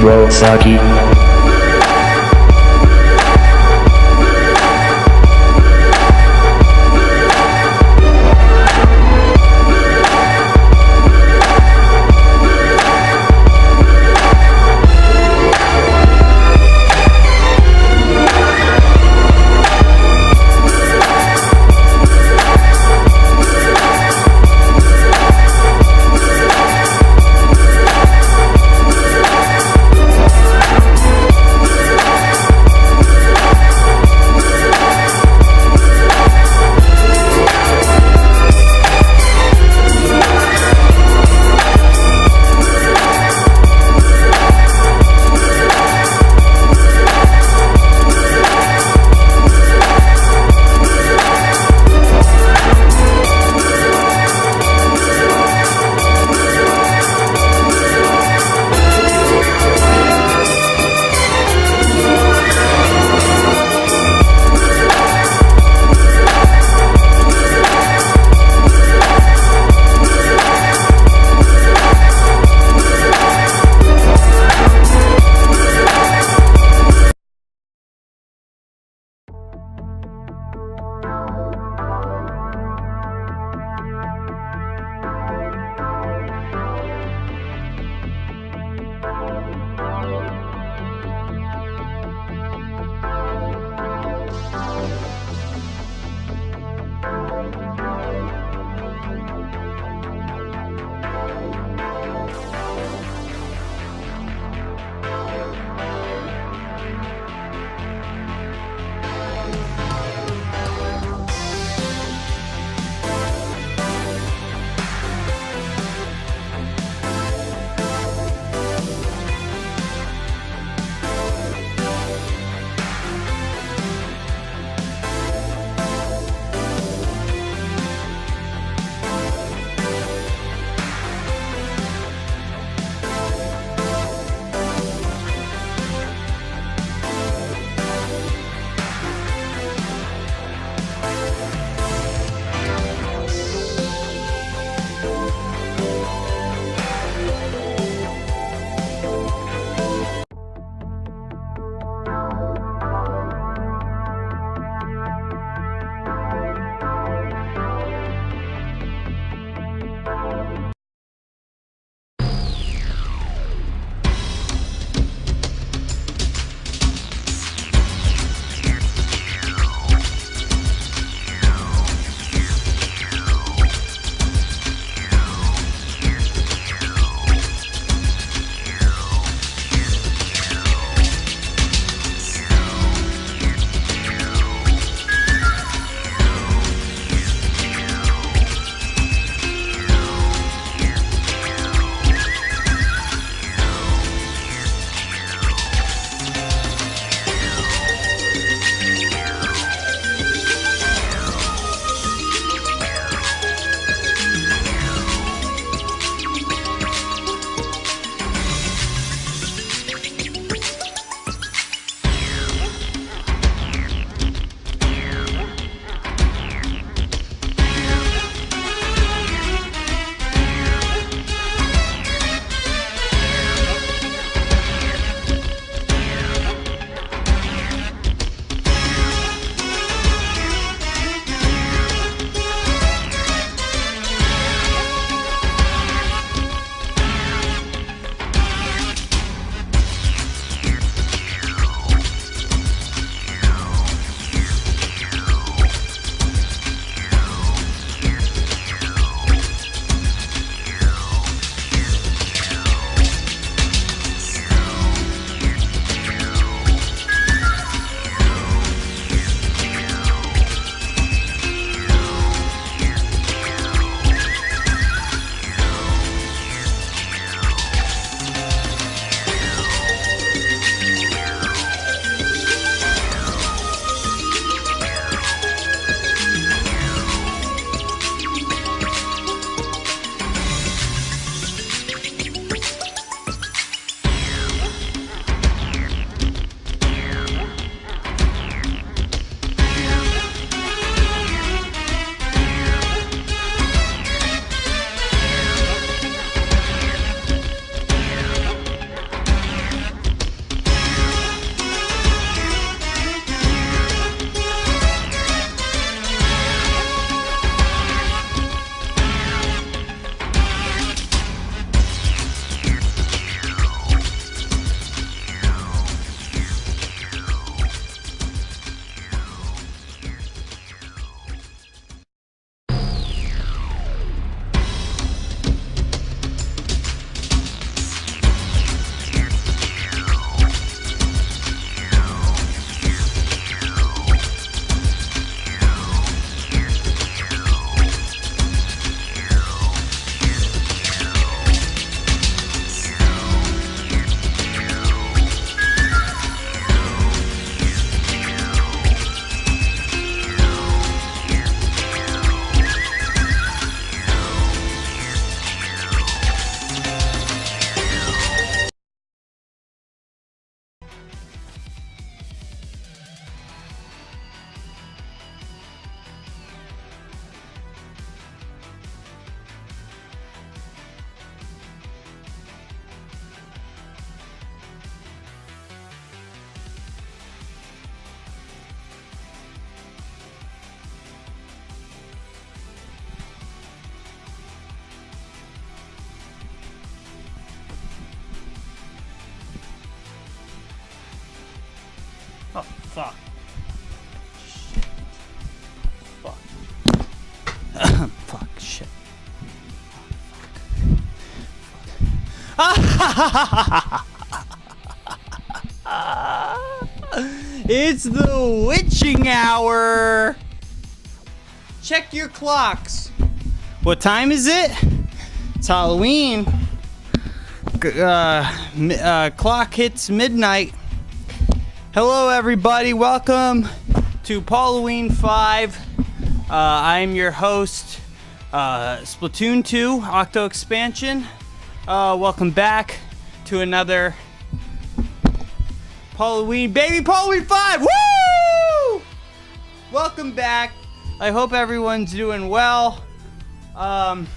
bro, Saki. Fuck. Fuck. Fuck. Shit. It's the witching hour. Check your clocks. What time is it? It's Halloween. Clock hits midnight. Hello, everybody. Welcome to Paulloween 5. I'm your host, Splatoon 2 Octo Expansion. Welcome back to another Paulloween, baby. Paulloween 5. Woo! Welcome back. I hope everyone's doing well. Paulloween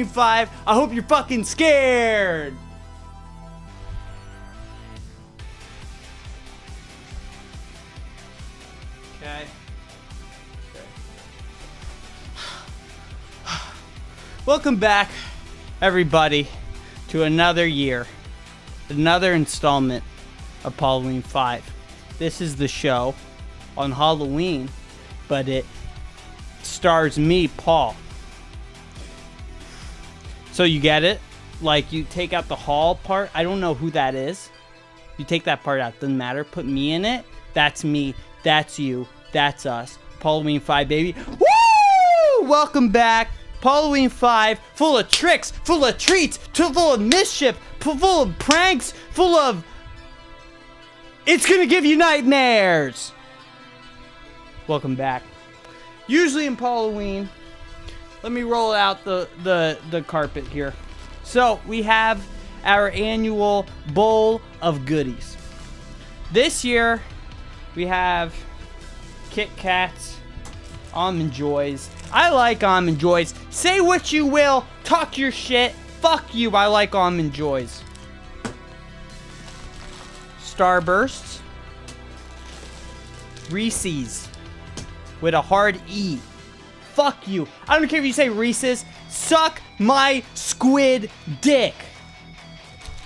5. I hope you're fucking scared. Okay. Welcome back, everybody, to another year, another installment of Paulloween 5. This is the show on Halloween, but it stars me, Paul. So you get it? Like, you take out the Hall part. I don't know who that is. You take that part out. Doesn't matter. Put me in it. That's me. That's you. That's us. Paulloween 5, baby. Woo! Welcome back. Paulloween 5, full of tricks, full of treats, full of mischief, full of pranks, full of... It's gonna give you nightmares. Welcome back. Usually in Paulloween, let me roll out the carpet here. So we have our annual bowl of goodies. This year we have Kit Kats, Almond Joys. I like Almond Joys. Say what you will, talk your shit. Fuck you, I like Almond Joys. Starbursts. Reese's with a hard E. Fuck you. I don't care if you say Reese's. Suck my squid dick.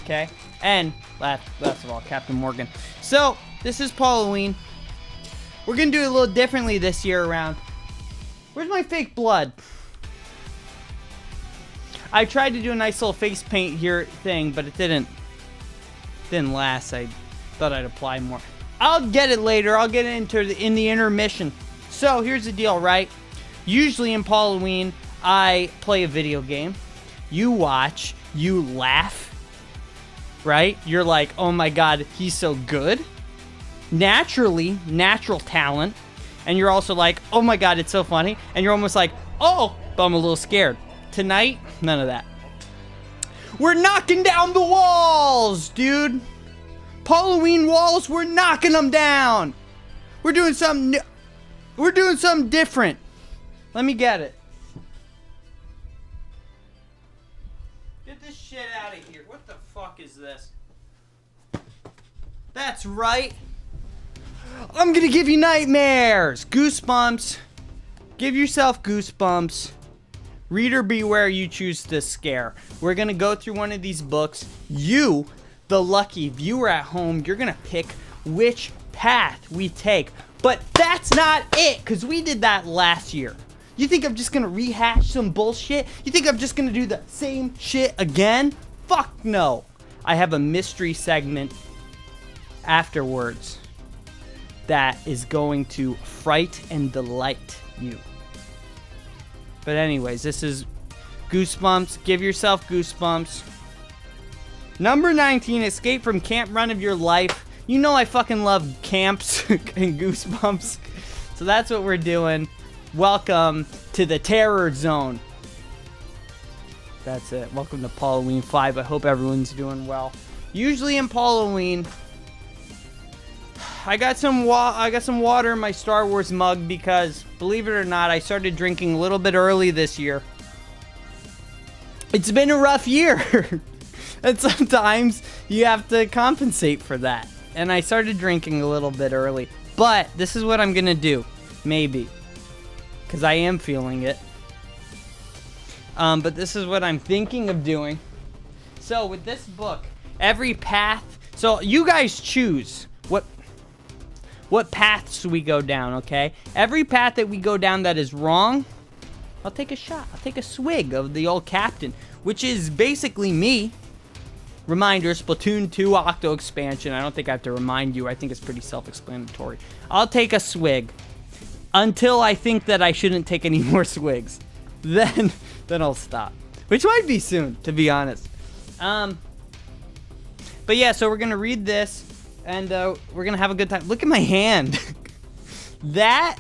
Okay? And last of all, Captain Morgan. So, this is Paulloween. We're gonna do it a little differently this year around. Where's my fake blood? I tried to do a nice little face paint here thing, but it didn't last. I thought I'd apply more. I'll get it later. I'll get it in the intermission. So, here's the deal, right? Usually in Paulloween, I play a video game. You watch, you laugh, right? You're like, oh my god, he's so good. Naturally, natural talent. And you're also like, oh my god, it's so funny. And you're almost like, oh, but I'm a little scared. Tonight, none of that. We're knocking down the walls, dude. Paulloween walls, we're knocking them down. We're doing something new. We're doing something different. Let me get it. Get this shit out of here. What the fuck is this? That's right. I'm gonna give you nightmares. Goosebumps. Give yourself goosebumps. Reader beware, you choose to scare. We're gonna go through one of these books. You, the lucky viewer at home, you're gonna pick which path we take. But that's not it, because we did that last year. You think I'm just gonna rehash some bullshit? You think I'm just gonna do the same shit again? Fuck no. I have a mystery segment afterwards that is going to fright and delight you. But anyways, this is Goosebumps. Give yourself goosebumps. Number 19, Escape from Camp Run of Your Life. You know I fucking love camps and Goosebumps. So that's what we're doing. Welcome to the Terror Zone. That's it. Welcome to Paulloween 5. I hope everyone's doing well. Usually in Paulloween, I got some water in my Star Wars mug because, believe it or not, I started drinking a little bit early this year. It's been a rough year. And sometimes you have to compensate for that. And I started drinking a little bit early. But this is what I'm going to do. Maybe. Because I am feeling it. But this is what I'm thinking of doing. So with this book, every path... So you guys choose what paths we go down, okay? Every path that we go down that is wrong, I'll take a shot. I'll take a swig of the old captain, which is basically me. Reminder, Splatoon 2 Octo expansion. I don't think I have to remind you. I think it's pretty self-explanatory. I'll take a swig until I think that I shouldn't take any more swigs. Then I'll stop. Which might be soon, to be honest. But yeah, so we're going to read this, and we're going to have a good time. Look at my hand. That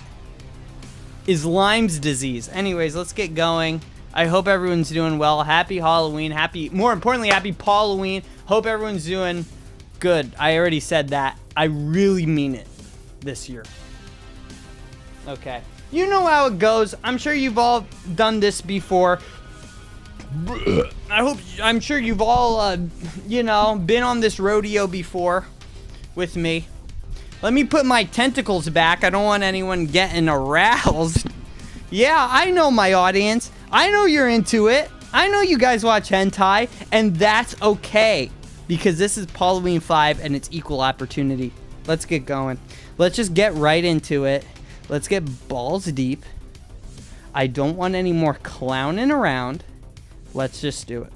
is Lyme's disease. Anyways, let's get going. I hope everyone's doing well. Happy Halloween. More importantly, happy Paulloween. Hope everyone's doing good. I already said that. I really mean it this year. Okay. You know how it goes. I'm sure you've all done this before. I'm sure you've all, been on this rodeo before with me. Let me put my tentacles back. I don't want anyone getting aroused. Yeah, I know my audience. I know you're into it. I know you guys watch hentai, and that's okay, because this is Paulloween 5 and it's equal opportunity. Let's get going. Let's just get right into it. Let's get balls deep. I don't want any more clowning around. Let's just do it.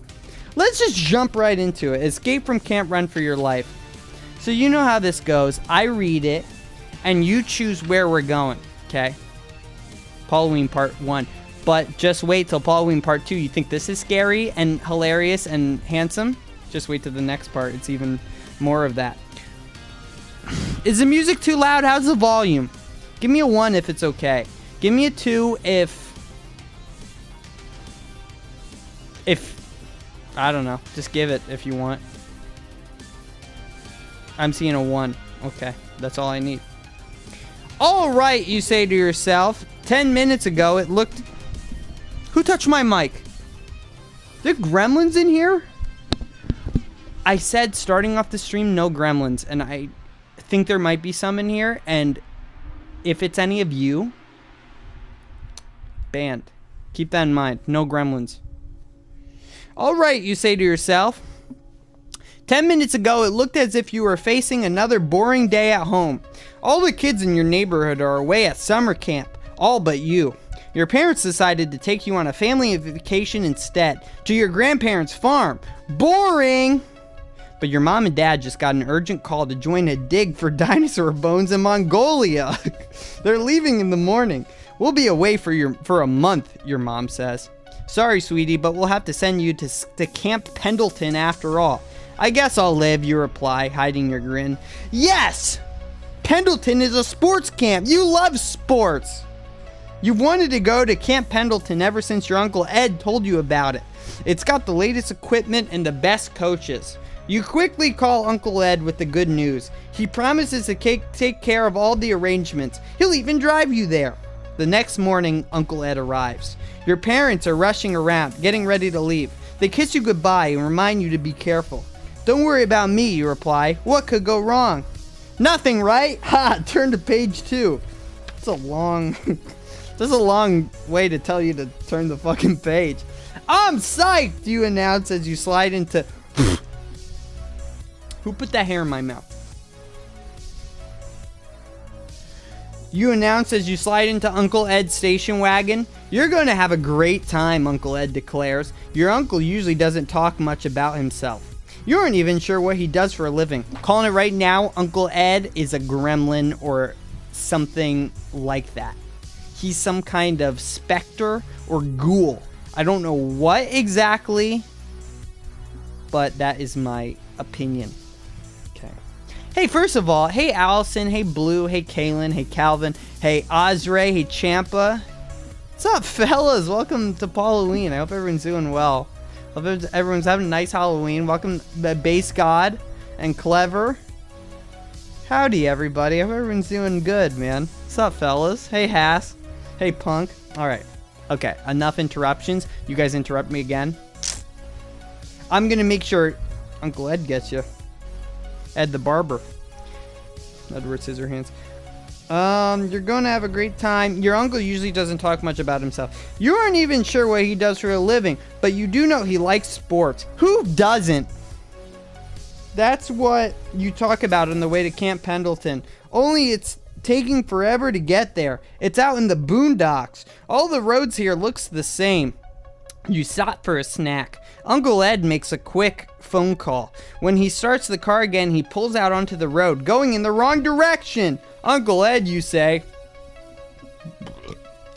Let's just jump right into it. Escape from camp, run for your life. So you know how this goes. I read it, and you choose where we're going, okay? Paulloween Part 1. But just wait till Paulloween Part 2. You think this is scary and hilarious and handsome? Just wait till the next part. It's even more of that. Is the music too loud? How's the volume? Give me a 1 if it's okay. Give me a 2 if I don't know. Just give it if you want. I'm seeing a 1. Okay, that's all I need. All right, you say to yourself. 10 minutes ago, it looked... Who touched my mic? There gremlins in here? I said starting off the stream, no gremlins, and I think there might be some in here, and if it's any of you, banned. Keep that in mind. No gremlins. All right, you say to yourself. 10 minutes ago, it looked as if you were facing another boring day at home. All the kids in your neighborhood are away at summer camp, all but you. Your parents decided to take you on a family vacation instead, to your grandparents' farm. Boring! But your mom and dad just got an urgent call to join a dig for dinosaur bones in Mongolia. They're leaving in the morning. We'll be away for a month, your mom says. Sorry, sweetie, but we'll have to send you to Camp Pendleton after all. I guess I'll live, you reply, hiding your grin. Yes! Pendleton is a sports camp. You love sports. You've wanted to go to Camp Pendleton ever since your Uncle Ed told you about it. It's got the latest equipment and the best coaches. You quickly call Uncle Ed with the good news. He promises to take care of all the arrangements. He'll even drive you there. The next morning, Uncle Ed arrives. Your parents are rushing around, getting ready to leave. They kiss you goodbye and remind you to be careful. Don't worry about me, you reply. What could go wrong? Nothing, right? Ha! Turn to page 2. It's a long... This is a long way to tell you to turn the fucking page. I'm psyched, you announce as you slide into... Who put that hair in my mouth? You announce as you slide into Uncle Ed's station wagon. You're going to have a great time, Uncle Ed declares. Your uncle usually doesn't talk much about himself. You aren't even sure what he does for a living. Calling it right now, Uncle Ed is a gremlin or something like that. He's some kind of specter or ghoul. I don't know what exactly, but that is my opinion. Okay. Hey, first of all, hey Allison, hey Blue, hey Kaylin, hey Calvin, hey Osray, hey Champa. What's up, fellas? Welcome to Paulloween. I hope everyone's doing well. Hope everyone's having a nice Halloween. Welcome to Base God and Clever. Howdy, everybody. I hope everyone's doing good, man. What's up, fellas? Hey, Haas. Hey, Punk. All right. Okay, enough interruptions. You guys interrupt me again. I'm going to make sure Uncle Ed gets you. Ed the Barber. Edward Scissorhands. You're going to have a great time. Your uncle usually doesn't talk much about himself. You aren't even sure what he does for a living, but you do know he likes sports. Who doesn't? That's what you talk about on the way to Camp Pendleton. Only it's taking forever to get there. It's out in the boondocks. All the roads here looks the same. You stop for a snack. Uncle Ed makes a quick phone call. When he starts the car again, he pulls out onto the road, going in the wrong direction. Uncle Ed, you say.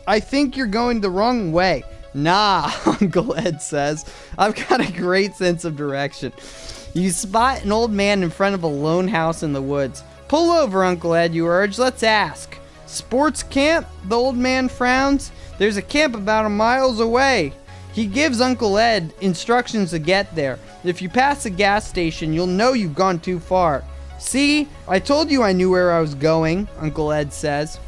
I think you're going the wrong way. Nah, Uncle Ed says. I've got a great sense of direction. You spot an old man in front of a lone house in the woods. Pull over, Uncle Ed, you urge. Let's ask. Sports camp? The old man frowns. There's a camp about 1 mile away. He gives Uncle Ed instructions to get there. If you pass a gas station, you'll know you've gone too far. See, I told you I knew where I was going, Uncle Ed says.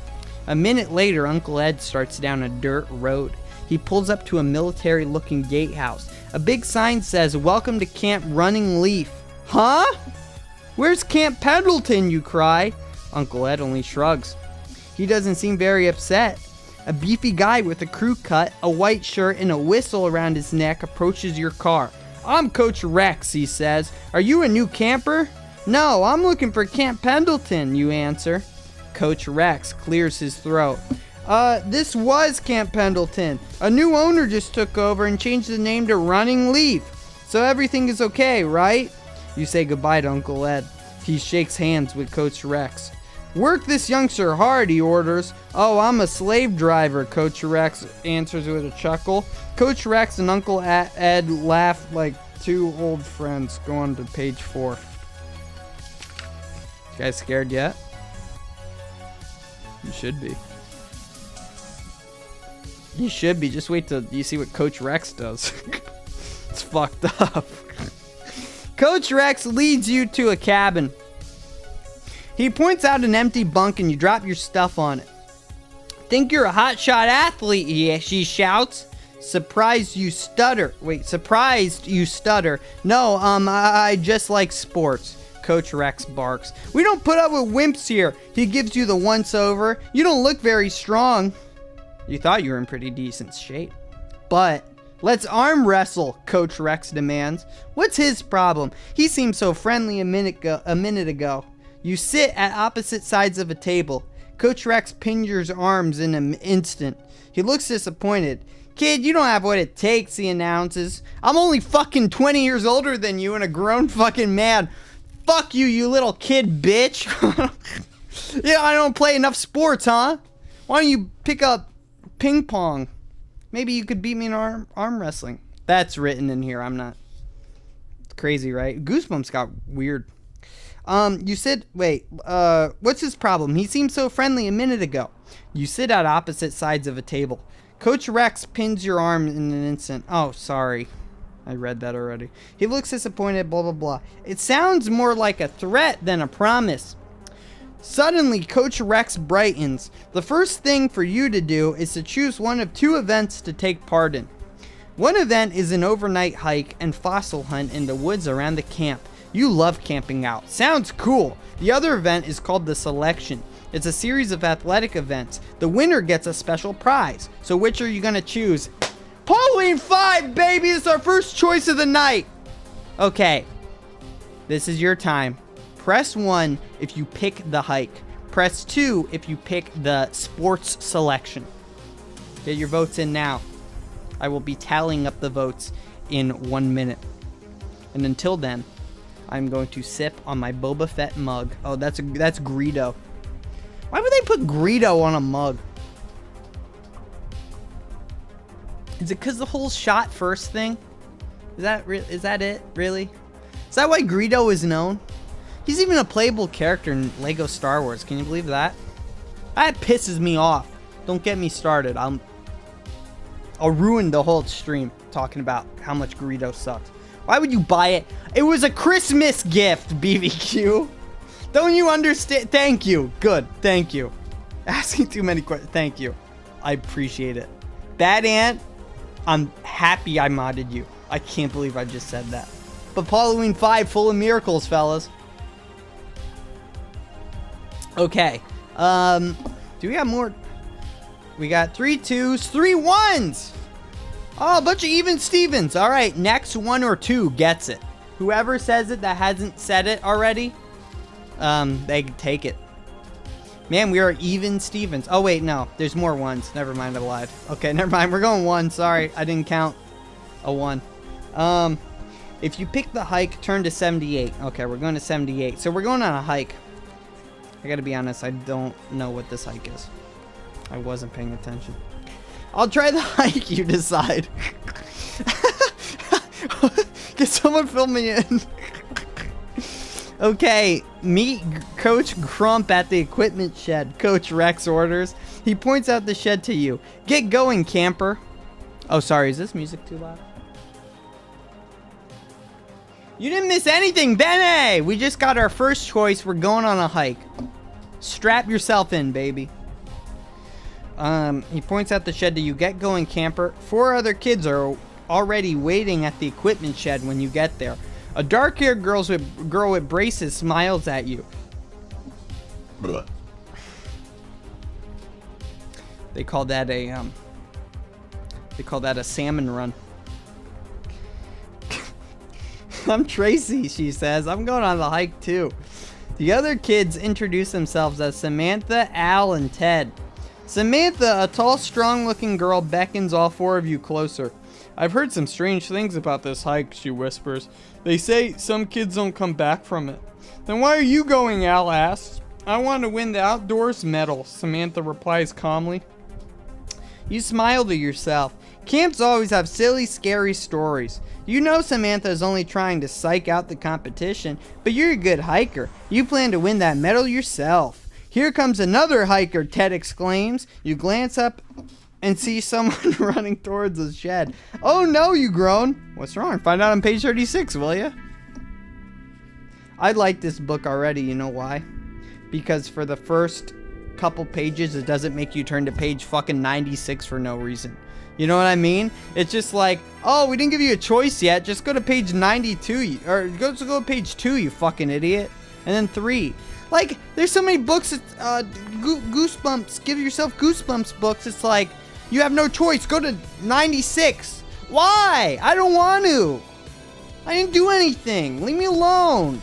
A minute later, Uncle Ed starts down a dirt road. He pulls up to a military-looking gatehouse. A big sign says, "Welcome to Camp Running Leaf." Huh? Where's Camp Pendleton, you cry. Uncle Ed only shrugs. He doesn't seem very upset. A beefy guy with a crew cut, a white shirt, and a whistle around his neck approaches your car. I'm Coach Rex, he says. Are you a new camper? No, I'm looking for Camp Pendleton, you answer. Coach Rex clears his throat. This was Camp Pendleton. A new owner just took over and changed the name to Running Leaf. So everything is okay, right? You say goodbye to Uncle Ed. He shakes hands with Coach Rex. Work this youngster hard, he orders. Oh, I'm a slave driver, Coach Rex answers with a chuckle. Coach Rex and Uncle Ed laugh like two old friends. Go on to page 4. You guys scared yet? You should be. You should be. Just wait till you see what Coach Rex does. It's fucked up. Coach Rex leads you to a cabin. He points out an empty bunk and you drop your stuff on it. Think you're a hotshot athlete, she shouts. Surprised you stutter. No, I just like sports. Coach Rex barks. We don't put up with wimps here. He gives you the once over. You don't look very strong. You thought you were in pretty decent shape. But let's arm wrestle, Coach Rex demands. What's his problem? He seemed so friendly a minute ago. You sit at opposite sides of a table. Coach Rex pins your arms in an instant. He looks disappointed. Kid, you don't have what it takes, he announces. I'm only fucking 20 years older than you and a grown fucking man. Fuck you, you little kid bitch. Yeah, I don't play enough sports, huh? Why don't you pick up ping pong? Maybe you could beat me in arm wrestling. That's written in here. I'm not. It's crazy, right? Goosebumps got weird. You said, what's his problem? He seemed so friendly a minute ago. You sit at opposite sides of a table. Coach Rex pins your arm in an instant. Oh, sorry. I read that already. He looks disappointed, blah, blah, blah. It sounds more like a threat than a promise. Suddenly, Coach Rex brightens. The first thing for you to do is to choose one of 2 events to take part in. One event is an overnight hike and fossil hunt in the woods around the camp. You love camping out. Sounds cool. The other event is called the Selection. It's a series of athletic events. The winner gets a special prize. So which are you going to choose? Paulloween V, baby! It's our first choice of the night. Okay. This is your time. Press 1 if you pick the hike. Press 2 if you pick the sports selection. Get your votes in now. I will be tallying up the votes in 1 minute. And until then, I'm going to sip on my Boba Fett mug. Oh, that's Greedo. Why would they put Greedo on a mug? Is it because the whole shot first thing? Is that it? Really? Is that why Greedo is known? He's even a playable character in Lego Star Wars. Can you believe that? That pisses me off. Don't get me started. I'll ruin the whole stream talking about how much Greedo sucks. Why would you buy it? It was a Christmas gift, BBQ. Don't you understand? Thank you. Good. Thank you. Asking too many questions. Thank you. I appreciate it. Bad Ant, I'm happy I modded you. I can't believe I just said that. But Paulloween V, full of miracles, fellas. Okay. Do we have more? We got 3 2s, 3 1s. Oh, a bunch of even Stevens. All right, next 1 or 2 gets it. Whoever says it that hasn't said it already, they can take it. Man, we are even Stevens. Oh, wait, no. There's more ones. Never mind, I lied. Okay, never mind. We're going 1. Sorry, I didn't count a 1. If you pick the hike, turn to 78. Okay, we're going to 78. So we're going on a hike. I gotta be honest, I don't know what this hike is. I wasn't paying attention. I'll try the hike, you decide. Can someone fill me in? Okay, meet Coach Crump at the equipment shed. Coach Rex orders. He points out the shed to you. Get going, camper. Oh, sorry, is this music too loud? You didn't miss anything, Bene! We just got our first choice. We're going on a hike. Strap yourself in, baby. He points out the shed to you. Get going, camper. 4 other kids are already waiting at the equipment shed when you get there. A dark-haired girl with braces smiles at you. They call that a salmon run. I'm Tracy, she says. I'm going on the hike too. The other kids introduce themselves as Samantha, Al, and Ted. Samantha, a tall, strong-looking girl, beckons all 4 of you closer. I've heard some strange things about this hike, she whispers. They say some kids don't come back from it. Then why are you going, Al asks. I want to win the outdoors medal, Samantha replies calmly. You smile to yourself. Camps always have silly, scary stories. You know Samantha is only trying to psych out the competition, but you're a good hiker. You plan to win that medal yourself. Here comes another hiker, Ted exclaims. You glance up and see someone running towards the shed. Oh no, you groan. What's wrong? Find out on page 36, will ya? I like this book already, you know why? Because for the first couple pages, it doesn't make you turn to page fucking 96 for no reason. You know what I mean? It's just like, oh, we didn't give you a choice yet. Just go to page 92, or go to page 2, you fucking idiot. And then 3. Like, there's so many books, Goosebumps, give yourself Goosebumps books. It's like, you have no choice. Go to 96. Why? I don't want to. I didn't do anything. Leave me alone.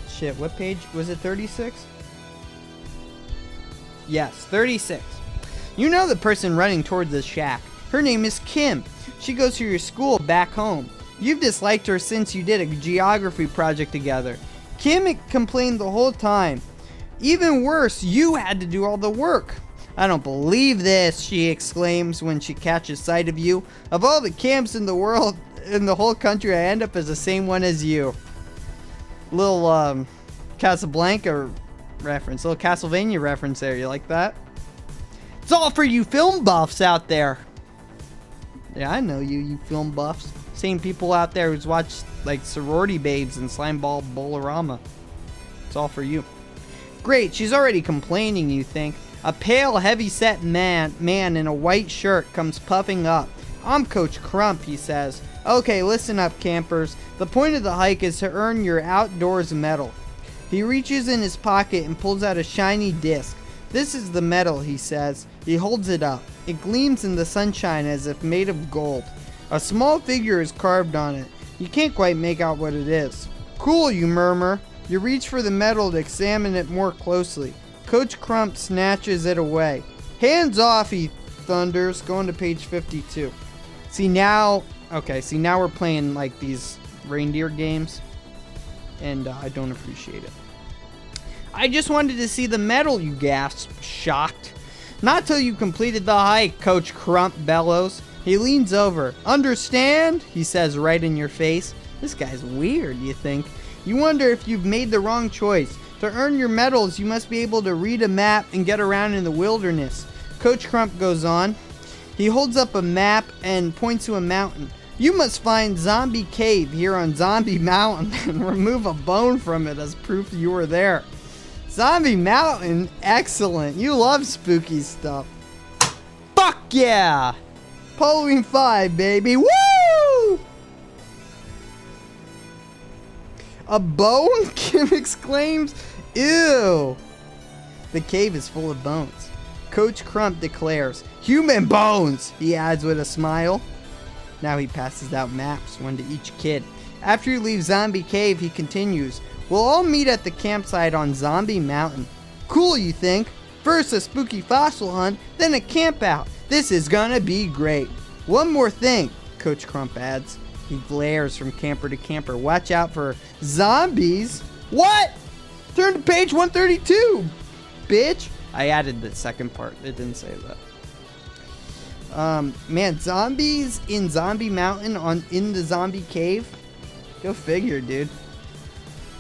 Shit, what page? Was it 36? Yes, 36. You know the person running towards the shack. Her name is Kim. She goes to your school back home. You've disliked her since you did a geography project together. Kim complained the whole time. Even worse, you had to do all the work. I don't believe this, she exclaims when she catches sight of you. Of all the camps in the world, in the whole country, I end up as the same one as you. Little, Casablanca reference, little Castlevania reference there. You like that? It's all for you film buffs out there. Yeah, I know you film buffs. Same people out there who's watched, like, Sorority Babes and Slimeball Bolorama. It's all for you. Great, she's already complaining, you think. A pale, heavy-set man in a white shirt comes puffing up. I'm Coach Crump, he says. Okay, listen up, campers. The point of the hike is to earn your outdoors medal. He reaches in his pocket and pulls out a shiny disc. This is the medal, he says. He holds it up. It gleams in the sunshine as if made of gold. A small figure is carved on it. You can't quite make out what it is. Cool, you murmur. You reach for the medal to examine it more closely. Coach Crump snatches it away. Hands off, he thunders, going to page 52. See now we're playing like these reindeer games, and I don't appreciate it. I just wanted to see the medal, you gasp, shocked. Not till you completed the hike, Coach Crump bellows. He leans over. Understand? He says right in your face. This guy's weird, you think. You wonder if you've made the wrong choice. To earn your medals, you must be able to read a map and get around in the wilderness. Coach Crump goes on. He holds up a map and points to a mountain. You must find Zombie Cave here on Zombie Mountain and remove a bone from it as proof you were there. Zombie Mountain? Excellent. You love spooky stuff. Fuck yeah! Paulloween V, baby. Woo! A bone? Kim exclaims. Ew. The cave is full of bones. Coach Crump declares, human bones, he adds with a smile. Now he passes out maps, one to each kid. After you leave Zombie Cave, he continues, we'll all meet at the campsite on Zombie Mountain. Cool, you think? First a spooky fossil hunt, then a camp out. This is gonna be great. One more thing, Coach Crump adds. He glares from camper to camper. Watch out for zombies. What? Turn to page 132, bitch. I added the second part. It didn't say that. Man, zombies in Zombie Mountain in the zombie cave. Go figure, dude.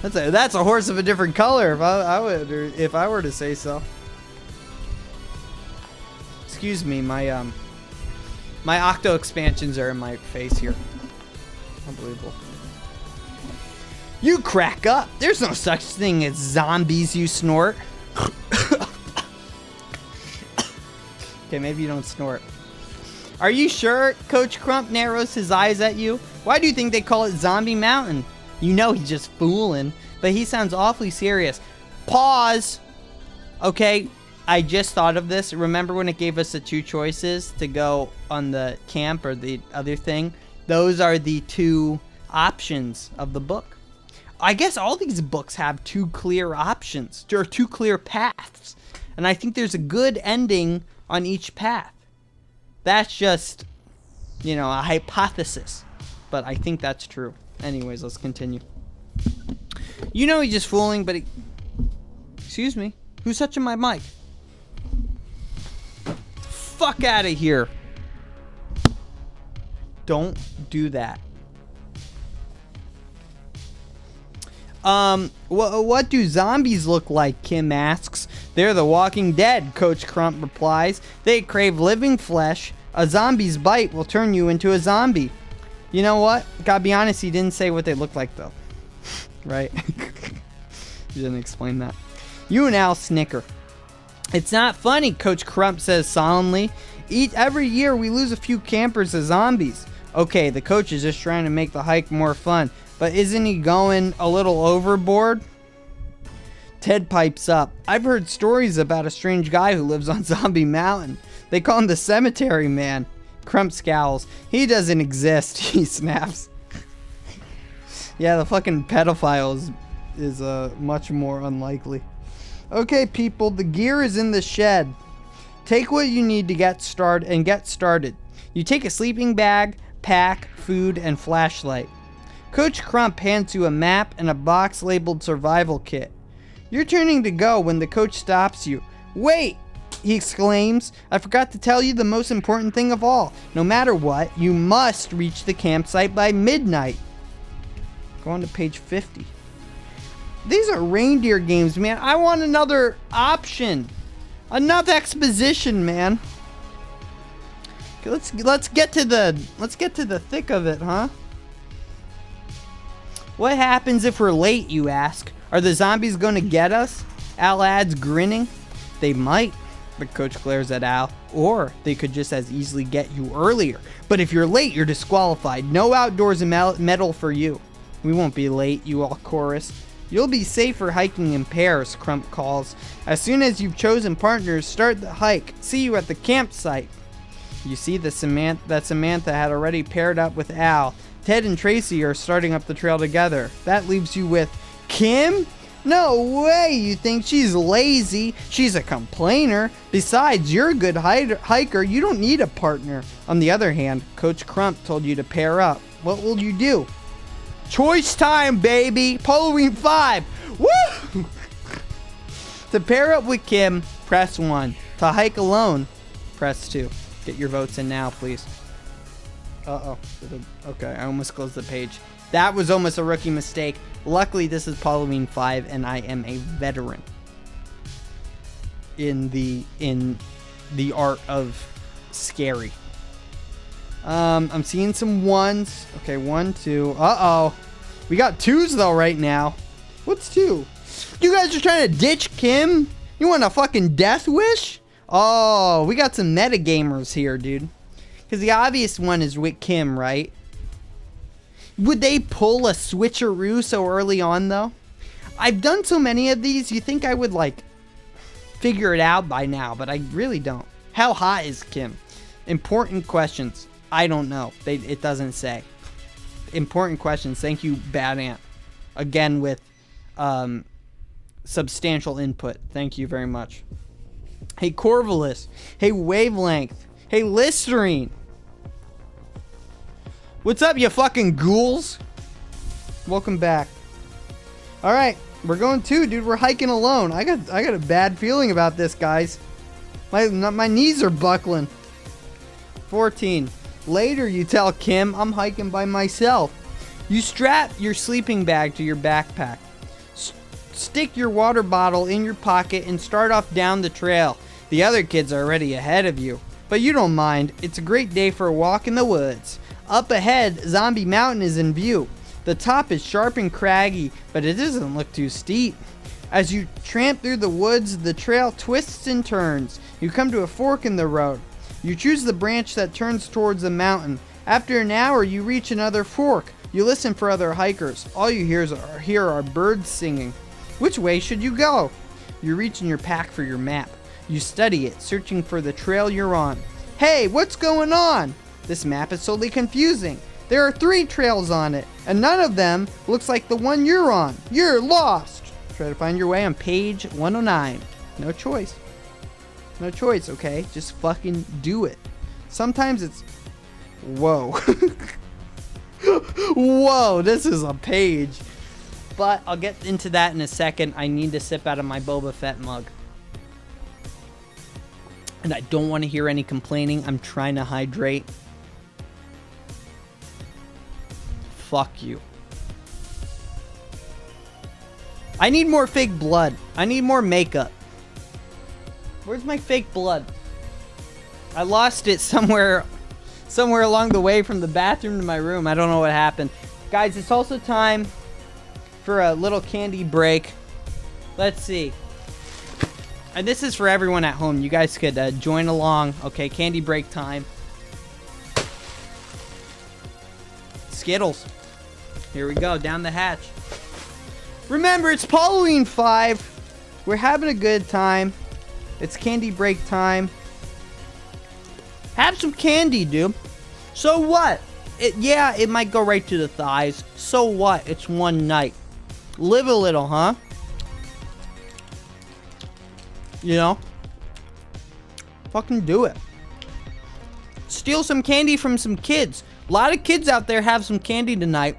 That's a horse of a different color if I were to say so. Excuse me, my octo expansions are in my face here. Unbelievable. You crack up. There's no such thing as zombies, you snort. Okay, maybe you don't snort. Are you sure? Coach Crump narrows his eyes at you. Why do you think they call it Zombie Mountain? You know he's just fooling, but he sounds awfully serious. Pause. Okay, I just thought of this. Remember when it gave us the two choices to go on the camp or the other thing? Those are the two options of the book. I guess all these books have two clear options, or two clear paths. And I think there's a good ending on each path. That's just, a hypothesis. But I think that's true. Anyways, let's continue. You know he's just fooling, but excuse me. Who's touching my mic? Fuck out of here. Don't do that. What do zombies look like? Kim asks. They're the Walking Dead, Coach Crump replies. They crave living flesh. A zombie's bite will turn you into a zombie. You know what? Gotta be honest, he didn't say what they look like, though. Right? He didn't explain that. You and Al snicker. It's not funny, Coach Crump says solemnly. Every year we lose a few campers to zombies. Okay, the coach is just trying to make the hike more fun. But isn't he going a little overboard? Ted pipes up. I've heard stories about a strange guy who lives on Zombie Mountain. They call him the Cemetery Man. Crump scowls. He doesn't exist, he snaps. Yeah, the fucking pedophile is much more unlikely. Okay, people, the gear is in the shed. Take what you need to get started. You take a sleeping bag, pack, food, and flashlight. Coach Crump hands you a map and a box labeled survival kit. You're turning to go when the coach stops you. Wait! He exclaims, I forgot to tell you the most important thing of all. No matter what, you must reach the campsite by midnight. Go on to page 50. These are reindeer games, man. I want another option. Enough exposition, man. Okay, let's get to the thick of it, huh? What happens if we're late, you ask? Are the zombies going to get us? Al adds, grinning. They might, but Coach glares at Al. Or they could just as easily get you earlier. But if you're late, you're disqualified. No outdoors medal for you. We won't be late, you all chorus. You'll be safer hiking in pairs, Crump calls. As soon as you've chosen partners, start the hike. See you at the campsite. You see that Samantha had already paired up with Al. Ted and Tracy are starting up the trail together. That leaves you with Kim? No way, you think she's lazy. She's a complainer. Besides, you're a good hiker. You don't need a partner. On the other hand, Coach Crump told you to pair up. What will you do? Choice time, baby. Paulloween V. Woo! To pair up with Kim, press 1. To hike alone, press 2. Get your votes in now, please. Uh-oh. Okay, I almost closed the page. That was almost a rookie mistake. Luckily, this is Paulloween V, and I am a veteran in the art of scary. I'm seeing some 1s. Okay, 1, 2. Uh-oh. We got 2s, though, right now. What's 2? You guys are trying to ditch Kim? You want a fucking death wish? Oh, we got some metagamers here, dude. Because the obvious one is with Kim, right? Would they pull a switcheroo so early on, though? I've done so many of these, you think I would, figure it out by now, but I really don't. How hot is Kim? Important questions. I don't know. It doesn't say. important questions. Thank you, Bad Ant. Again with substantial input. Thank you very much. Hey, Corvallis. Hey, Wavelength. Hey, Listerine. What's up, you fucking ghouls? Welcome back. All right, we're going too, dude. We're hiking alone. I got a bad feeling about this, guys. My knees are buckling. 14. Later, you tell Kim I'm hiking by myself. You strap your sleeping bag to your backpack. Stick your water bottle in your pocket and start off down the trail. The other kids are already ahead of you, but you don't mind. It's a great day for a walk in the woods. Up ahead, Zombie Mountain is in view. The top is sharp and craggy, but it doesn't look too steep. As you tramp through the woods, the trail twists and turns. You come to a fork in the road. You choose the branch that turns towards the mountain. After an hour, you reach another fork. You listen for other hikers. All you hear are birds singing. Which way should you go? You reach in your pack for your map. You study it, searching for the trail you're on. Hey, what's going on? This map is totally confusing. There are 3 trails on it, and none of them looks like the one you're on. You're lost. Try to find your way on page 109. No choice. No choice, okay? Just fucking do it. Sometimes it's... Whoa. Whoa, this is a page. But I'll get into that in a second. I need to sip out of my Boba Fett mug. And I don't want to hear any complaining. I'm trying to hydrate. Fuck you. I need more fake blood. I need more makeup. Where's my fake blood? I lost it somewhere along the way from the bathroom to my room. I don't know what happened. Guys, it's also time for a little candy break. Let's see. And this is for everyone at home. You guys could join along. Okay, candy break time. Skittles. Here we go, down the hatch. Remember, it's Paulloween 5. We're having a good time. It's candy break time. Have some candy, dude. So what? It might go right to the thighs. So what? It's one night. Live a little, huh? You know? Fucking do it. Steal some candy from some kids. A lot of kids out there have some candy tonight,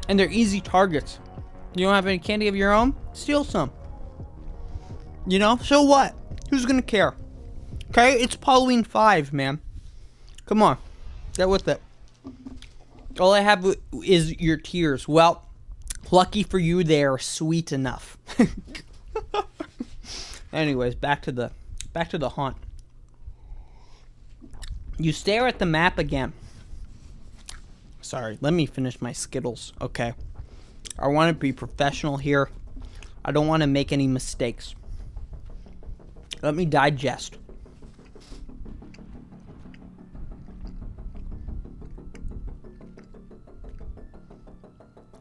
and they're easy targets. You don't have any candy of your own? Steal some. You know? So what? Who's gonna care? Okay? It's Paulloween 5, man. Come on. Get with it. All I have is your tears. Well, lucky for you, they are sweet enough. Anyways, back to the haunt. You stare at the map again. Sorry, let me finish my Skittles, okay? I want to be professional here. I don't want to make any mistakes. Let me digest.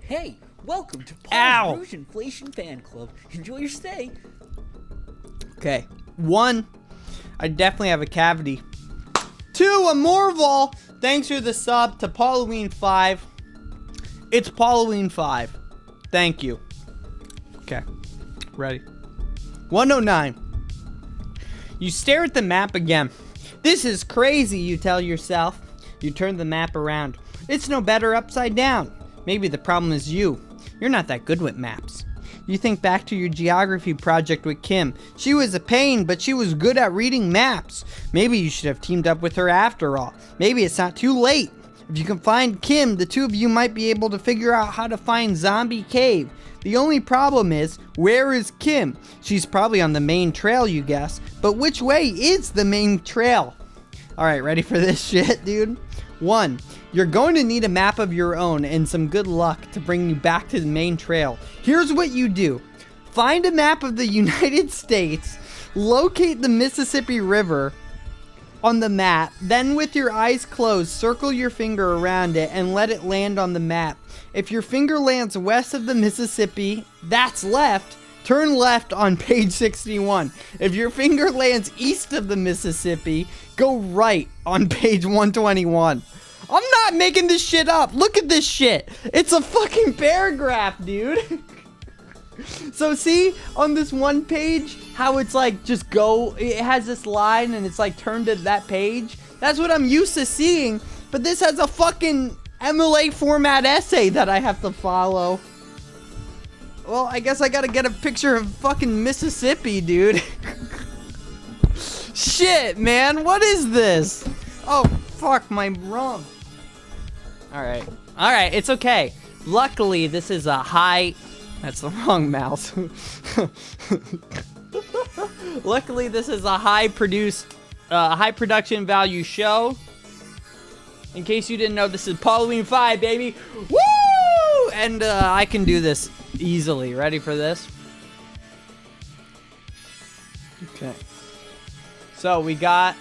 Hey, welcome to Paul's Rouge Inflation Fan Club. Enjoy your stay. Okay. 1, I definitely have a cavity. 2, a Morval. Thanks for the sub to Paulloween 5. It's Paulloween 5. Thank you. Okay. Ready. 109. You stare at the map again. This is crazy, you tell yourself. You turn the map around. It's no better upside down. Maybe the problem is you. You're not that good with maps. You think back to your geography project with Kim. She was a pain, but she was good at reading maps. Maybe you should have teamed up with her after all. Maybe it's not too late. If you can find Kim, the two of you might be able to figure out how to find Zombie Cave. The only problem is, where is Kim? She's probably on the main trail, you guess. But which way is the main trail? Alright, ready for this shit, dude? 1. You're going to need a map of your own and some good luck to bring you back to the main trail. Here's what you do. Find a map of the United States, locate the Mississippi River on the map, then with your eyes closed, circle your finger around it and let it land on the map. If your finger lands west of the Mississippi, that's left. Turn left on page 61. If your finger lands east of the Mississippi, go right on page 121. I'm not making this shit up. Look at this shit. It's a fucking paragraph, dude. So see on this one page how it's like just go, it has this line and it's like turned to that page. That's what I'm used to seeing, but this has a fucking MLA format essay that I have to follow. Well, I guess I gotta get a picture of fucking Mississippi, dude. Shit, man, what is this? Oh, fuck, my rum. Alright, it's okay. Luckily, this is a high... That's the wrong mouse. Luckily, this is a high production value show. In case you didn't know, this is Paulloween V, baby. Woo! And I can do this easily. Ready for this? Okay. So we got...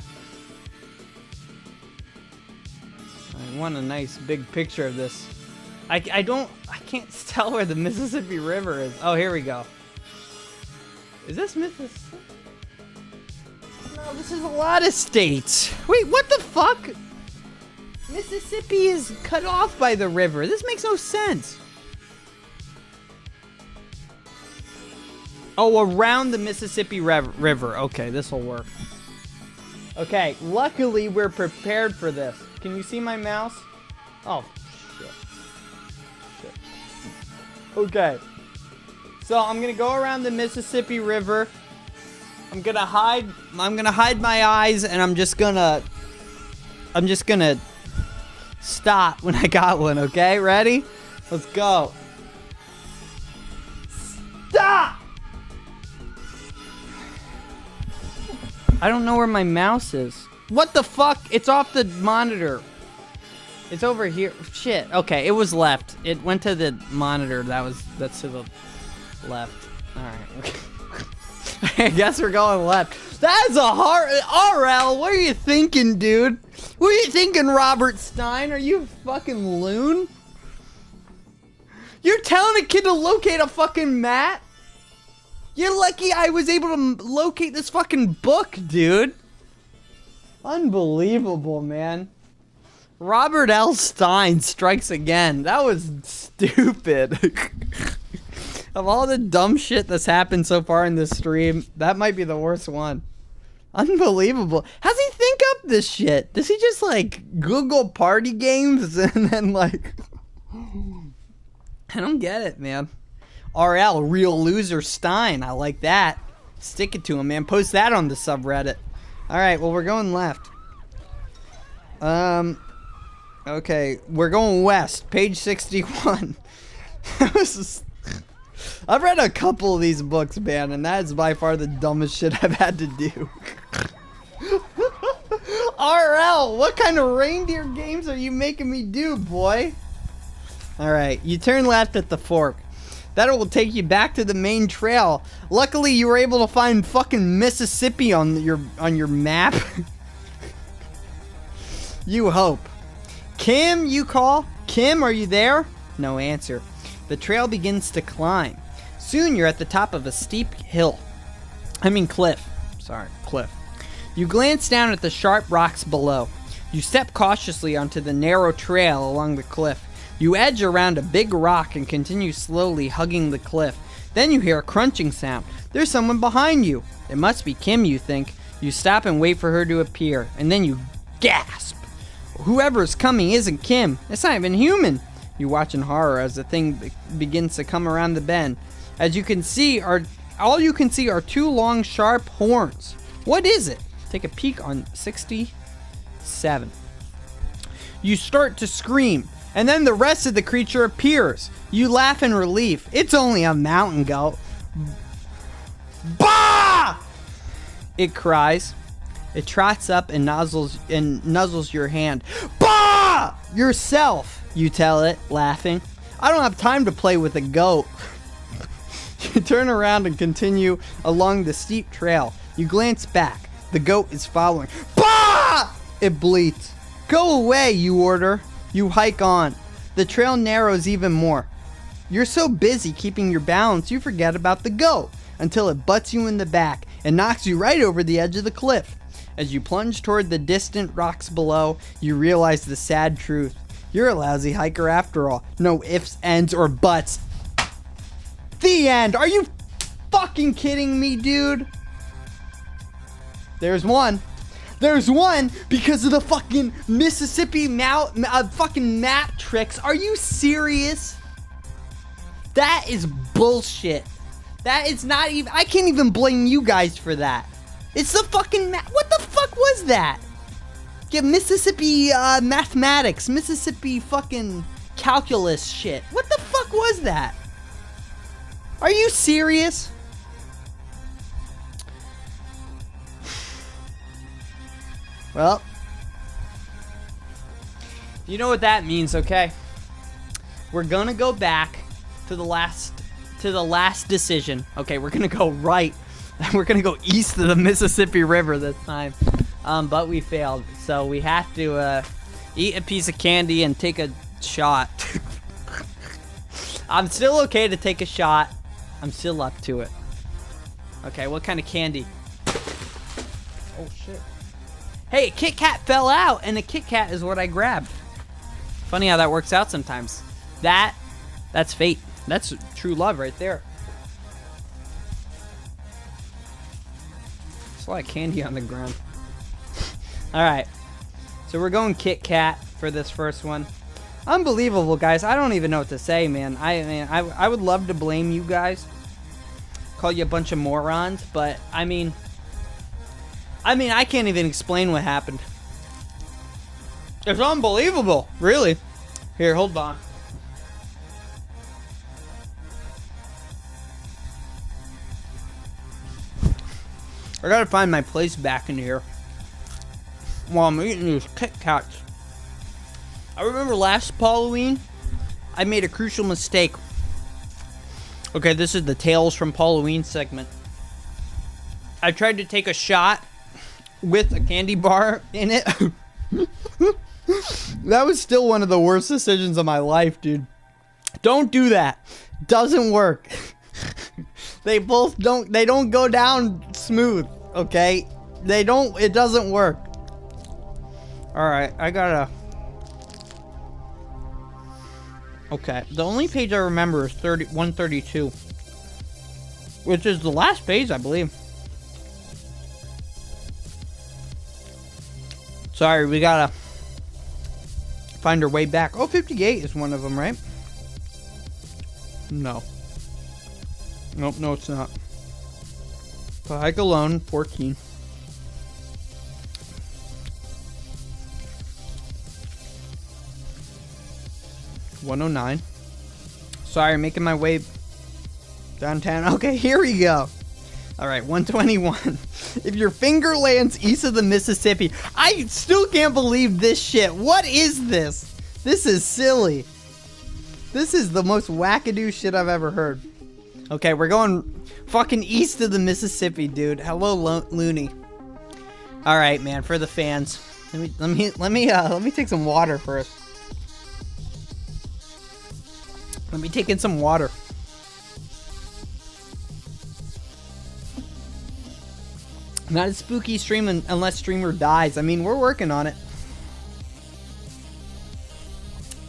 I want a nice big picture of this. I can't tell where the Mississippi River is. Oh, here we go. Is this Mississippi? No, this is a lot of states. Wait, what the fuck? Mississippi is cut off by the river. This makes no sense. Oh, around the Mississippi River. Okay, this will work. Okay, luckily we're prepared for this. Can you see my mouse? Oh, shit. Okay. So I'm gonna go around the Mississippi River. I'm gonna hide my eyes, and I'm just gonna stop when I got one, okay? Ready? Let's go. Stop! I don't know where my mouse is. What the fuck? It's off the monitor. It's over here. Shit. Okay, it was left. It went to the monitor. That's to the left. Alright. I guess we're going left. That is a hard... RL, what are you thinking, dude? What are you thinking, Robert Stein? Are you a fucking loon? You're telling a kid to locate a fucking mat? You're lucky I was able to locate this fucking book, dude. Unbelievable, man. Robert L. Stein strikes again. That was stupid. Of all the dumb shit that's happened so far in this stream, that might be the worst one. Unbelievable. How's he think up this shit? Does he just, like, Google party games and then, like... I don't get it, man. RL, real loser Stein. I like that. Stick it to him, man. Post that on the subreddit. Alright, well, we're going left. Okay, we're going west. Page 61. I've read a couple of these books, man, and that is by far the dumbest shit I've had to do. RL, what kind of reindeer games are you making me do, boy? Alright, you turn left at the fork. That will take you back to the main trail. Luckily, you were able to find fucking Mississippi on your map. You hope. Kim, you call? Kim, are you there? No answer. The trail begins to climb. Soon you're at the top of a steep cliff. Sorry, cliff. You glance down at the sharp rocks below. You step cautiously onto the narrow trail along the cliff. You edge around a big rock and continue slowly hugging the cliff. Then you hear a crunching sound. There's someone behind you. It must be Kim, you think. You stop and wait for her to appear, and then you gasp. Whoever's coming isn't Kim. It's not even human. You watch in horror as the thing begins to come around the bend. As you can see, all you can see are two long, sharp horns. What is it? Take a peek on 67. You start to scream, and then the rest of the creature appears. You laugh in relief. It's only a mountain goat. Bah! It cries. It trots up and nuzzles your hand. Bah! Yourself, you tell it, laughing. I don't have time to play with a goat. You turn around and continue along the steep trail. You glance back. The goat is following. Bah! It bleats. Go away, you order. You hike on. The trail narrows even more. You're so busy keeping your balance, you forget about the goat until it butts you in the back and knocks you right over the edge of the cliff. As you plunge toward the distant rocks below, you realize the sad truth. You're a lousy hiker after all. No ifs, ands, or buts. The end. Are you fucking kidding me, dude? There's one. There's one because of the fucking Mississippi fucking map tricks. Are you serious? That is bullshit. That is not even... I can't even blame you guys for that. It's the fucking map. What the fuck was that? Yeah, Mississippi mathematics. Mississippi fucking calculus shit. What the fuck was that? Are you serious? Well, you know what that means, okay? We're gonna go back to the last decision. Okay, we're gonna go right. We're gonna go east of the Mississippi River this time. But we failed, so we have to eat a piece of candy and take a shot. I'm still okay to take a shot. I'm still up to it. Okay, what kind of candy? Oh shit. Hey, a Kit Kat fell out, and a Kit Kat is what I grabbed. Funny how that works out sometimes. That's fate. That's true love right there. There's a lot of candy on the ground. Alright. So we're going Kit Kat for this first one. Unbelievable, guys. I don't even know what to say, man. I would love to blame you guys. Call you a bunch of morons, but I mean, I can't even explain what happened. It's unbelievable, really. Here, hold on. I gotta find my place back in here while I'm eating these Kit Kats. I remember last Paulloween, I made a crucial mistake. Okay, this is the Tales from Paulloween segment. I tried to take a shot with a candy bar in it. That was still one of the worst decisions of my life, dude. Don't do that. Doesn't work. They don't go down smooth, okay? It doesn't work. Alright, I gotta... Okay, the only page I remember is 132. Which is the last page, I believe. Sorry, we gotta find our way back. Oh, 58 is one of them, right? No. Nope, no it's not. Hike alone, 14. $109. Sorry, making my way downtown. Okay, here we go. Alright, 121. If your finger lands east of the Mississippi, I still can't believe this shit. What is this? This is silly. This is the most wackadoo shit I've ever heard. Okay, we're going fucking east of the Mississippi, dude. Hello, Looney. Alright, man, for the fans. Let me take some water first. Let me take in some water. Not a spooky stream unless streamer dies. I mean, we're working on it.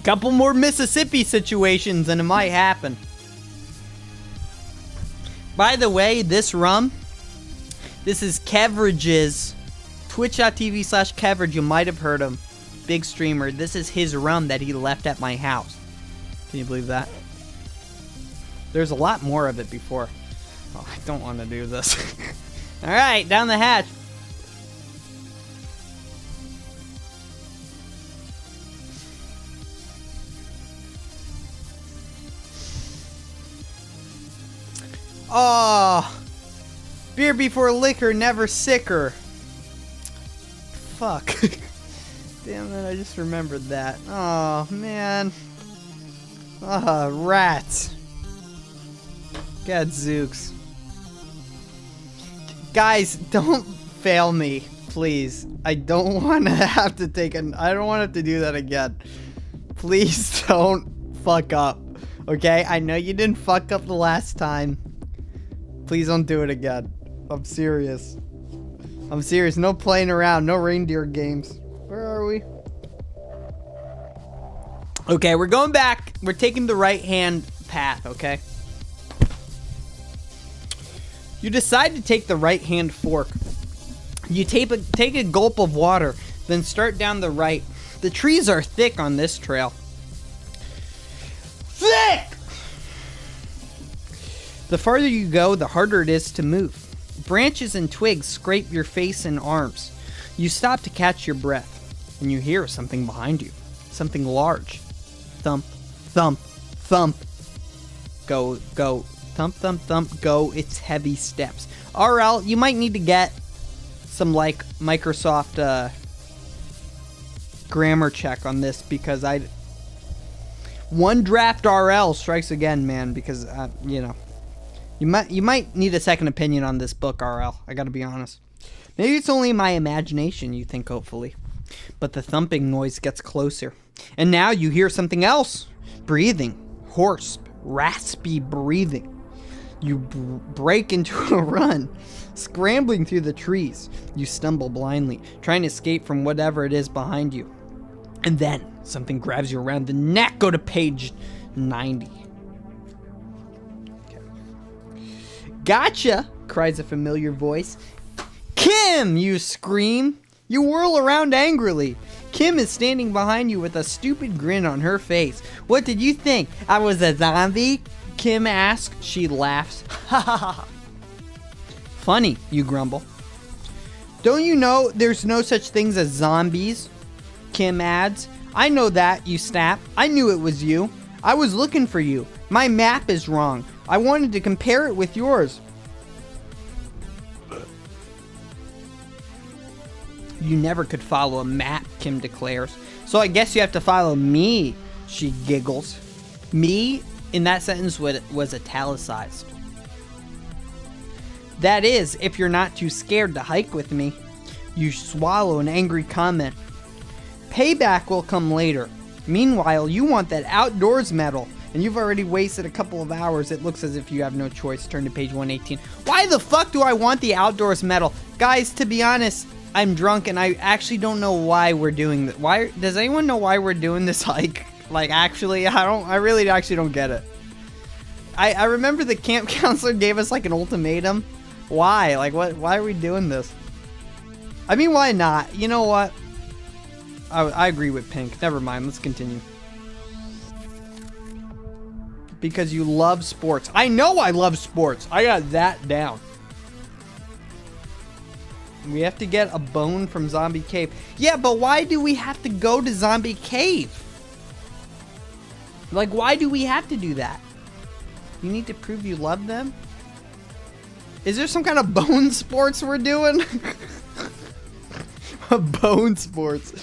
Couple more Mississippi situations and it might happen. By the way, this rum, this is Kevridge's, twitch.tv/Kevridge. You might have heard him. Big streamer. This is his rum that he left at my house. Can you believe that? There's a lot more of it before. Oh, I don't want to do this. Alright, down the hatch. Oh, beer before liquor, never sicker. Fuck. Damn it, I just remembered that. Oh, man. Ah, rats. Gadzooks. Guys, don't fail me, please. I don't want to have to I don't want to have to do that again. Please don't fuck up. Okay? I know you didn't fuck up the last time. Please don't do it again. I'm serious. I'm serious. No playing around. No reindeer games. Where are we? Okay, we're going back. We're taking the right-hand path, okay? You decide to take the right-hand fork. You take a gulp of water, then start down the right. The trees are thick on this trail. Thick! The farther you go, the harder it is to move. Branches and twigs scrape your face and arms. You stop to catch your breath, and you hear something behind you. Something large. Thump, thump, thump. Go, go. Thump, thump, thump. Go. It's heavy steps. RL, you might need to get some, like, Microsoft grammar check on this, because one draft RL strikes again, man, because, you know. You might need a second opinion on this book, RL. I gotta be honest. Maybe it's only my imagination, you think, hopefully. But the thumping noise gets closer. And now you hear something else. Breathing. Hoarse, raspy breathing. You break into a run, scrambling through the trees. You stumble blindly, trying to escape from whatever it is behind you. And then something grabs you around the neck. Go to page 90. Gotcha, cries a familiar voice. Kim, you scream. You whirl around angrily. Kim is standing behind you with a stupid grin on her face. What did you think? I was a zombie? Kim asks. She laughs. Ha ha ha. Funny, you grumble. Don't you know there's no such things as zombies? Kim adds. I know that, you snap. I knew it was you. I was looking for you. My map is wrong. I wanted to compare it with yours. You never could follow a map, Kim declares. So I guess you have to follow me, she giggles. Me, in that sentence, was italicized. That is, if you're not too scared to hike with me. You swallow an angry comment. Payback will come later. Meanwhile, you want that outdoors medal, and you've already wasted a couple of hours. It looks as if you have no choice. Turn to page 118. Why the fuck do I want the outdoors medal? Guys, to be honest, I'm drunk, and I actually don't know why we're doing this. Why? Does anyone know why we're doing this hike? Like, actually, I really actually don't get it. I remember the camp counselor gave us, like, an ultimatum. Why? Like, what? Why are we doing this? I mean, why not? You know what? I agree with Pink. Never mind. Let's continue. Because you love sports. I know I love sports. I got that down. We have to get a bone from Zombie Cave. Yeah, but why do we have to go to Zombie Cave? Like, why do we have to do that? You need to prove you love them? Is there some kind of bone sports we're doing? Bone sports.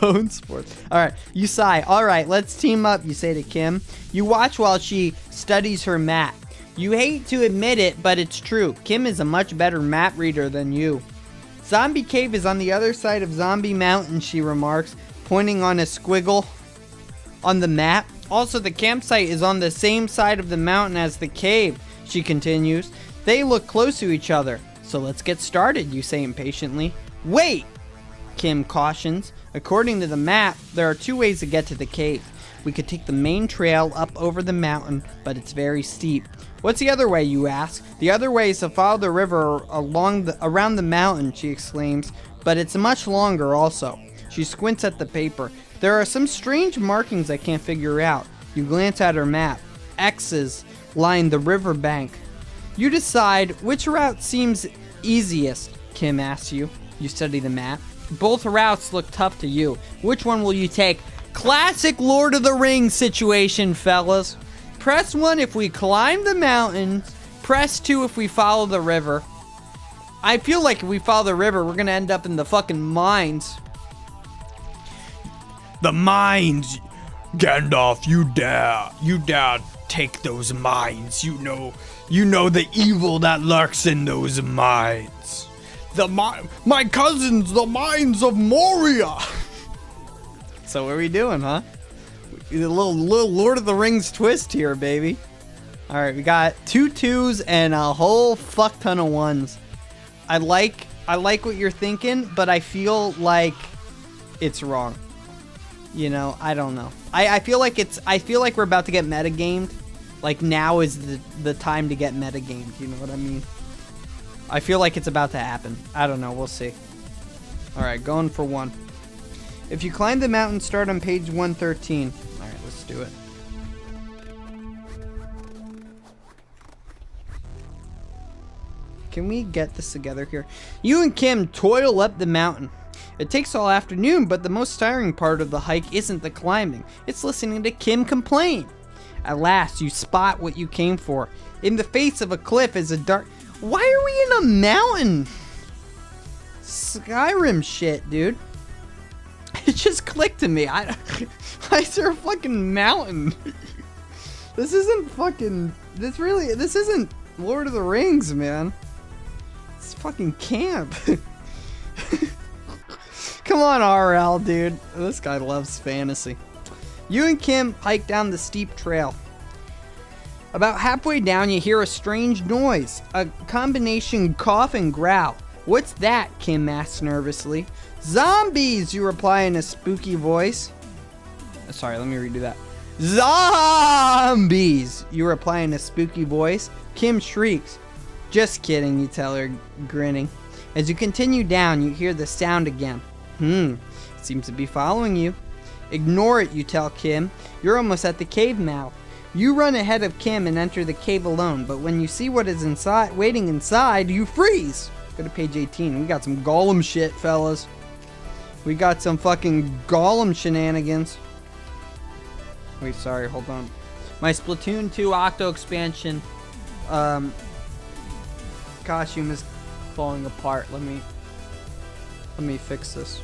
Bone sports. Alright, you sigh. Alright, let's team up, you say to Kim. You watch while she studies her map. You hate to admit it, but it's true. Kim is a much better map reader than you. Zombie Cave is on the other side of Zombie Mountain, she remarks, pointing on a squiggle on the map. Also, the campsite is on the same side of the mountain as the cave, she continues. They look close to each other. So let's get started, you say impatiently. Wait, Kim cautions. According to the map, there are two ways to get to the cave. We could take the main trail up over the mountain, but it's very steep. What's the other way, you ask? The other way is to follow the river around the mountain, she exclaims, but it's much longer also. She squints at the paper. There are some strange markings I can't figure out. You glance at her map. X's line the river bank. You decide which route seems easiest, Kim asks you. You study the map. Both routes look tough to you. Which one will you take? Classic Lord of the Rings situation, fellas. Press 1 if we climb the mountains. Press 2 if we follow the river. I feel like if we follow the river, we're gonna end up in the fucking mines. The mines! Gandalf, you dare take those mines. You know the evil that lurks in those mines. My cousins, the mines of Moria. So what are we doing, huh? A little Lord of the Rings twist here, baby. All right, we got 2 2s and a whole fuck ton of 1s. I like what you're thinking, but I feel like it's wrong. You know, I don't know. I feel like we're about to get metagamed. Like, now is the time to get metagamed, you know what I mean? I feel like it's about to happen. I don't know, we'll see. Alright, going for 1. If you climb the mountain, start on page 113. Alright, let's do it. Can we get this together here? You and Kim toil up the mountain. It takes all afternoon, but the most tiring part of the hike isn't the climbing. It's listening to Kim complain. At last, you spot what you came for. In the face of a cliff is a dark... Why are we in a mountain? Skyrim shit, dude. It just clicked to me. Why is there a fucking mountain? This isn't fucking... This isn't Lord of the Rings, man. It's fucking camp. Come on, RL, dude. This guy loves fantasy. You and Kim hike down the steep trail. About halfway down, you hear a strange noise. A combination cough and growl. What's that? Kim asks nervously. Zombies, you reply in a spooky voice. Sorry, let me redo that. Zombies, you reply in a spooky voice. Kim shrieks. Just kidding, you tell her, grinning. As you continue down, you hear the sound again. It seems to be following you. Ignore it, you tell Kim. You're almost at the cave mouth. You run ahead of Kim and enter the cave alone, but when you see what is inside, waiting inside, you freeze. Go to page 18. We got some Gollum shit, fellas. We got some fucking Gollum shenanigans. Wait, sorry, hold on. My Splatoon 2 Octo expansion costume is falling apart. Let me fix this.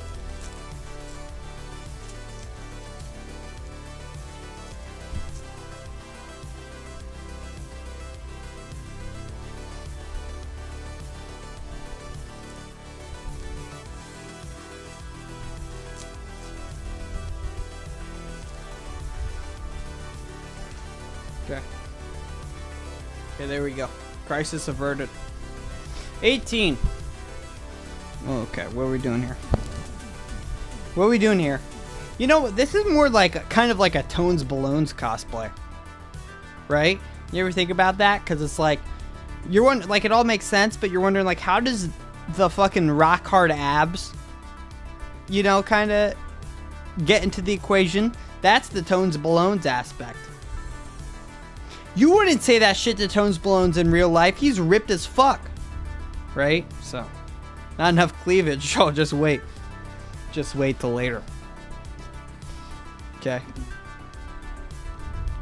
Okay, there we go. Crisis averted. 18. Okay, what are we doing here? What are we doing here? You know, this is more like kind of like a Tones Balloons cosplay. Right? You ever think about that? Because it's like, you're wondering, like, it all makes sense, but you're wondering, like, how does the fucking rock hard abs, you know, kind of get into the equation? That's the Tones Balloons aspect. You wouldn't say that shit to Tones Balloons in real life. He's ripped as fuck. Right? So, not enough cleavage. Oh, just wait. Just wait till later. Okay.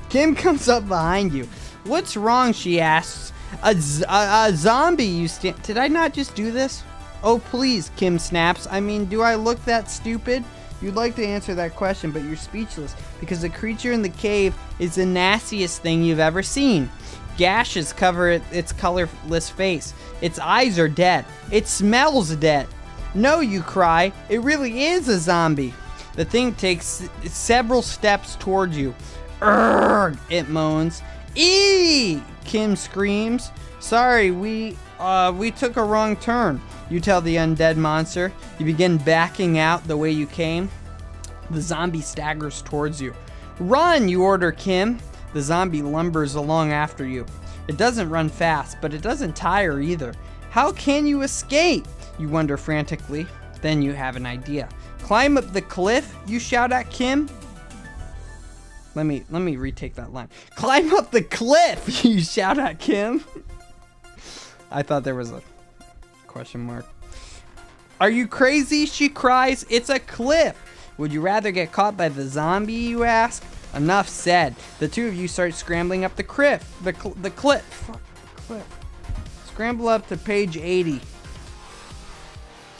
Kim comes up behind you. What's wrong, she asks. A zombie you stand... Did I not just do this? Oh, please, Kim snaps. I mean, do I look that stupid? You'd like to answer that question, but you're speechless because the creature in the cave is the nastiest thing you've ever seen. Gashes cover its colorless face. Its eyes are dead. It smells dead. No, you cry. It really is a zombie. The thing takes several steps towards you. Urgh, it moans. Eee! Kim screams. Sorry, we took a wrong turn. You tell the undead monster. You begin backing out the way you came. The zombie staggers towards you. Run, you order Kim. The zombie lumbers along after you. It doesn't run fast, but it doesn't tire either. How can you escape? You wonder frantically. Then you have an idea. Climb up the cliff, you shout at Kim. Let me retake that line. Climb up the cliff, you shout at Kim. I thought there was a question mark. Are you crazy? She cries. It's a cliff. Would you rather get caught by the zombie, you ask? Enough said. The two of you start scrambling up the cliff. The cliff. Fuck, cliff. Scramble up to page 80.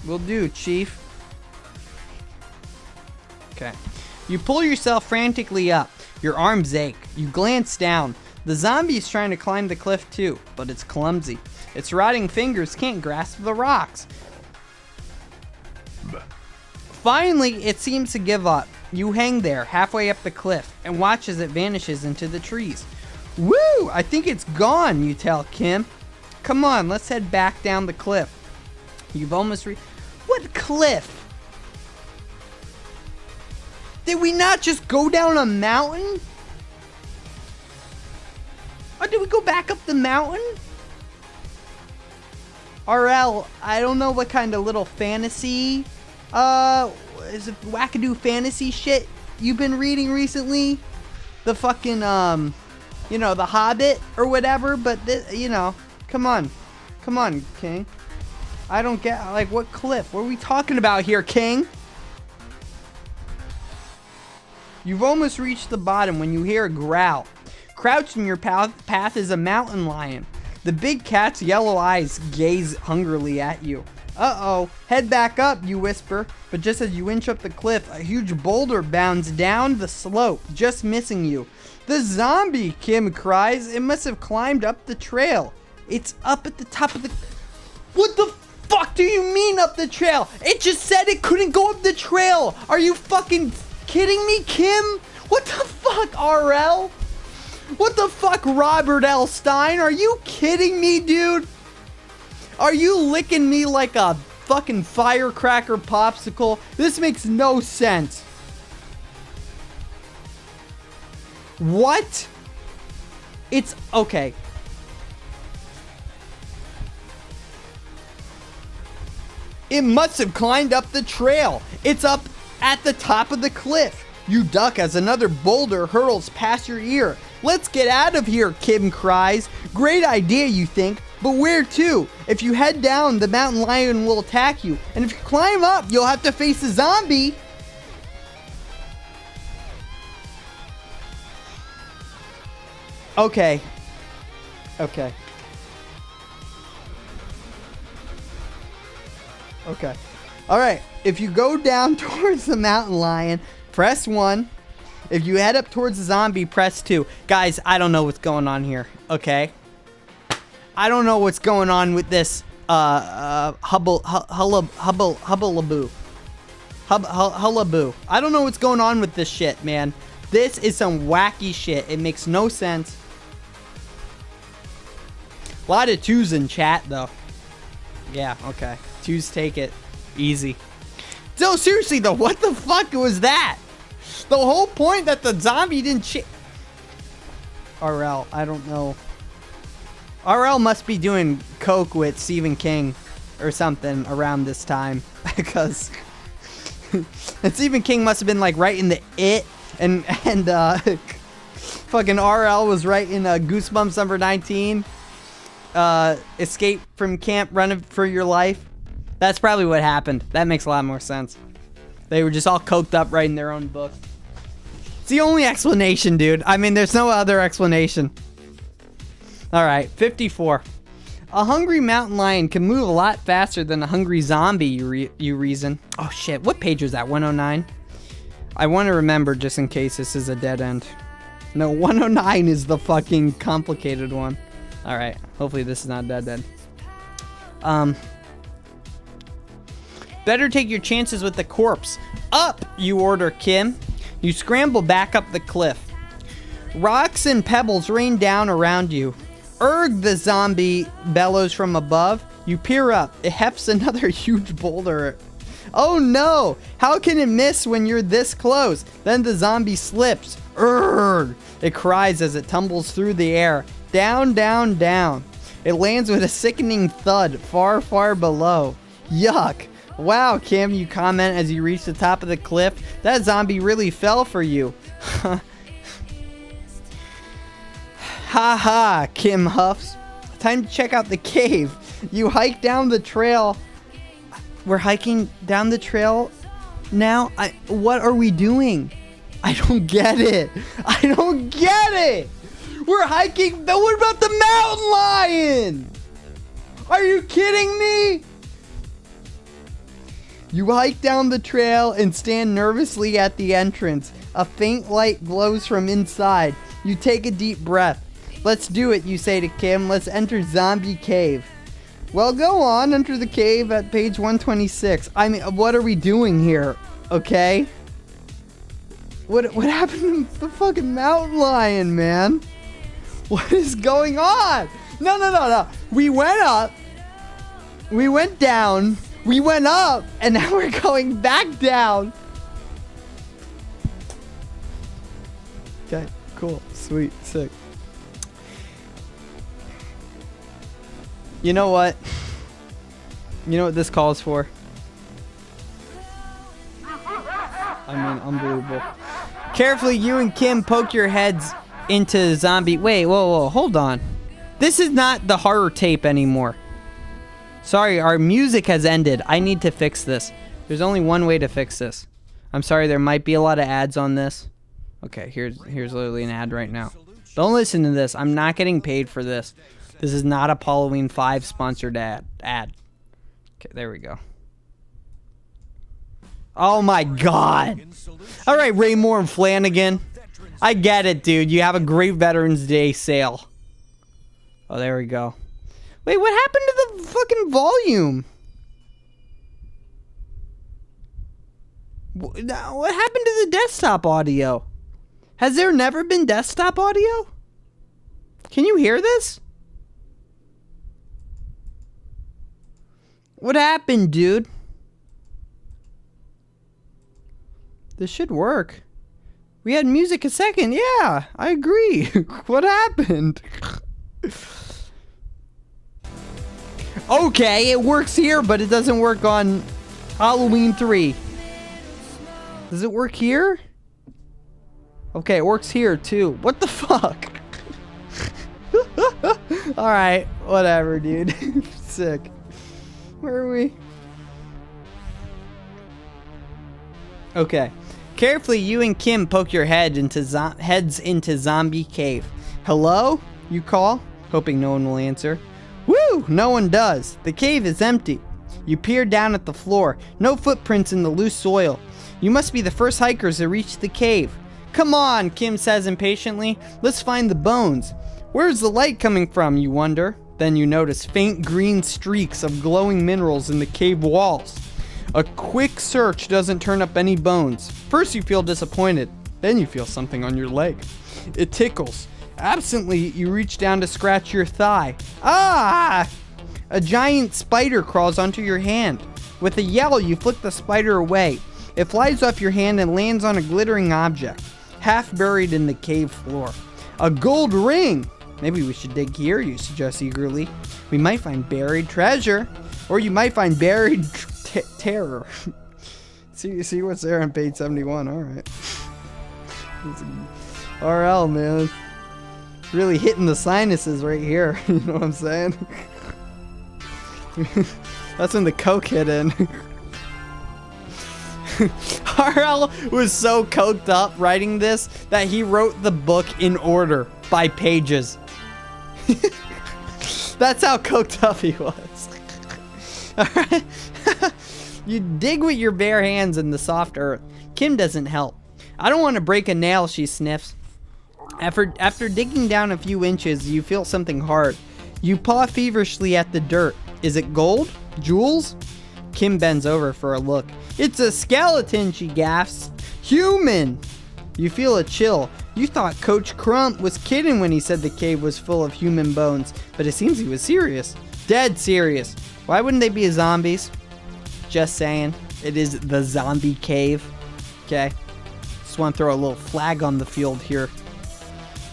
Will do, Chief. Okay. You pull yourself frantically up. Your arms ache. You glance down. The zombie is trying to climb the cliff too, but it's clumsy. Its rotting fingers can't grasp the rocks. Finally, it seems to give up. You hang there, halfway up the cliff, and watch as it vanishes into the trees. Woo! I think it's gone, you tell Kim. Come on, let's head back down the cliff. You've almost reached... What cliff? Did we not just go down a mountain? Or did we go back up the mountain? RL, I don't know what kind of little fantasy, is it wackadoo fantasy shit you've been reading recently? The fucking, you know, The Hobbit or whatever, but, you know, come on, King. I don't get, like, what cliff? What are we talking about here, King? You've almost reached the bottom when you hear a growl. Crouched in your path is a mountain lion. The big cat's yellow eyes gaze hungrily at you. Uh-oh, head back up, you whisper. But just as you inch up the cliff, a huge boulder bounds down the slope, just missing you. The zombie, Kim cries. It must have climbed up the trail. It's up at the top of the... What the fuck do you mean up the trail? It just said it couldn't go up the trail. Are you fucking kidding me, Kim? What the fuck, RL? What the fuck, Robert L. Stein? Are you kidding me, dude? Are you licking me like a fucking firecracker popsicle? This makes no sense. What? It's okay. It must have climbed up the trail. It's up at the top of the cliff. You duck as another boulder hurls past your ear. Let's get out of here, Kim cries. Great idea, you think, but where to? If you head down, the mountain lion will attack you. And if you climb up, you'll have to face a zombie. Okay. Okay. Okay. All right. If you go down towards the mountain lion, press 1. If you head up towards the zombie, press 2. Guys, I don't know what's going on here, okay? I don't know what's going on with this, hullaboo. Hullaboo. I don't know what's going on with this shit, man. This is some wacky shit. It makes no sense. A lot of 2s in chat, though. Yeah, okay. 2s take it. Easy. No, seriously, though, what the fuck was that? The whole point that the zombie didn't RL, I don't know. RL must be doing coke with Stephen King or something around this time. Because... and Stephen King must have been, like, right in the It. And fucking RL was right in Goosebumps number 19. Escape from camp, run for your life. That's probably what happened. That makes a lot more sense. They were just all coked up writing their own book. It's the only explanation, dude. I mean, there's no other explanation. Alright, 54. A hungry mountain lion can move a lot faster than a hungry zombie, you reason. Oh shit, what page was that? 109? I want to remember just in case this is a dead end. No, 109 is the fucking complicated one. Alright, hopefully this is not a dead end. Better take your chances with the corpse. Up, you order Kim. You scramble back up the cliff. Rocks and pebbles rain down around you. Erg, the zombie bellows from above. You peer up. It hefts another huge boulder. Oh no! How can it miss when you're this close? Then the zombie slips. Erg! It cries as it tumbles through the air. Down, down, down. It lands with a sickening thud far, far below. Yuck. Wow, Kim, you comment as you reach the top of the cliff. That zombie really fell for you. Ha ha, Kim huffs. Time to check out the cave. You hike down the trail. We're hiking down the trail now? What are we doing? I don't get it. I don't get it. We're hiking, but what about the mountain lion? Are you kidding me? You hike down the trail and stand nervously at the entrance. A faint light glows from inside. You take a deep breath. Let's do it, you say to Kim. Let's enter Zombie Cave. Well, go on. Enter the cave at page 126. I mean, what are we doing here? Okay? What happened to the fucking mountain lion, man? What is going on? No. We went up. We went down. We went up. And now we're going back down. Okay, cool. Sweet. Sick. You know what? You know what this calls for? I mean, unbelievable. Carefully, you and Kim poke your heads into zombie... Wait, whoa, hold on. This is not the horror tape anymore. Sorry, our music has ended. I need to fix this. There's only one way to fix this. I'm sorry, there might be a lot of ads on this. Okay, here's literally an ad right now. Don't listen to this. I'm not getting paid for this. This is not a Paulloween 5 sponsored ad. Okay, there we go. Oh my god. All right, Raymore and Flanagan. I get it, dude. You have a great Veterans Day sale. Oh, there we go. Wait, what happened to the fucking volume? What happened to the desktop audio? Has there never been desktop audio? Can you hear this? What happened, dude? This should work. We had music a second. Yeah, I agree. What happened? Okay, it works here, but it doesn't work on Paulloween 3. Does it work here? Okay, it works here too. What the fuck? Alright, whatever, dude. Sick. Where are we? Okay. Carefully, you and Kim poke your heads into zombie cave. Hello? You call, hoping no one will answer. Woo! No one does. The cave is empty. You peer down at the floor. No footprints in the loose soil. You must be the first hikers to reach the cave. Come on, Kim says impatiently. Let's find the bones. Where's the light coming from, you wonder? Then you notice faint green streaks of glowing minerals in the cave walls. A quick search doesn't turn up any bones. First you feel disappointed, then you feel something on your leg. It tickles. Absently, you reach down to scratch your thigh. Ah! A giant spider crawls onto your hand. With a yell, you flick the spider away. It flies off your hand and lands on a glittering object, half buried in the cave floor. A gold ring! Maybe we should dig here, you suggest eagerly. We might find buried treasure, or you might find buried terror. see what's there on page 71, alright. RL, man. Really hitting the sinuses right here, you know what I'm saying? That's when the coke hit in. RL was so coked up writing this that he wrote the book in order by pages. That's how coked up he was. Alright. You dig with your bare hands in the soft earth. Kim doesn't help. I don't want to break a nail, she sniffs. After digging down a few inches, you feel something hard. You paw feverishly at the dirt. Is it gold? Jewels? Kim bends over for a look. It's a skeleton, she gasps. Human! You feel a chill. You thought Coach Crump was kidding when he said the cave was full of human bones, but it seems he was serious. Dead serious. Why wouldn't they be zombies? Just saying. It is the zombie cave. Okay. Just want to throw a little flag on the field here.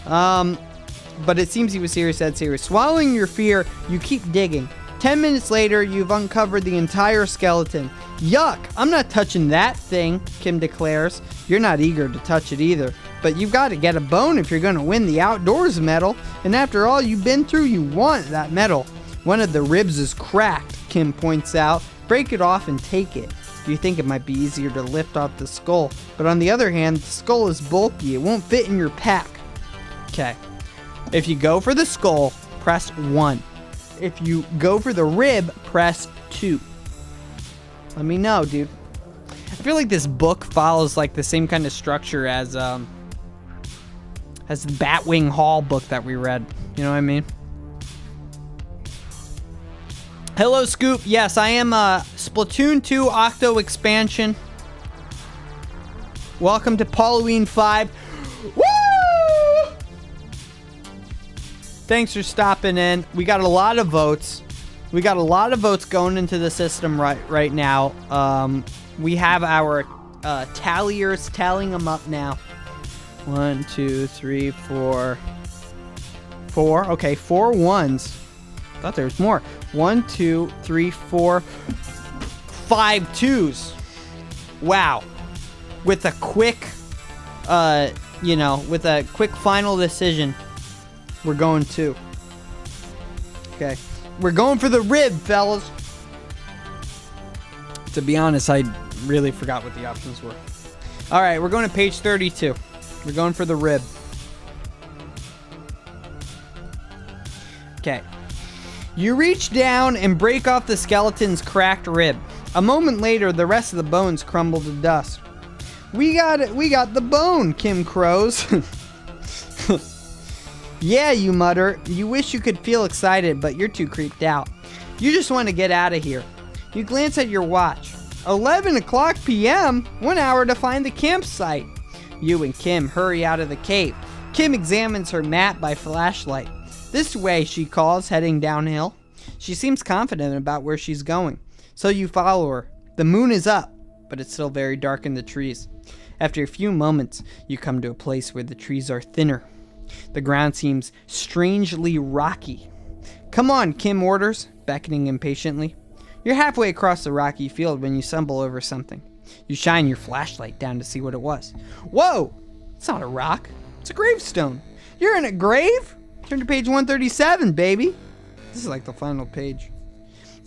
But it seems he was serious, dead serious. Swallowing your fear, you keep digging. 10 minutes later, you've uncovered the entire skeleton. Yuck! I'm not touching that thing, Kim declares. You're not eager to touch it either. But you've got to get a bone if you're going to win the outdoors medal. And after all you've been through, you want that medal. One of the ribs is cracked, Kim points out. Break it off and take it. You think it might be easier to lift off the skull. But on the other hand, the skull is bulky. It won't fit in your pack. Okay. If you go for the skull, press 1. If you go for the rib, press 2. Let me know, dude. I feel like this book follows like the same kind of structure as the Batwing Hall book that we read. You know what I mean? Hello, Scoop. Yes, I am Splatoon 2 Octo expansion. Welcome to Paulloween 5. Woo! Thanks for stopping in. We got a lot of votes. We got a lot of votes going into the system right now. We have our talliers tallying them up now. 1, 2, 3, 4. 4. Okay, 4 ones. Thought there was more. 1, 2, 3, 4, 5 twos. Wow. With a quick, with a quick final decision, we're going 2. Okay. We're going for the rib, fellas. To be honest, I really forgot what the options were. All right, we're going to page 32. We're going for the rib. Okay. You reach down and break off the skeleton's cracked rib. A moment later, the rest of the bones crumble to dust. We got it. We got the bone, Kim crows. Yeah, you mutter. You wish you could feel excited, but you're too creeped out. You just want to get out of here. You glance at your watch. 11 o'clock p.m. 1 hour to find the campsite. You and Kim hurry out of the cave. Kim examines her map by flashlight. This way, she calls, heading downhill. She seems confident about where she's going, so you follow her. The moon is up, but it's still very dark in the trees. After a few moments, you come to a place where the trees are thinner. The ground seems strangely rocky. Come on, Kim orders, beckoning impatiently. You're halfway across the rocky field when you stumble over something. You shine your flashlight down to see what it was. Whoa! It's not a rock. It's a gravestone. You're in a grave? Turn to page 137, baby. This is like the final page.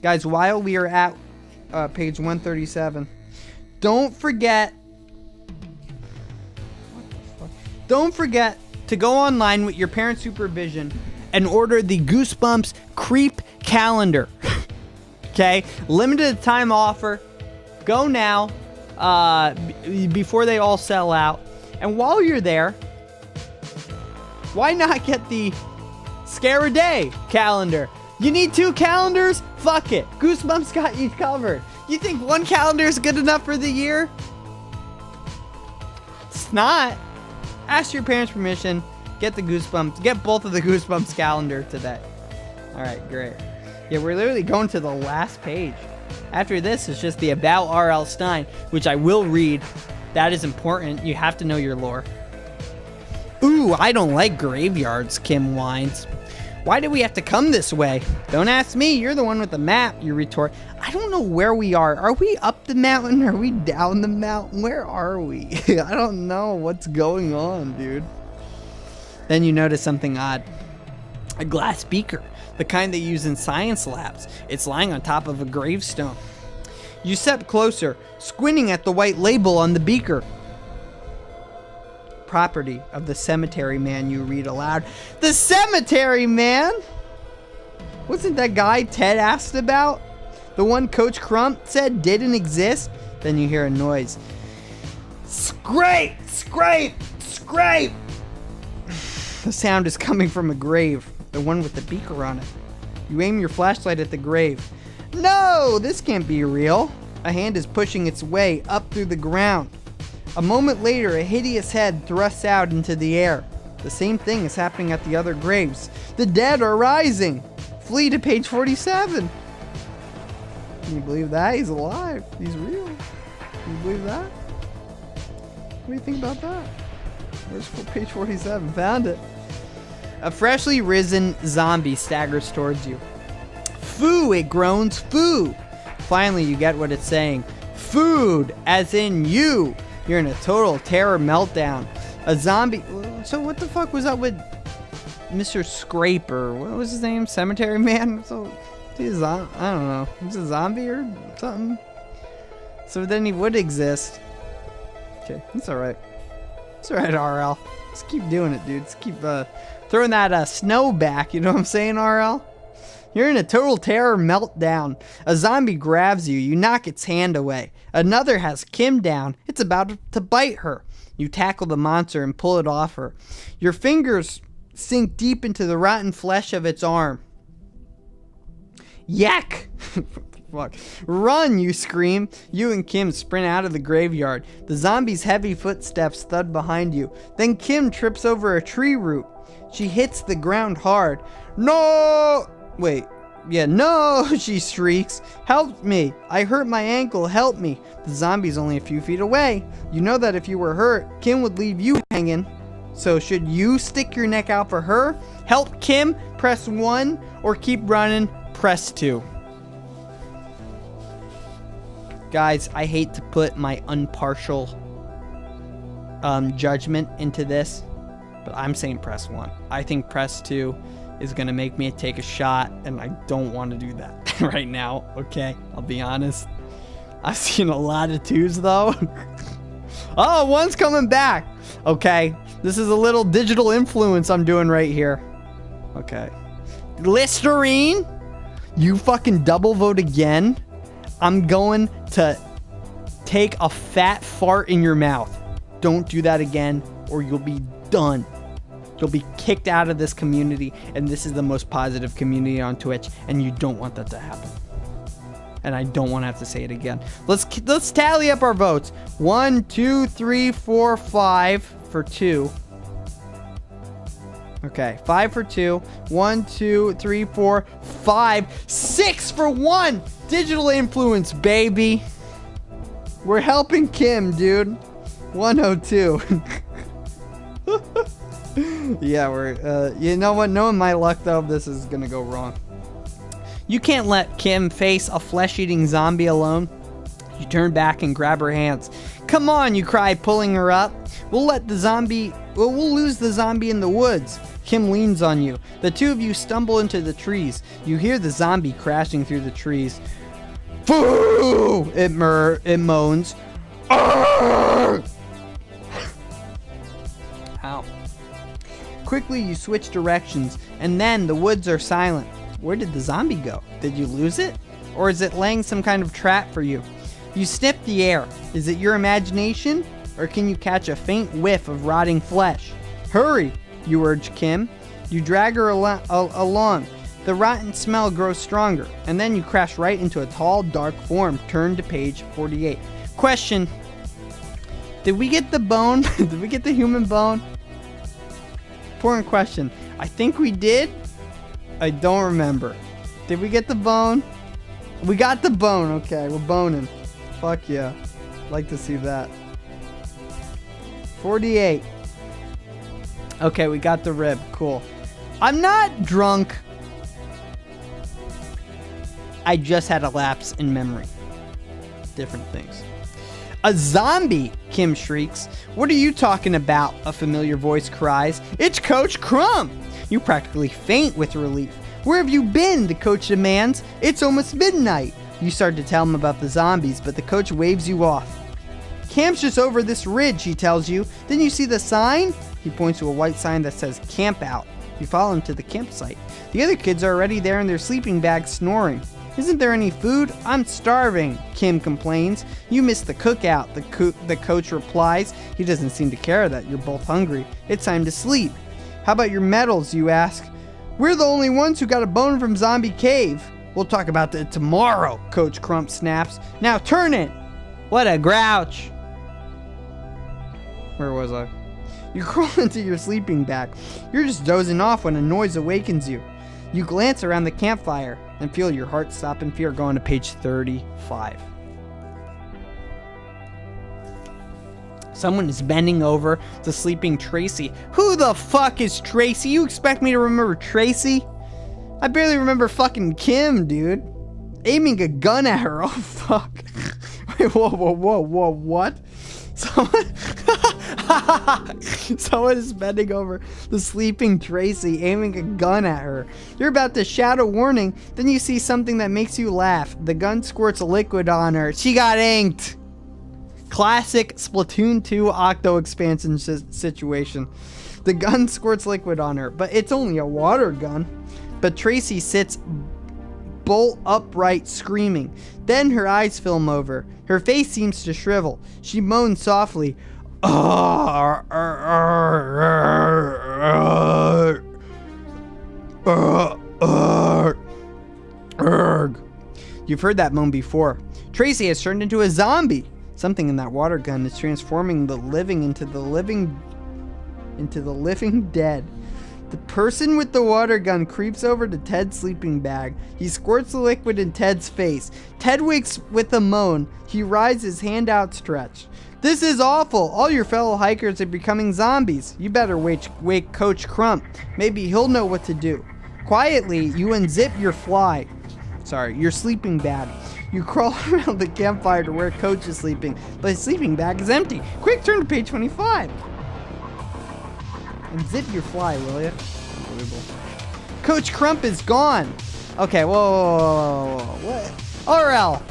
Guys, while we are at page 137, don't forget to go online with your parents' supervision and order the Goosebumps Creep Calendar. Okay? Limited time offer. Go now before they all sell out. And while you're there, why not get the Scare a Day calendar? You need 2 calendars? Fuck it. Goosebumps got you covered. You think 1 calendar is good enough for the year? It's not. Ask your parents' permission. Get both of the Goosebumps calendar today. Alright, great. Yeah, we're literally going to the last page. After this is just the About R.L. Stine, which I will read. That is important. You have to know your lore. Ooh, I don't like graveyards, Kim whines. Why do we have to come this way? Don't ask me. You're the one with the map, you retort. I don't know where we are. Are we up the mountain? Are we down the mountain? Where are we? I don't know what's going on, dude. Then you notice something odd. A glass beaker, the kind they use in science labs. It's lying on top of a gravestone. You step closer, squinting at the white label on the beaker. Property of the cemetery man, you read aloud. The cemetery man? Wasn't that guy Ted asked about? The one Coach Crump said didn't exist? Then you hear a noise. Scrape! Scrape! Scrape! The sound is coming from a grave. The one with the beaker on it. You aim your flashlight at the grave. No! This can't be real. A hand is pushing its way up through the ground. A moment later, a hideous head thrusts out into the air. The same thing is happening at the other graves. The dead are rising. Flee to page 47. Can you believe that? He's alive. He's real. Can you believe that? What do you think about that? Where's page 47? Found it. A freshly risen zombie staggers towards you. Foo, it groans. Foo. Finally, you get what it's saying. Food, as in you. You're in a total terror meltdown. A zombie. So what the fuck was up with Mr. Scraper? What was his name? Cemetery Man? So he's I don't know. He's a zombie or something. So then he would exist. Okay, that's alright. It's alright, RL. Just keep doing it, dude. Just keep throwing that snow back. You know what I'm saying, RL? You're in a total terror meltdown. A zombie grabs you. You knock its hand away. Another has Kim down. It's about to bite her. You tackle the monster and pull it off her. Your fingers sink deep into the rotten flesh of its arm. Yak! Fuck. Run, you scream. You and Kim sprint out of the graveyard. The zombie's heavy footsteps thud behind you. Then Kim trips over a tree root. She hits the ground hard. No! Wait. Yeah, no, she shrieks. Help me. I hurt my ankle. Help me. The zombie's only a few feet away. You know that if you were hurt, Kim would leave you hanging. So should you stick your neck out for her? Help Kim, press 1, or keep running, press 2. Guys, I hate to put my impartial judgment into this, but I'm saying press 1. I think press 2 is going to make me take a shot, and I don't want to do that right now, okay? I'll be honest. I've seen a lot of 2s, though. Oh, 1's coming back. Okay, this is a little digital influence I'm doing right here. Okay. Listerine, you fucking double vote again. I'm going to take a fat fart in your mouth. Don't do that again, or you'll be done. You'll be kicked out of this community, and this is the most positive community on Twitch, and you don't want that to happen. And I don't want to have to say it again. Let's tally up our votes. 1, 2, 3, 4, 5 for 2. Okay, 5 for 2. 1, 2, 3, 4, 5, 6 for 1. Digital influence, baby. We're helping Kim, dude. 102. Yeah, we're, you know what? Knowing my luck, though, this is gonna go wrong. You can't let Kim face a flesh-eating zombie alone. You turn back and grab her hands. Come on, you cry, pulling her up. We'll lose the zombie in the woods. Kim leans on you. The two of you stumble into the trees. You hear the zombie crashing through the trees. Foo! It moans. Arrgh! Ow. Quickly, you switch directions, and then the woods are silent. Where did the zombie go? Did you lose it? Or is it laying some kind of trap for you? You sniff the air. Is it your imagination? Or can you catch a faint whiff of rotting flesh? Hurry, you urge Kim. You drag her along. The rotten smell grows stronger, and then you crash right into a tall, dark form. Turn to page 48. Question. Did we get the bone? Did we get the human bone? Important question. I think we did. I don't remember. Did we get the bone? We got the bone. Okay, we're boning. Fuck yeah. Like to see that. 48. Okay, we got the rib. Cool. I'm not drunk. I just had a lapse in memory. Different things. A zombie, Kim shrieks. What are you talking about? A familiar voice cries. It's Coach Crumb. You practically faint with relief. Where have you been? The coach demands. It's almost midnight. You start to tell him about the zombies, but the coach waves you off. Camp's just over this ridge, he tells you. Didn't you see the sign? He points to a white sign that says Camp Out. You follow him to the campsite. The other kids are already there in their sleeping bags snoring. Isn't there any food? I'm starving, Kim complains. You missed the cookout, the coach replies. He doesn't seem to care that you're both hungry. It's time to sleep. How about your medals, you ask? We're the only ones who got a bone from Zombie Cave. We'll talk about that tomorrow, Coach Crump snaps. Now turn it. What a grouch. Where was I? You crawl into your sleeping bag. You're just dozing off when a noise awakens you. You glance around the campfire and feel your heart stop in fear. Going to page 35. Someone is bending over the sleeping Tracy. Who the fuck is Tracy? You expect me to remember Tracy? I barely remember fucking Kim, dude. Aiming a gun at her. Oh, fuck. Wait, whoa, what? Someone is bending over the sleeping Tracy, aiming a gun at her. You're about to shout a warning, then you see something that makes you laugh. The gun squirts a liquid on her. She got inked. Classic Splatoon 2 Octo expansion situation. The gun squirts liquid on her, but it's only a water gun. But Tracy sits bolt upright, screaming. Then her eyes film over. Her face seems to shrivel. She moans softly. You've heard that moan before. Tracy has turned into a zombie. Something in that water gun is transforming the living into the living dead. The person with the water gun creeps over to Ted's sleeping bag. He squirts the liquid in Ted's face. Ted wakes with a moan. He rises, hand outstretched. This is awful. All your fellow hikers are becoming zombies. You better wake Coach Crump. Maybe he'll know what to do. Quietly, you unzip your sleeping bag. You crawl around the campfire to where Coach is sleeping, but his sleeping bag is empty. Quick, turn to page 25. Unzip your fly, will you? Unbelievable. Coach Crump is gone. Okay, whoa. What?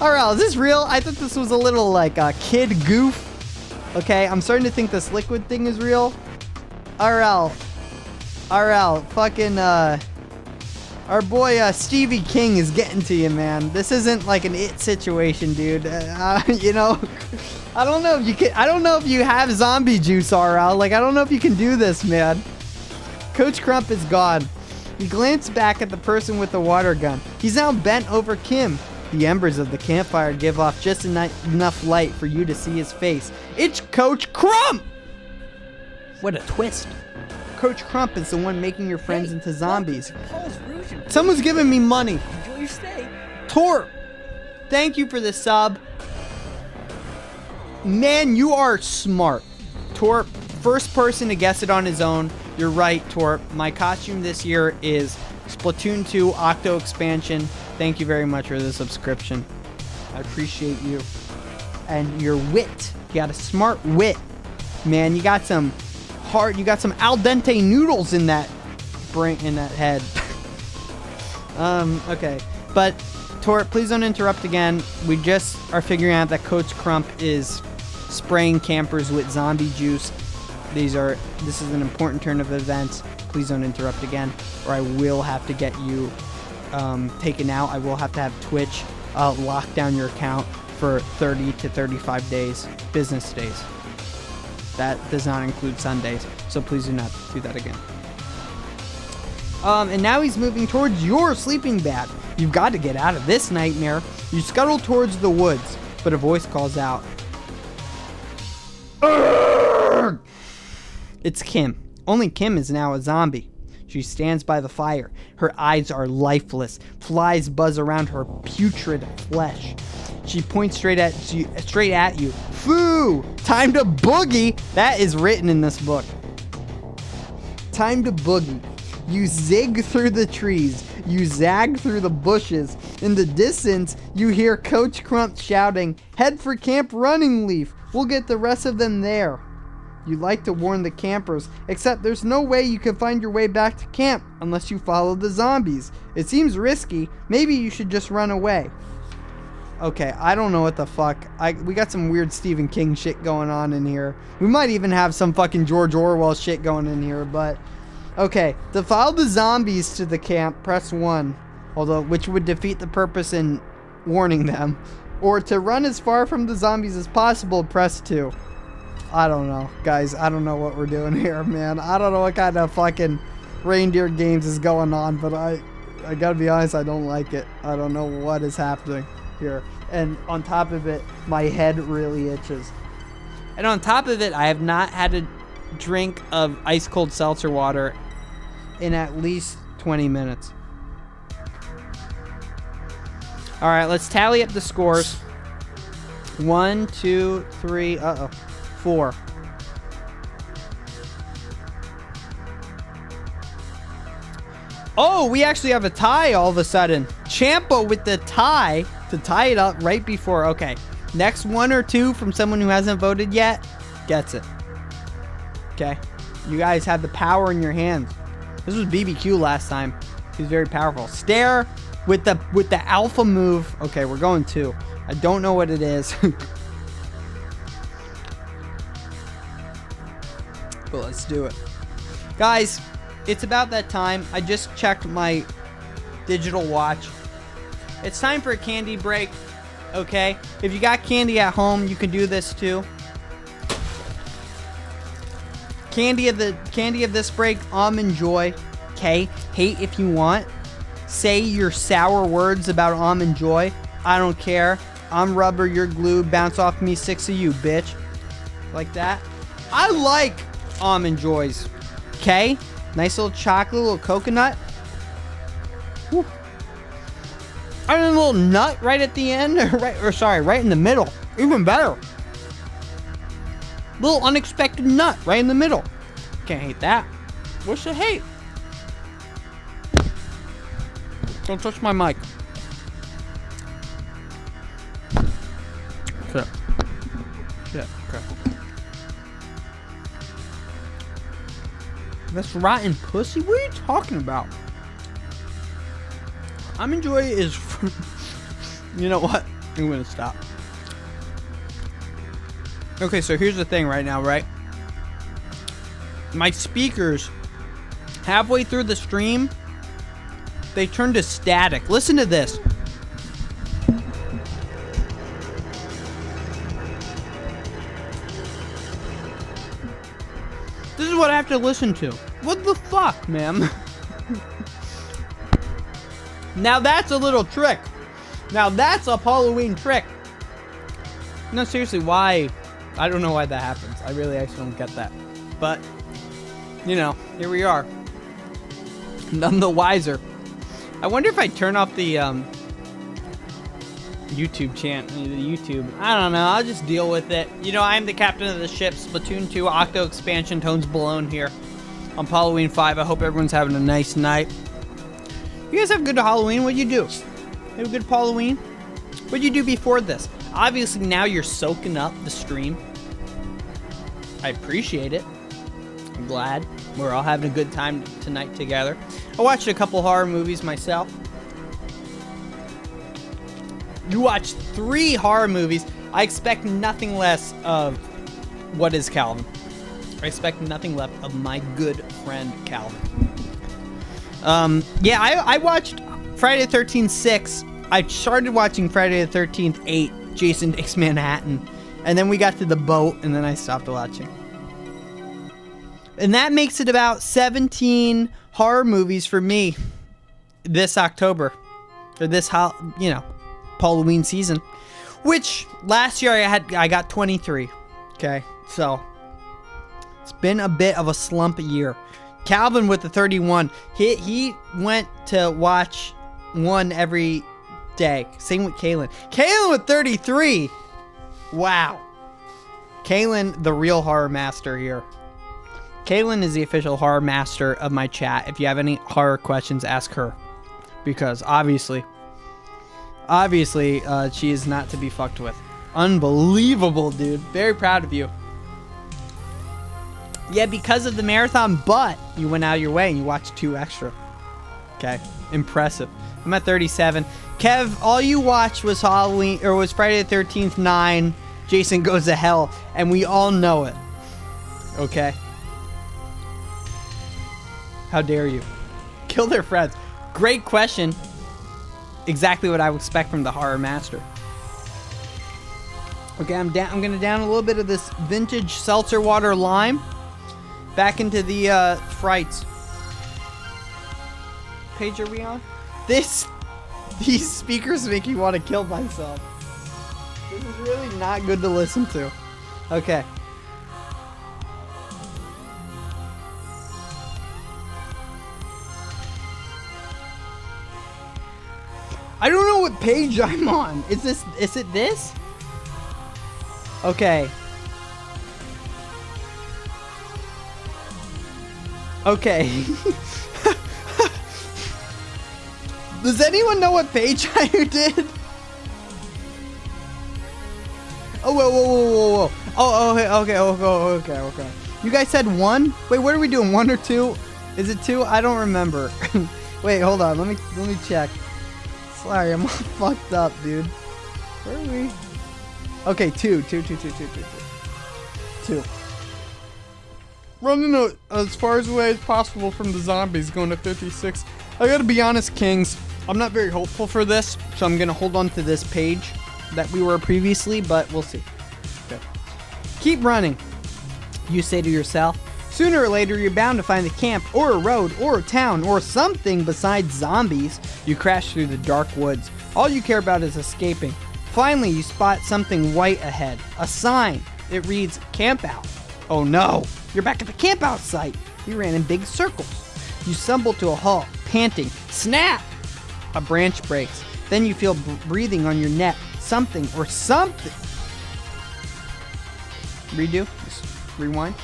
RL, is this real? I thought this was a little like a kid goof. Okay, I'm starting to think this liquid thing is real. RL, fucking, our boy Stevie King is getting to you, man. This isn't like an it situation, dude. You know, I don't know if you have zombie juice, RL. Like, I don't know if you can do this, man. Coach Crump is gone. He glanced back at the person with the water gun. He's now bent over Kim. The embers of the campfire give off just enough light for you to see his face. It's Coach Crump! What a twist. Coach Crump is the one making your friends into zombies. Someone's giving me money. Enjoy your stay. Torp, thank you for the sub. Man, you are smart. Torp, first person to guess it on his own. You're right, Torp. My costume this year is Splatoon 2 Octo Expansion. Thank you very much for the subscription. I appreciate you. And your wit. You got a smart wit. Man, you got some al dente noodles in that head. Okay. But Torp, please don't interrupt again. We just are figuring out that Coach Crump is spraying campers with zombie juice. This is an important turn of events. Please don't interrupt again, or I will have to get you taken out. I will have to have Twitch lock down your account for 30 to 35 days, business days. That does not include Sundays, so please do not do that again. And now he's moving towards your sleeping bag. You've got to get out of this nightmare. You scuttle towards the woods, but a voice calls out. Urgh! It's Kim. Only Kim is now a zombie. She stands by the fire. Her eyes are lifeless. Flies buzz around her putrid flesh. She points straight at you. Foo! Time to boogie! That is written in this book. Time to boogie. You zig through the trees. You zag through the bushes. In the distance, you hear Coach Crump shouting, "Head for Camp Running Leaf. We'll get the rest of them there." You'd like to warn the campers, except there's no way you can find your way back to camp unless you follow the zombies. It seems risky. Maybe you should just run away. Okay, I don't know what the fuck. We got some weird Stephen King shit going on in here. We might even have some fucking George Orwell shit going in here, but... Okay, to follow the zombies to the camp, press 1. Which would defeat the purpose in warning them. Or to run as far from the zombies as possible, press 2. I don't know, guys. I don't know what we're doing here, man. I don't know what kind of fucking reindeer games is going on, but I gotta be honest, I don't like it. I don't know what is happening here. And on top of it, my head really itches. And on top of it, I have not had a drink of ice cold seltzer water in at least 20 minutes. All right, let's tally up the scores. 1, 2, 3, 4. Oh, we actually have a tie all of a sudden. Champa with the tie to tie it up right before. Okay, next 1 or 2 from someone who hasn't voted yet gets it. Okay, you guys have the power in your hands. This was BBQ last time. He's very powerful. Stare with the alpha move. Okay, we're going 2. I don't know what it is. But let's do it. Guys, it's about that time. I just checked my digital watch. It's time for a candy break. Okay? If you got candy at home, you can do this too. Candy of this break, Almond Joy. Okay? Hate if you want. say your sour words about Almond Joy. I don't care. I'm rubber, you're glue. Bounce off me, 6 of you, bitch. Like that. I like Almond Joys. Okay? Nice little chocolate, little coconut. Woo. And a little nut right at the end. Right in the middle. Even better. Little unexpected nut right in the middle. Can't hate that. What's the hate? Don't touch my mic. Okay. Yeah, okay. That's rotten pussy? What are you talking about? Almond Joy is... You know what? I'm gonna stop. Okay, so here's the thing right now, right? My speakers, halfway through the stream, they turned to static. Listen to this. This is what I have to listen to. What the fuck, man? Now that's a little trick. Now that's a Paulloween trick. No, seriously, why? I don't know why that happens. I really actually don't get that. But, you know, here we are. None the wiser. I wonder if I turn off the YouTube chant, the YouTube. I don't know. I'll just deal with it. You know, I'm the captain of the ship. Splatoon 2 Octo Expansion Tones Blown here on Paulloween 5. I hope everyone's having a nice night. You guys have a good Halloween? What'd you do? Have a good Paulloween? What'd you do before this? Obviously, now you're soaking up the stream. I appreciate it. I'm glad we're all having a good time tonight together. I watched a couple horror movies myself. You watched 3 horror movies. I expect nothing less of what is Calvin. I expect nothing less of my good friend Calvin. Yeah, I watched Friday the 13th 6. I started watching Friday the 13th 8. Jason Takes Manhattan, and then we got to the boat, and then I stopped watching. And that makes it about 17 horror movies for me this October, or this Paulloween season. Which last year I got 23. Okay, so it's been a bit of a slump year. Calvin with the 31. He went to watch one every day. Same with Kaylin. Kaylin with 33. Wow. Kaylin, the real horror master here. Kaylin is the official horror master of my chat. If you have any horror questions, ask her. Because obviously, she is not to be fucked with. Unbelievable, dude. Very proud of you. Yeah, because of the marathon, but you went out of your way and you watched 2 extra. Okay, impressive. I'm at 37. Kev, all you watched was Halloween, or was Friday the 13th 9, Jason Goes to Hell, and we all know it. Okay? How dare you? Kill their friends. Great question. Exactly what I would expect from the horror master. Okay, I'm gonna down a little bit of this vintage seltzer water lime. Back into the frights. Page are we on? These speakers make me want to kill myself. This is really not good to listen to. Okay. I don't know what page I'm on. Is it this? Okay. Okay. Does anyone know what page I did? Oh, whoa. Oh, okay. You guys said 1? Wait, what are we doing? 1 or 2? Is it 2? I don't remember. Wait, hold on. Let me check. Sorry, I'm all fucked up, dude. Where are we? Okay, 2. Running as far away as possible from the zombies, going to 56. I gotta be honest, Kings. I'm not very hopeful for this, so I'm gonna hold on to this page that we were previously, but we'll see. Okay. Keep running. You say to yourself, Sooner or later, you're bound to find a camp, or a road, or a town, or something besides zombies. You crash through the dark woods. All you care about is escaping. Finally, you spot something white ahead. A sign. It reads, Camp Out. Oh no, you're back at the camp out site. You ran in big circles. You stumble to a halt, panting. Snap! A branch breaks. Then you feel breathing on your neck. Something or something. Redo. Just rewind.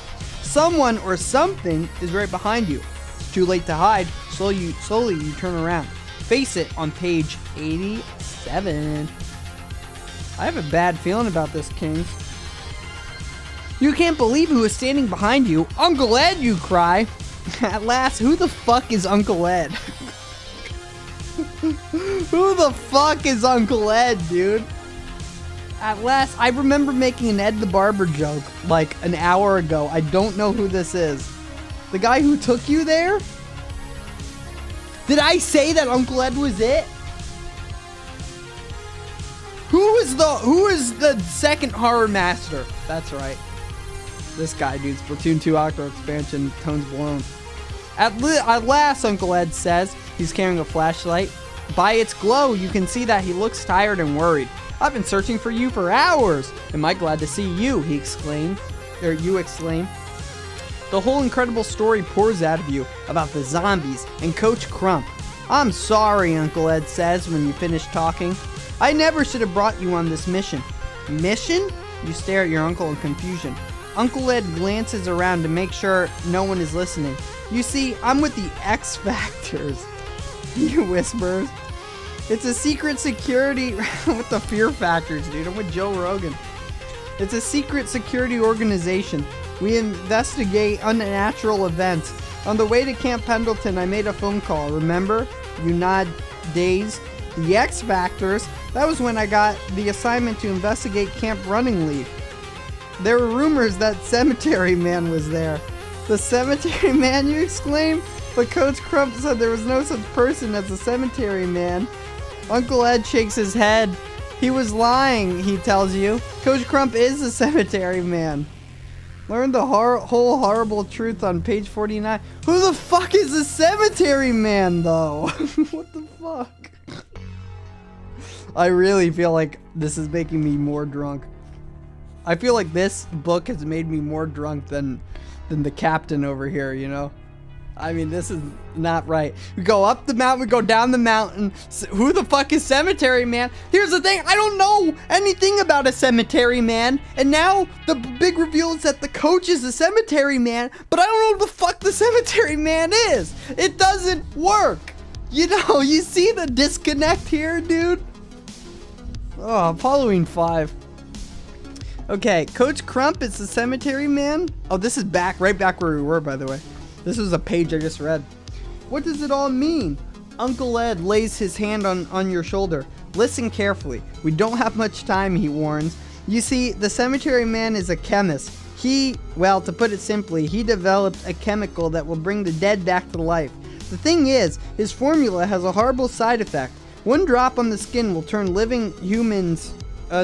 Someone or something is right behind you. It's too late to hide. Slowly you turn around. Face it on page 87. I have a bad feeling about this, Kings. You can't believe who is standing behind you. Uncle Ed, you cry. At last, who the fuck is Uncle Ed? Who the fuck is Uncle Ed, dude? At last, I remember making an Ed the Barber joke like an hour ago. I don't know who this is. The guy who took you there? Did I say that Uncle Ed was it? Who is the second horror master? That's right. This guy, dude. Splatoon 2 Octo expansion, tones blown. At last, Uncle Ed says. He's carrying a flashlight. By its glow, you can see that he looks tired and worried. I've been searching for you for hours. Am I glad to see you? He exclaimed. Or you exclaim. The whole incredible story pours out of you about the zombies and Coach Crump. I'm sorry, Uncle Ed says when you finish talking. I never should have brought you on this mission. Mission? You stare at your uncle in confusion. Uncle Ed glances around to make sure no one is listening. You see, I'm with the X Factors. He whispers. It's a secret security with the Fear Factors, dude. I'm with Joe Rogan. It's a secret security organization. We investigate unnatural events. On the way to Camp Pendleton, I made a phone call. Remember? You nod, dazed. The X Factors? That was when I got the assignment to investigate Camp Running Leaf. There were rumors that Cemetery Man was there. The Cemetery Man, you exclaim? But Coach Crump said there was no such person as a Cemetery Man. Uncle Ed shakes his head. He was lying, he tells you. Coach Crump is a Cemetery Man. Learn the whole horrible truth on page 49. Who the fuck is a Cemetery Man, though? What the fuck? I really feel like this is making me more drunk. I feel like this book has made me more drunk than the captain over here, you know? I mean, this is not right. We go up the mountain, we go down the mountain. Who the fuck is Cemetery Man? Here's the thing, I don't know anything about a Cemetery Man. And now the big reveal is that the coach is a Cemetery Man, but I don't know who the fuck the Cemetery Man is. It doesn't work. You know, you see the disconnect here, dude? Oh, Paulloween 5. Okay, Coach Crump is the Cemetery Man. Oh, this is right back where we were, by the way. This was a page I just read. What does it all mean? Uncle Ed lays his hand on your shoulder. Listen carefully. We don't have much time, he warns. You see, the Cemetery Man is a chemist. Well, to put it simply, he developed a chemical that will bring the dead back to life. The thing is, his formula has a horrible side effect. One drop on the skin will turn living humans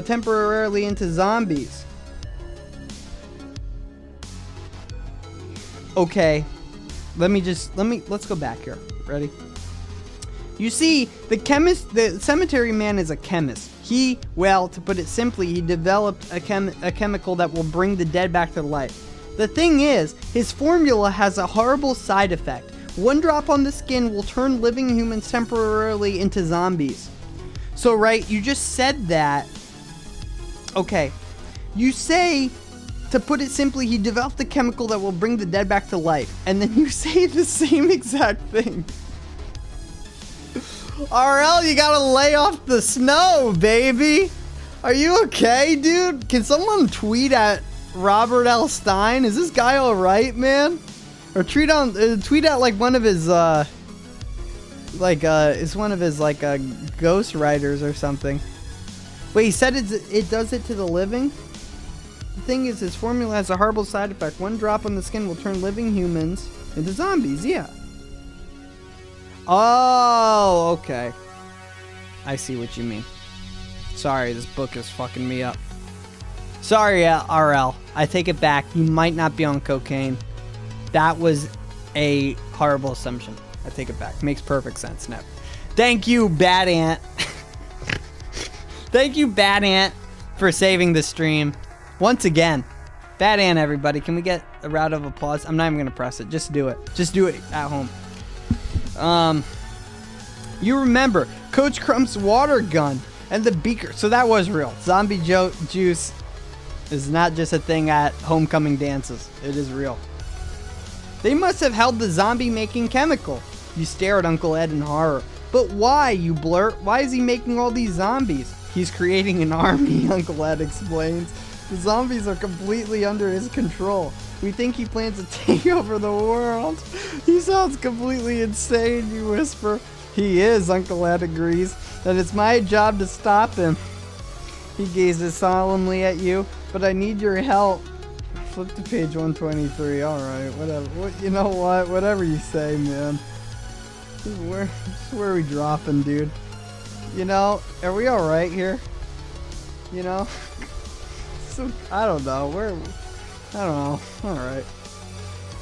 temporarily into zombies. Okay. Let's go back here. Ready? You see, the Cemetery Man is a chemist. Well, to put it simply, he developed a chemical that will bring the dead back to life. The thing is, his formula has a horrible side effect. One drop on the skin will turn living humans temporarily into zombies. So, right, you just said that. Okay. You say, to put it simply, he developed a chemical that will bring the dead back to life. And then you say the same exact thing. RL, you gotta lay off the snow, baby. Are you okay, dude? Can someone tweet at Robert L. Stein? Is this guy alright, man? Or tweet at like one of his, it's one of his, ghost writers or something. Wait, he said it does it to the living? The thing is, his formula has a horrible side effect. One drop on the skin will turn living humans into zombies, yeah. Oh, okay. I see what you mean. Sorry, this book is fucking me up. Sorry, RL. I take it back. You might not be on cocaine. That was a horrible assumption. I take it back. Makes perfect sense now. Thank you, Bad Ant. Thank you, Bad Ant, for saving the stream. Once again. Bad Ant, everybody. Can we get a round of applause? I'm not even going to press it. Just do it. Just do it at home. You remember Coach Crump's water gun and the beaker. So that was real. Zombie juice is not just a thing at homecoming dances. It is real. They must have held the zombie-making chemical. You stare at Uncle Ed in horror. But why, you blurt? Why is he making all these zombies? He's creating an army, Uncle Ed explains. The zombies are completely under his control. We think he plans to take over the world. He sounds completely insane, you whisper. He is, Uncle Ed agrees. And it's my job to stop him. He gazes solemnly at you. But I need your help. Flip to page 123. Alright, whatever. You know what? Whatever you say, man. Where are we dropping, dude? You know, are we alright here? You know? So, I don't know. I don't know. Alright.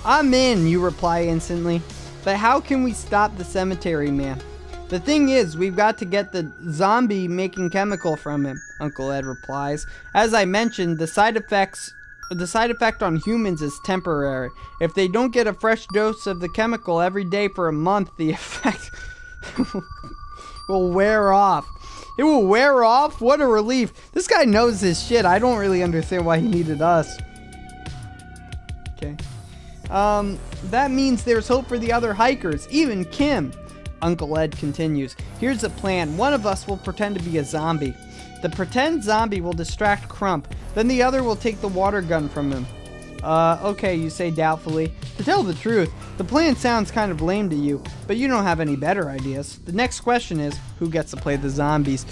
I'm in, you reply instantly. But how can we stop the cemetery man? The thing is, we've got to get the zombie making chemical from him, Uncle Ed replies. As I mentioned, the side effect on humans is temporary. If they don't get a fresh dose of the chemical every day for a month, the effect will wear off. It will wear off? What a relief. This guy knows his shit. I don't really understand why he needed us. Okay. That means there's hope for the other hikers, even Kim. Uncle Ed continues. Here's the plan. One of us will pretend to be a zombie. The pretend zombie will distract Crump. Then the other will take the water gun from him. Okay, you say doubtfully. To tell the truth, the plan sounds kind of lame to you, but you don't have any better ideas. The next question is, who gets to play the zombies?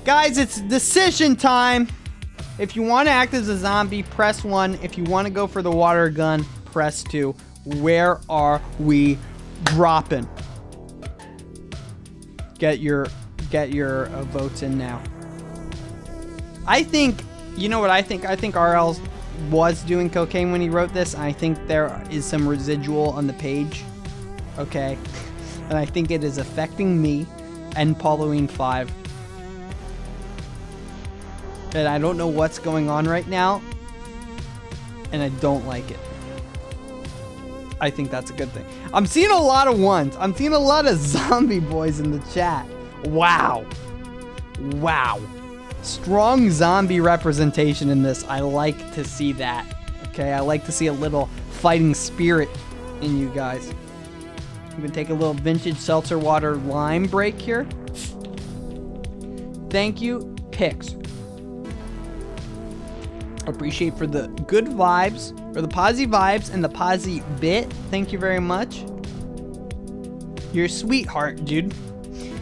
Guys, it's decision time! If you want to act as a zombie, press 1. If you want to go for the water gun, press 2. Where are we dropping? Get your votes in now. I think, you know what I think? I think RL was doing cocaine when he wrote this. I think there is some residual on the page. Okay. And I think it is affecting me and Paulloween 5. And I don't know what's going on right now. And I don't like it. I think that's a good thing. I'm seeing a lot of ones. I'm seeing a lot of zombie boys in the chat. Wow. Wow. Strong zombie representation in this. I like to see that. Okay, I like to see a little fighting spirit in you guys. I'm gonna take a little vintage seltzer water lime break here. Thank you, Pix. Appreciate for the good vibes, or the posy vibes and the posy bit. Thank you very much. You're a sweetheart, dude.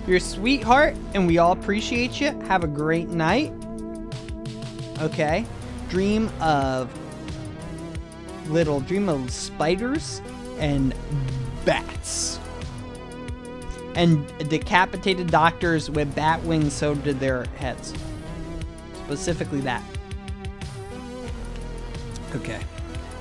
You're a sweetheart, and we all appreciate you. Have a great night. Okay. Dream of spiders and bats. And decapitated doctors with bat wings sewed to their heads. Specifically that. Okay.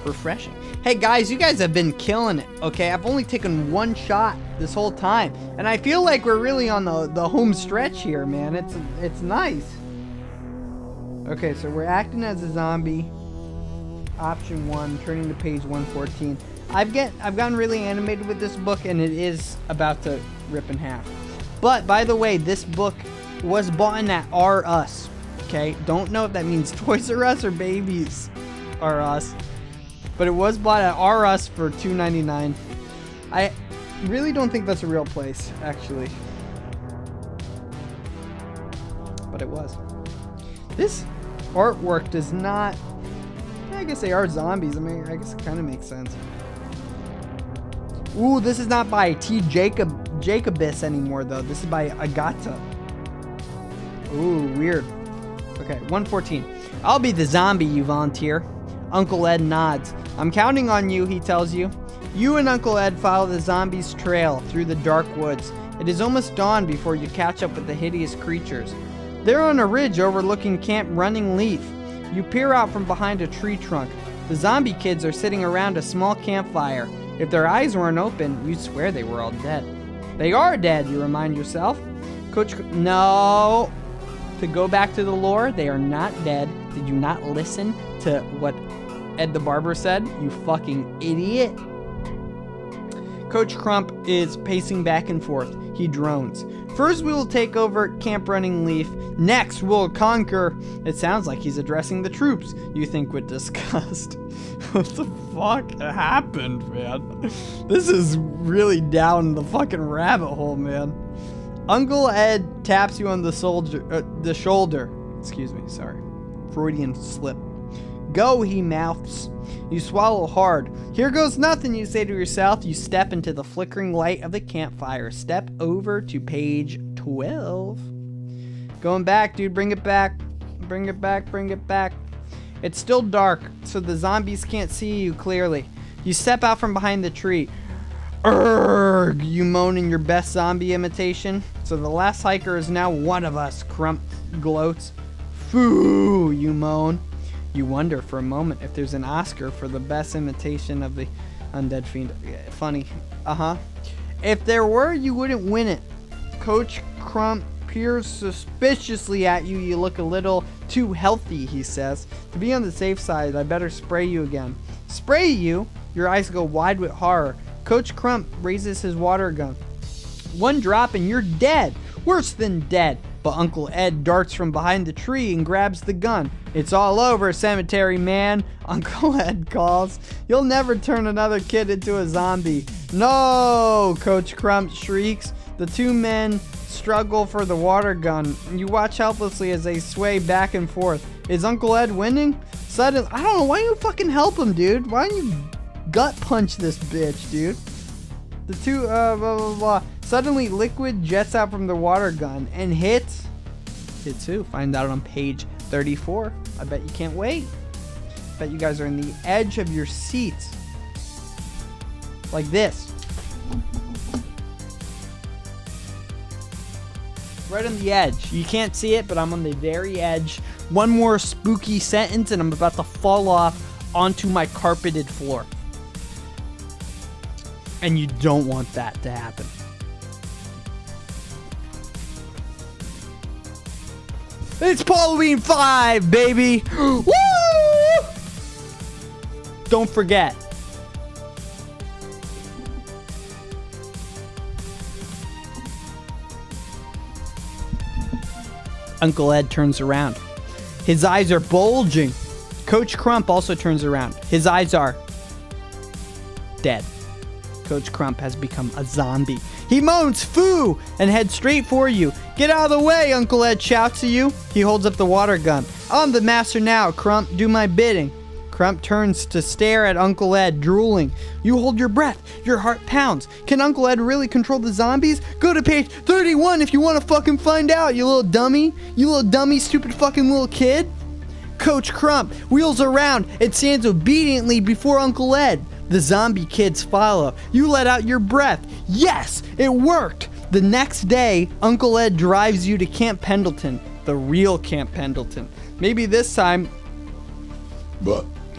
Refreshing. Hey guys, you guys have been killing it, okay? I've only taken one shot this whole time, and I feel like we're really on the home stretch here, man. It's nice. Okay, so we're acting as a zombie. Option 1, turning to page 114. I've gotten really animated with this book, and it is about to rip in half. But by the way, this book was bought at R Us. Okay, don't know if that means Toys R Us or Babies R Us. But it was bought at R Us for $2.99. I really don't think that's a real place, actually. But it was. This artwork does not... I guess they are zombies. I mean, I guess it kind of makes sense. Ooh, this is not by T. Jacobus anymore, though. This is by Agata. Ooh, weird. Okay, 114. I'll be the zombie, you volunteer. Uncle Ed nods. I'm counting on you, he tells you. You and Uncle Ed follow the zombies' trail through the dark woods. It is almost dawn before you catch up with the hideous creatures. They're on a ridge overlooking Camp Running Leaf. You peer out from behind a tree trunk. The zombie kids are sitting around a small campfire. If their eyes weren't open, you'd swear they were all dead. They are dead, you remind yourself. No. To go back to the lore, they are not dead. Did you not listen to what Ed the Barber said? You fucking idiot. Coach Crump is pacing back and forth. He drones. First, we will take over Camp Running Leaf. Next, we'll conquer. It sounds like he's addressing the troops. You think with disgust. What the fuck happened, man? This is really down the fucking rabbit hole, man. Uncle Ed taps you on the shoulder. Excuse me, sorry. Freudian slip. Go, he mouths. You swallow hard. Here goes nothing, you say to yourself. You step into the flickering light of the campfire. Step over to page 12. Going back, dude. Bring it back. Bring it back. Bring it back. It's still dark, so the zombies can't see you clearly. You step out from behind the tree. Urgh, you moan in your best zombie imitation. So the last hiker is now one of us, Crump gloats. Phoo, you moan. You wonder for a moment if there's an Oscar for the best imitation of the undead fiend. Funny. If there were, you wouldn't win it. Coach Crump peers suspiciously at you. You look a little too healthy, he says. To be on the safe side, I better spray you again. Spray you? Your eyes go wide with horror. Coach Crump raises his water gun. One drop and you're dead. Worse than dead. But Uncle Ed darts from behind the tree and grabs the gun. It's all over, cemetery man, Uncle Ed calls. You'll never turn another kid into a zombie. No, Coach Crump shrieks. The two men struggle for the water gun. You watch helplessly as they sway back and forth. Is Uncle Ed winning? Suddenly, I don't know, why don't you fucking help him, dude? Why don't you gut punch this bitch, dude? The two, blah, blah, blah. Suddenly, liquid jets out from the water gun and hits who? Find out on page 34. I bet you can't wait. Bet you guys are in the edge of your seats. Like this. Right on the edge. You can't see it, but I'm on the very edge. One more spooky sentence and I'm about to fall off onto my carpeted floor. And you don't want that to happen. It's Paulloween V, baby! Woo! Don't forget. Uncle Ed turns around. His eyes are bulging. Coach Crump also turns around. His eyes are dead. Coach Crump has become a zombie. He moans, "Foo!" and heads straight for you. Get out of the way, Uncle Ed shouts to you. He holds up the water gun. I'm the master now, Crump. Do my bidding. Crump turns to stare at Uncle Ed, drooling. You hold your breath. Your heart pounds. Can Uncle Ed really control the zombies? Go to page 31 if you want to fucking find out, you little dummy. You little dummy, stupid fucking little kid. Coach Crump wheels around and stands obediently before Uncle Ed. The zombie kids follow. You let out your breath. Yes, it worked. The next day, Uncle Ed drives you to Camp Pendleton, the real Camp Pendleton. Maybe this time,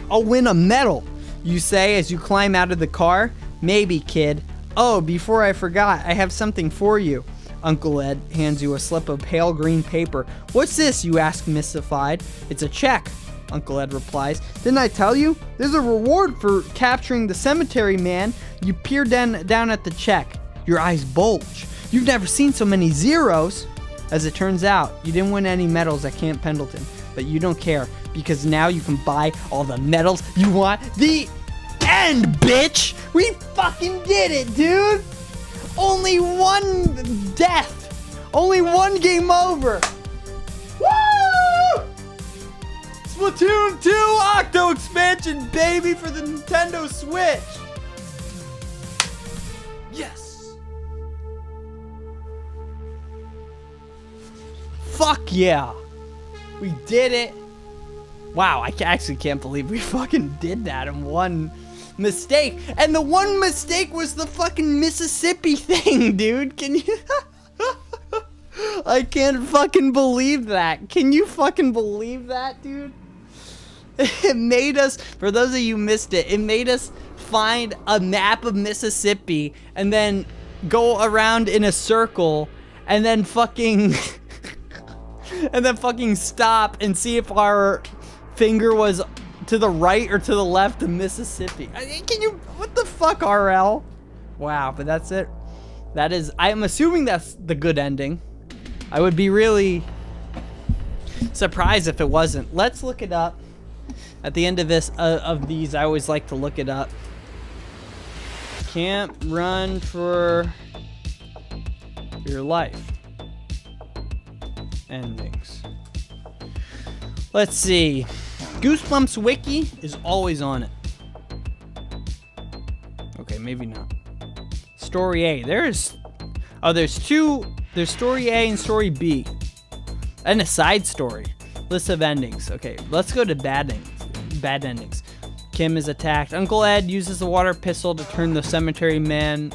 I'll win a medal, you say as you climb out of the car. Maybe, kid. Oh, before I forgot, I have something for you. Uncle Ed hands you a slip of pale green paper. What's this, you ask, mystified. It's a check, Uncle Ed replies. Didn't I tell you? There's a reward for capturing the cemetery man. You peer down at the check. Your eyes bulge. You've never seen so many zeros. As it turns out, you didn't win any medals at Camp Pendleton, but you don't care because now you can buy all the medals you want. The end, bitch! We fucking did it, dude! Only one death! Only one game over! Woo! Splatoon 2 Octo expansion, baby, for the Nintendo Switch! Yes! Fuck yeah! We did it! Wow, I actually can't believe we fucking did that in one mistake. And the one mistake was the fucking Mississippi thing, dude. Can you... I can't fucking believe that. Can you fucking believe that, dude? It made us, for those of you who missed it, it made us find a map of Mississippi and then go around in a circle and then fucking and then fucking stop and see if our finger was to the right or to the left of Mississippi. Can you, what the fuck, RL? Wow, but that's it. That is, I'm assuming that's the good ending. I would be really surprised if it wasn't. Let's look it up. At the end of this, of these, I always like to look it up. Can't run for your life. Endings. Let's see. Goosebumps Wiki is always on it. Okay, maybe not. Story A. There's two. There's story A and story B. And a side story. List of endings. Okay, let's go to bad endings. Kim is attacked. Uncle Ed uses the water pistol to turn the cemetery man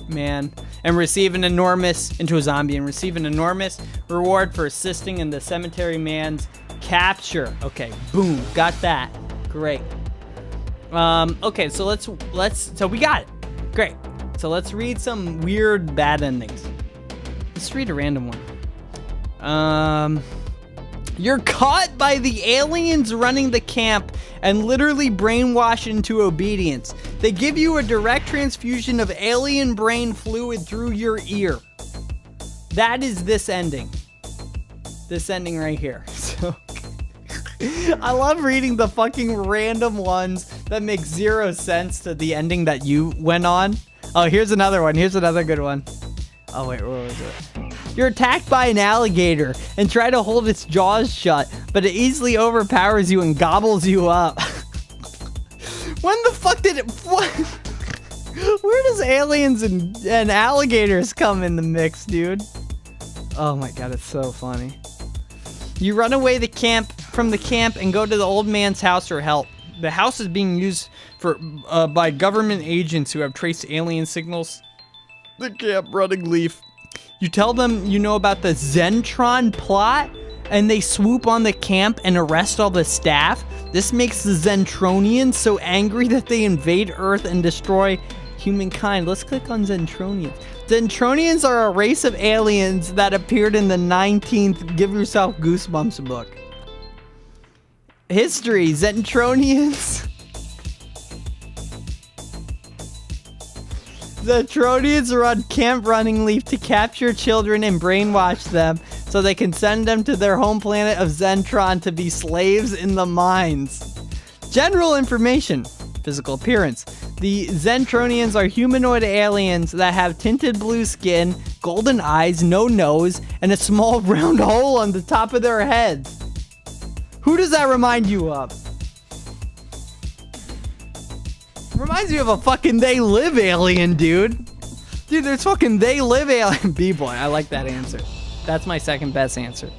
and receive an enormous into a zombie and receive an enormous reward for assisting in the cemetery man's capture. Okay, boom, got that. Great. Okay, so let's so we got it. Great. So let's read some weird bad endings. Let's read a random one. You're caught by the aliens running the camp and literally brainwashed into obedience. They give you a direct transfusion of alien brain fluid through your ear. That is this ending. This ending right here. So I love reading the fucking random ones that make zero sense to the ending that you went on. Oh, here's another one. Here's another good one. Oh, wait, where was it? You're attacked by an alligator and try to hold its jaws shut, but it easily overpowers you and gobbles you up. When the fuck did it... What? Where does aliens and alligators come in the mix, dude? Oh my god, it's so funny. You run away from the camp and go to the old man's house for help. The house is being used by government agents who have traced alien signals. The camp running leaf. You tell them you know about the Zentron plot, and they swoop on the camp and arrest all the staff. This makes the Zentronians so angry that they invade Earth and destroy humankind. Let's click on Zentronians. Zentronians are a race of aliens that appeared in the 19th Give Yourself Goosebumps book. History, Zentronians. Zentronians are on Camp Running Leaf to capture children and brainwash them so they can send them to their home planet of Zentron to be slaves in the mines. General information. Physical appearance. The Zentronians are humanoid aliens that have tinted blue skin, golden eyes, no nose, and a small round hole on the top of their heads. Who does that remind you of? Reminds me of a fucking They Live alien, dude. Dude, there's fucking They Live alien. B-boy, I like that answer. That's my second best answer.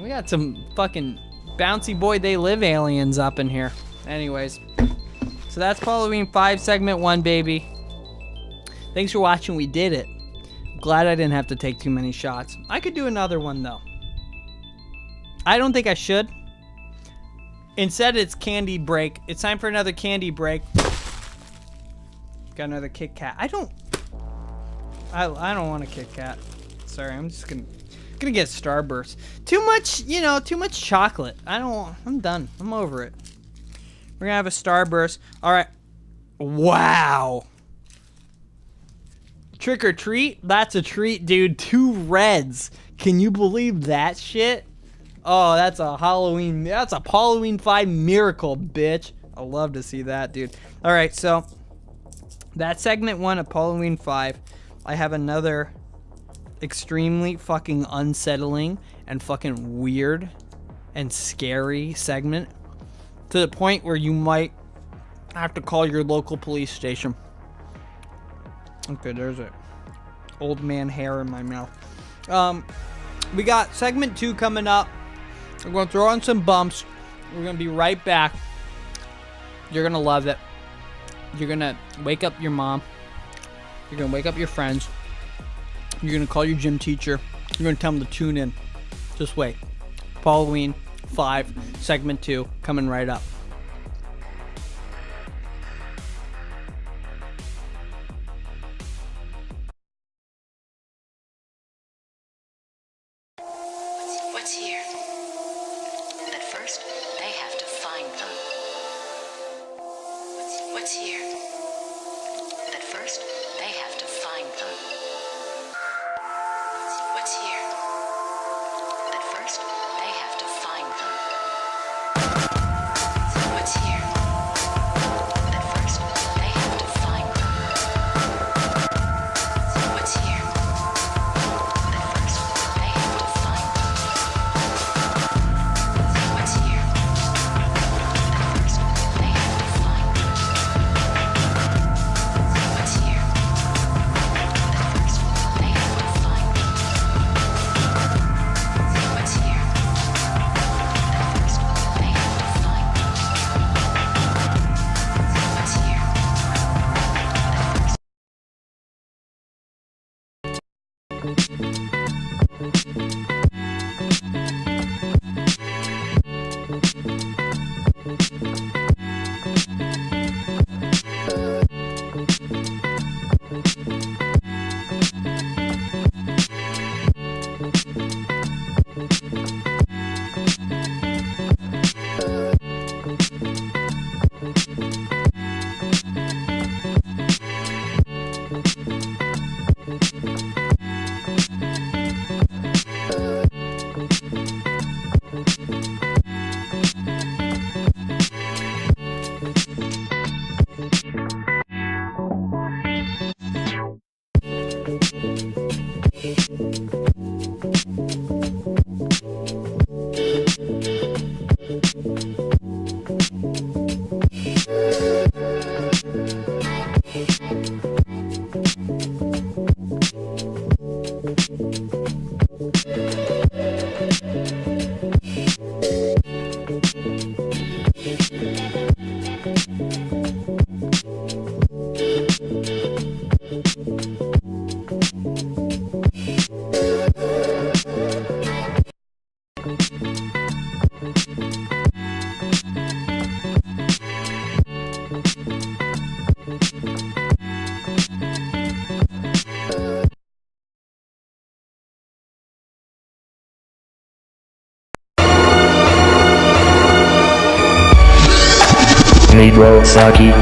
We got some fucking bouncy boy They Live aliens up in here. Anyways, so that's Paulloween 5 segment 1, baby. Thanks for watching. We did it. I'm glad I didn't have to take too many shots. I could do another one though. I don't think I should. Instead, it's candy break. It's time for another candy break. Got another Kit Kat. I don't want a Kit Kat. Sorry, I'm just gonna get Starburst. Too much, you know, too much chocolate. I'm done. I'm over it. We're gonna have a Starburst. All right. Wow. Trick or treat? That's a treat, dude. 2 reds. Can you believe that shit? Oh, that's a Paulloween 5 miracle, bitch. I love to see that, dude. All right, so that's segment 1 of Paulloween 5. I have another extremely fucking unsettling and fucking weird and scary segment to the point where you might have to call your local police station. Okay, there's it. Old man hair in my mouth. We got segment 2 coming up. We're going to throw on some bumps. We're going to be right back. You're going to love it. You're going to wake up your mom. You're going to wake up your friends. You're going to call your gym teacher. You're going to tell them to tune in. Just wait. Paulloween 5, segment 2, coming right up. What's here? But first, they have to find them. What's here? But first, they have to find them. What's here? But first, they have to find them. What's here? But first, they have to find them. What's here? But first, they have to find them. What's here? But first, they have to find them. What's here? But first, they have to find them. What's here? But first, they have to find them. What's here? Negro Saki.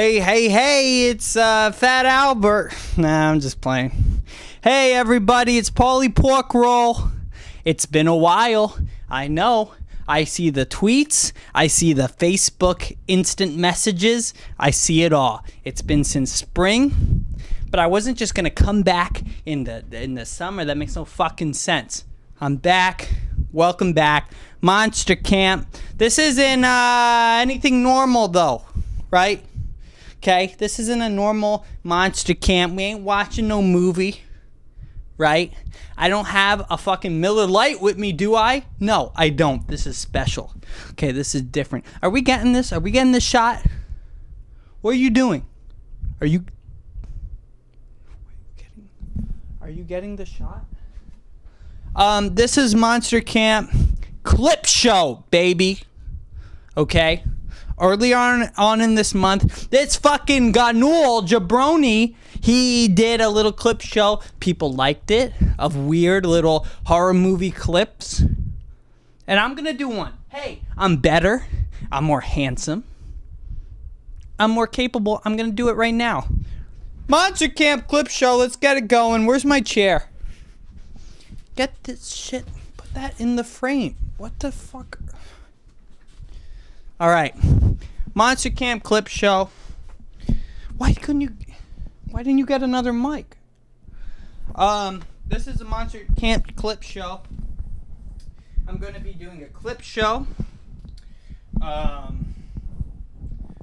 Hey, it's Fat Albert. Nah, I'm just playing. Hey, everybody, it's Paulie Pork Roll. It's been a while. I know. I see the tweets. I see the Facebook instant messages. I see it all. It's been since spring. But I wasn't just going to come back in the summer. That makes no fucking sense. I'm back. Welcome back. Monster Camp. This isn't anything normal, though. Right? Okay, this isn't a normal Monster Camp. We ain't watching no movie, right? I don't have a fucking Miller Lite with me, do I? No, I don't. This is special. Okay, this is different. Are we getting this? Are we getting this shot? What are you doing? Are you getting the shot? This is Monster Camp Clip Show, baby. Okay? Early on in this month, this fucking Ganul Jabroni, he did a little clip show. People liked it, of weird little horror movie clips. And I'm going to do one. Hey, I'm better. I'm more handsome. I'm more capable. I'm going to do it right now. Monster Camp Clip Show, let's get it going. Where's my chair? Get this shit. Put that in the frame. What the fuck? All right, Monster Camp Clip Show. Why didn't you get another mic? This is a Monster Camp Clip Show. I'm going to be doing a clip show on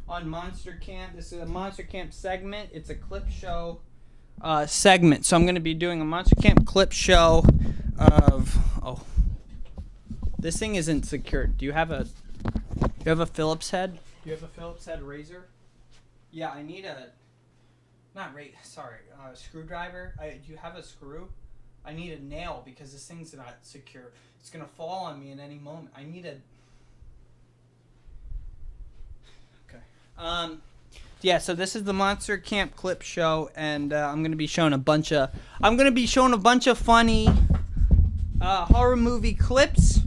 Monster Camp. This is a Monster Camp segment. It's a clip show segment. So I'm going to be doing a Monster Camp clip show of... Oh, this thing isn't secured. Do you have a Phillips head? Do you have a Phillips head razor? Yeah, I need a... screwdriver. Do you have a screw? I need a nail because this thing's not secure. It's going to fall on me at any moment. I need a... Okay. Yeah, so this is the Monster Camp Clip Show, and I'm going to be showing a bunch of... funny horror movie clips.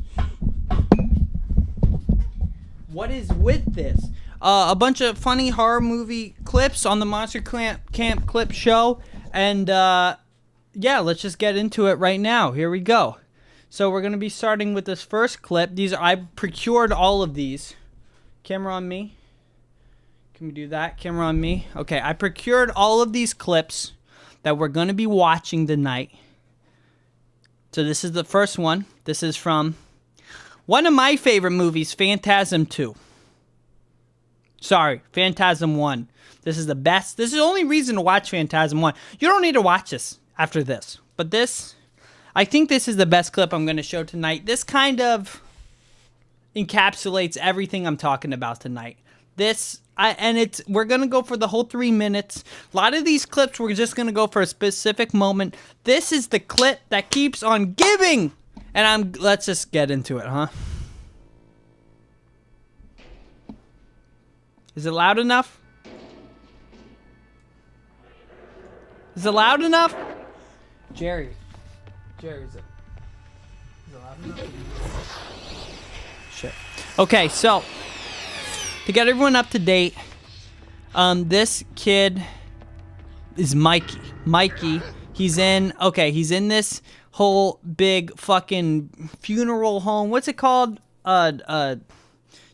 What is with this? A bunch of funny horror movie clips on the Monster Camp Clip Show. And, yeah, let's just get into it right now. Here we go. So we're going to be starting with this first clip. I procured all of these. Camera on me. Can we do that? Camera on me. Okay, I procured all of these clips that we're going to be watching tonight. So this is the first one. This is from... one of my favorite movies, Phantasm 2. Sorry, Phantasm 1. This is the best. This is the only reason to watch Phantasm 1. You don't need to watch this after this. But this, I think this is the best clip I'm going to show tonight. This kind of encapsulates everything I'm talking about tonight. We're going to go for the whole 3 minutes. A lot of these clips, we're just going to go for a specific moment. This is the clip that keeps on giving. And let's just get into it, huh? Is it loud enough? Is it loud enough? Jerry, is it loud enough? Shit. Okay, so to get everyone up to date, this kid is Mikey. Mikey, he's in this whole big fucking funeral home. What's it called?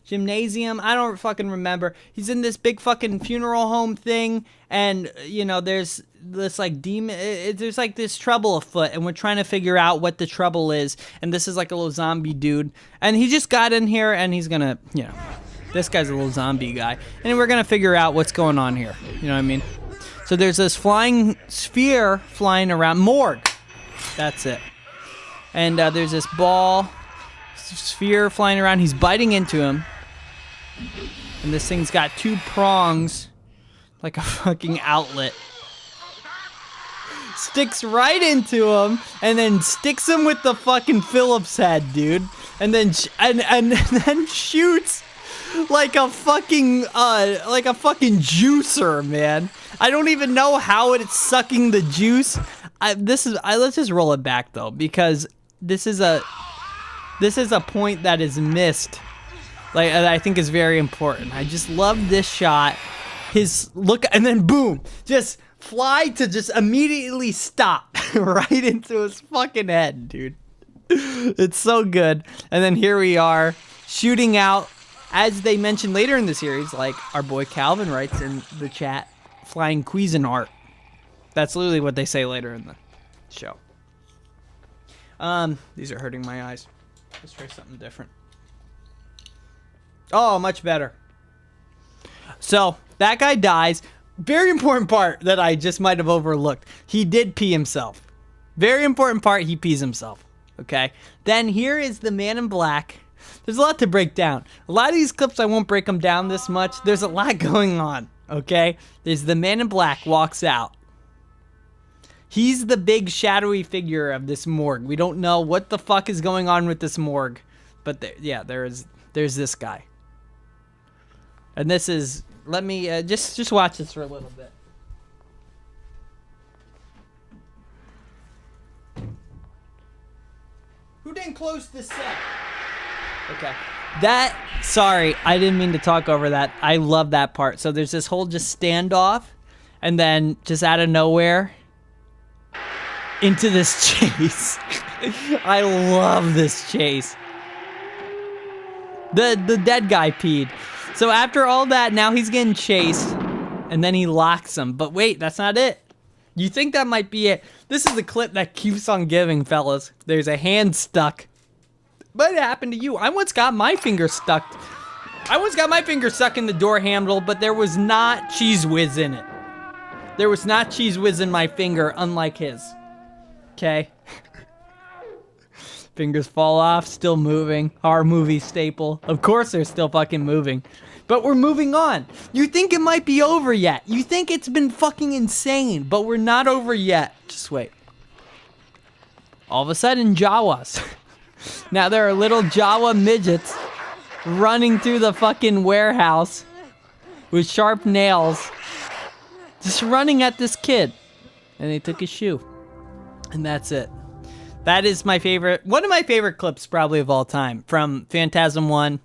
Gymnasium. I don't fucking remember. He's in this big fucking funeral home thing, and there's this like demon. There's like this trouble afoot, and we're trying to figure out what the trouble is. And this is like a little zombie dude, and he just got in here, and he's gonna, this guy's a little zombie guy, and we're gonna figure out what's going on here. You know what I mean? So there's this flying sphere flying around. Morgue. That's it. And there's this ball sphere flying around. He's biting into him. And this thing's got 2 prongs like a fucking outlet. Sticks right into him and then sticks him with the fucking Phillips head, dude. And then and then shoots like a fucking juicer, man. I don't even know how it's sucking the juice. Let's just roll it back though, because this is a point that is missed. Like, I think is very important. I just love this shot. his look, and then boom, just fly to just immediately stop right into his fucking head, dude. It's so good. And then here we are shooting out, as they mentioned later in the series, like our boy Calvin writes in the chat, flying Cuisinart. That's literally what they say later in the show. These are hurting my eyes. Let's try something different. Oh, much better. So that guy dies. Very important part that I just might have overlooked. He did pee himself. Very important part, he pees himself. Okay. Then here is the Man in Black. There's a lot to break down. A lot of these clips, I won't break them down this much. There's a lot going on. Okay. There's the Man in Black walks out. He's the big shadowy figure of this morgue. We don't know what the fuck is going on with this morgue. But there's this guy. And this is, let me just watch this for a little bit. Who didn't close the set? Okay. Sorry, I didn't mean to talk over that. I love that part. So there's this whole just standoff, and then just out of nowhere, into this chase. I love this chase. The dead guy peed. So after all that, now he's getting chased, and then he locks him. But wait, that's not it. You think that might be it. This is the clip that keeps on giving, fellas. There's a hand stuck. What happened to you? I once got my finger stuck. In the door handle, but there was not Cheese Whiz in it. There was not Cheese Whiz in my finger, unlike his. Okay? Fingers fall off, still moving. Horror movie staple. Of course they're still fucking moving. But we're moving on. You think it might be over yet. You think it's been fucking insane, but we're not over yet. Just wait. All of a sudden, Jawas. Now there are little Jawa midgets running through the fucking warehouse with sharp nails. Just running at this kid. And they took his shoe. And that's it. That is my favorite, one of my favorite clips probably of all time from Phantasm 1.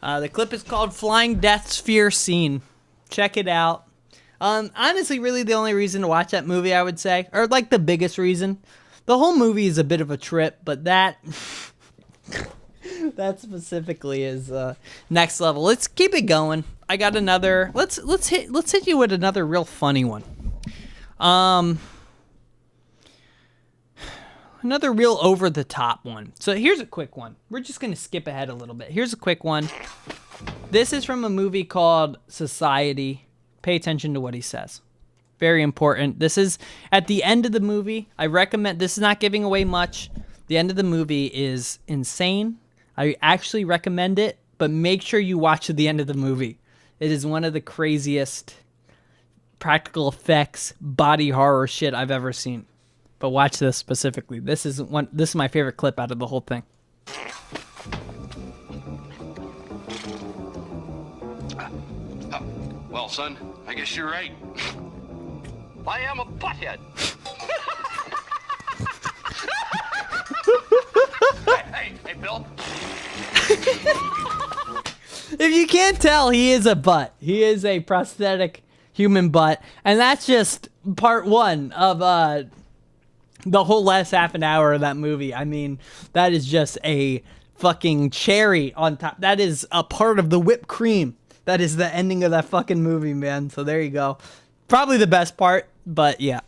The clip is called Flying Death Sphere Scene. Check it out. Honestly, really the only reason to watch that movie, I would say, or like the biggest reason. The whole movie is a bit of a trip, but that that specifically is next level. Let's keep it going. I got another. Let's hit you with another real funny one. Another real over-the-top one. So here's a quick one. We're just going to skip ahead a little bit. Here's a quick one. This is from a movie called Society. Pay attention to what he says. Very important. This is at the end of the movie. I recommend, this is not giving away much. The end of the movie is insane. I actually recommend it, but make sure you watch the end of the movie. It is one of the craziest practical effects, body horror shit I've ever seen. But watch this specifically. This is my favorite clip out of the whole thing. Well, son, I guess you're right. I am a butthead. hey, Bill. If you can't tell, he is a butt. He is a prosthetic human butt. And that's just part one of the whole last half an hour of that movie. I mean, that is just a fucking cherry on top. That is a part of the whipped cream. That is the ending of that fucking movie, man. So there you go. Probably the best part, but yeah.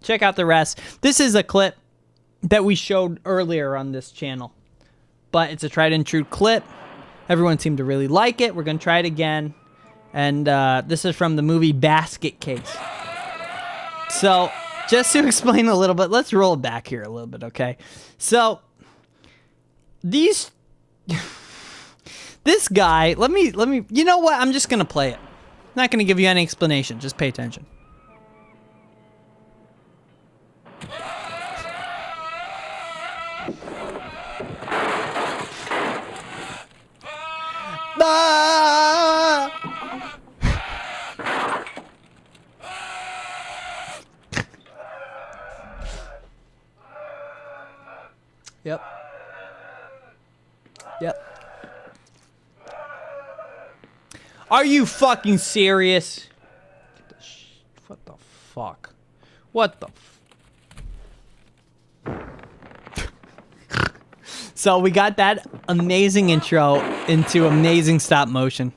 Check out the rest. This is a clip that we showed earlier on this channel, but it's a tried and true clip. Everyone seemed to really like it. We're going to try it again. And this is from the movie Basket Case. So just to explain a little bit, let's roll it back here a little bit, okay? So, this guy, let me, you know what? I'm just going to play it. I'm not going to give you any explanation. Just pay attention. Ah! Yep. Are you fucking serious? fuck? What the So we got that amazing intro into amazing stop motion.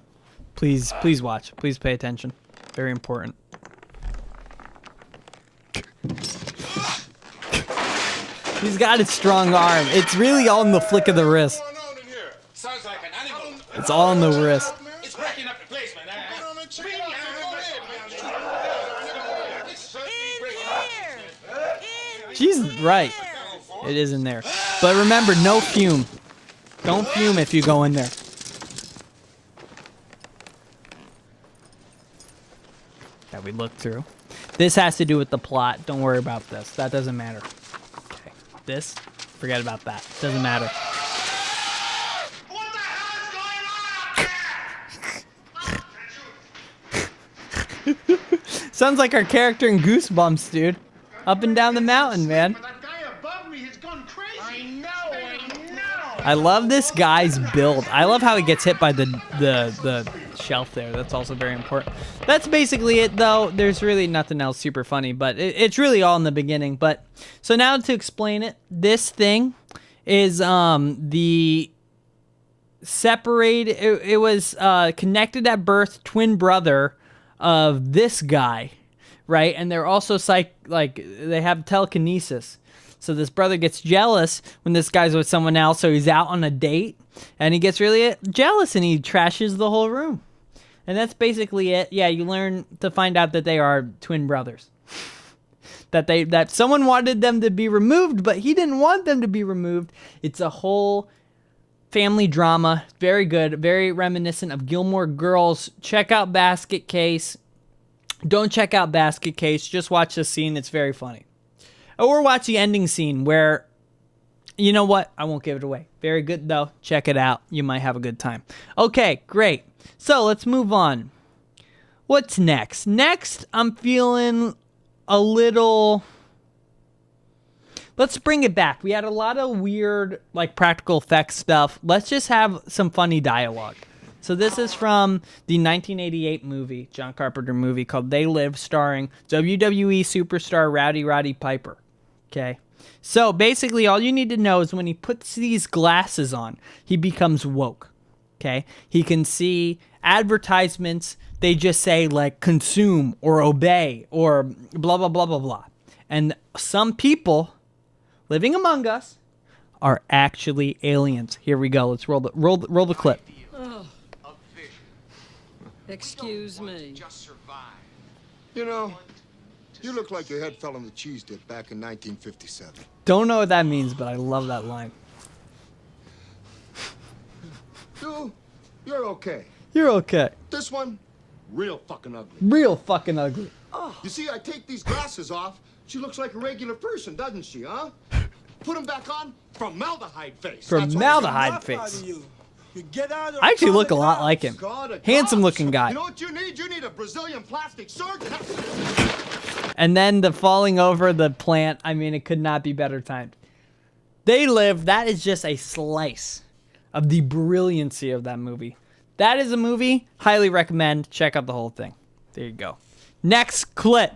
Please watch. Please pay attention. Very important. He's got a strong arm. It's really all in the flick of the wrist. Sounds like an animal. It's all in the wrist. It's breaking up the place, man. She's right. It is in there. But remember, no fume. Don't fume if you go in there. That we looked through. This has to do with the plot. Don't worry about this. That doesn't matter. Okay. This, forget about that. Doesn't matter. What the hell is going on? Sounds like our character in Goosebumps, dude. Up and down the mountain, man. That guy above me has gone crazy. I know. I love this guy's build. I love how he gets hit by the shelf there. That's also very important. That's basically it, though. There's really nothing else super funny, but it's really all in the beginning. But so now to explain it, this thing is the separated. It was connected at birth twin brother of this guy, right? And they're also they have telekinesis. So this brother gets jealous when this guy's with someone else, so he's out on a date, and he gets really jealous, and he trashes the whole room. And that's basically it. Yeah, you learn to find out that they are twin brothers. that someone wanted them to be removed, but he didn't want them to be removed. It's a whole family drama. Very good. Very reminiscent of Gilmore Girls. Check out Basket Case. Don't check out Basket Case. Just watch this scene. It's very funny. Or watch the ending scene where, you know what? I won't give it away. Very good, though. Check it out. You might have a good time. Okay, great. So let's move on. What's next? Next, I'm feeling a little... Let's bring it back. We had a lot of weird, practical effects stuff. Let's just have some funny dialogue. So this is from the 1988 movie, John Carpenter movie, called They Live, starring WWE superstar Roddy Piper. Okay? So basically, all you need to know is when he puts these glasses on, he becomes woke. Okay? He can see advertisements. They just say, consume or obey or blah, blah, blah, blah, blah. And some people living among us are actually aliens. Here we go. Let's roll the clip. Excuse me. You know, you look like your head fell on the cheese dip back in 1957. Don't know what that means, but I love that line. You're okay. You're okay. This one, real fucking ugly. Real fucking ugly. You see, I take these glasses off, she looks like a regular person, doesn't she, huh? Put them back on, formaldehyde face. Formaldehyde face. I actually look a lot like him. Handsome looking guy. You know what you need? You need a Brazilian plastic surgeon. And then the falling over the plant, I mean, it could not be better timed. They Live, that is just a slice of the brilliancy of that movie. That is a movie, highly recommend. Check out the whole thing. There you go. Next clip.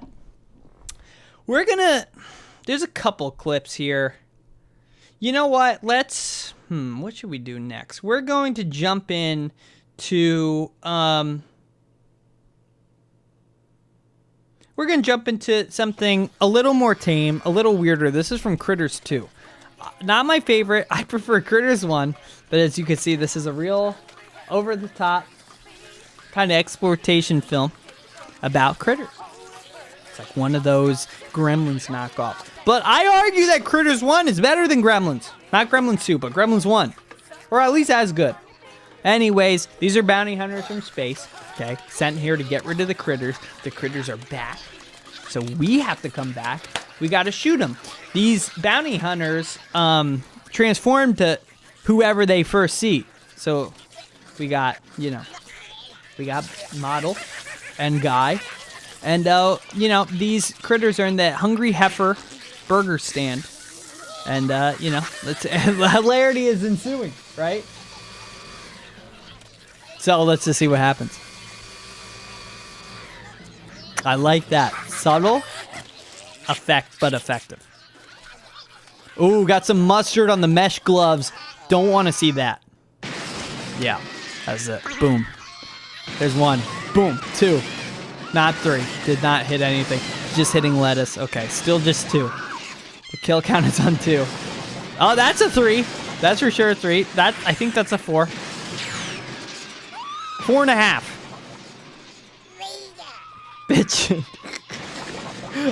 There's a couple clips here. You know what? What should we do next? We're going to jump in to, we're going to jump into something a little more tame, a little weirder. This is from Critters 2. Not my favorite. I prefer Critters 1, but as you can see, this is a real over-the-top kind of exploitation film about critters. It's like one of those Gremlins knockoff. But I argue that Critters 1 is better than Gremlins. Not Gremlins 2, but Gremlins 1. Or at least as good. Anyways, these are bounty hunters from space, okay? Sent here to get rid of the critters. The critters are back. So we have to come back. We got to shoot them. These bounty hunters transform to whoever they first see. So we got, we got Model and Guy. And, these critters are in the Hungry Heifer burger stand. And, hilarity is ensuing, right? So let's just see what happens. I like that. Subtle effect, but effective. Ooh, got some mustard on the mesh gloves. Don't want to see that. Yeah, that's it. Boom. There's one. Boom. Two. Not three. Did not hit anything. Just hitting lettuce. Okay, still just two. The kill count is on 2. Oh, that's a 3. That's for sure a 3. I think that's a 4. 4.5. Bitch.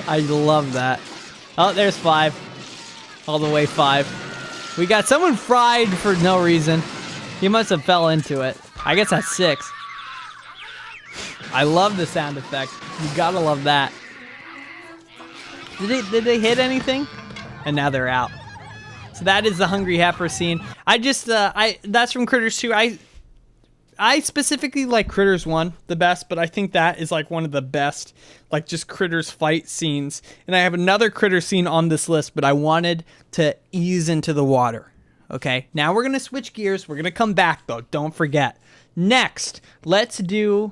I love that. Oh, there's 5. All the way 5. We got someone fried for no reason. He must have fell into it. I guess that's 6. I love the sound effect. You gotta love that. Did they hit anything? And now they're out. So that is the Hungry Heifer scene. That's from Critters 2. I specifically like Critters 1 the best, but I think that is like one of the best, like just Critters fight scenes. And I have another Critter scene on this list, but I wanted to ease into the water. Okay, now we're gonna switch gears. We're gonna come back though. Don't forget. Next, let's do.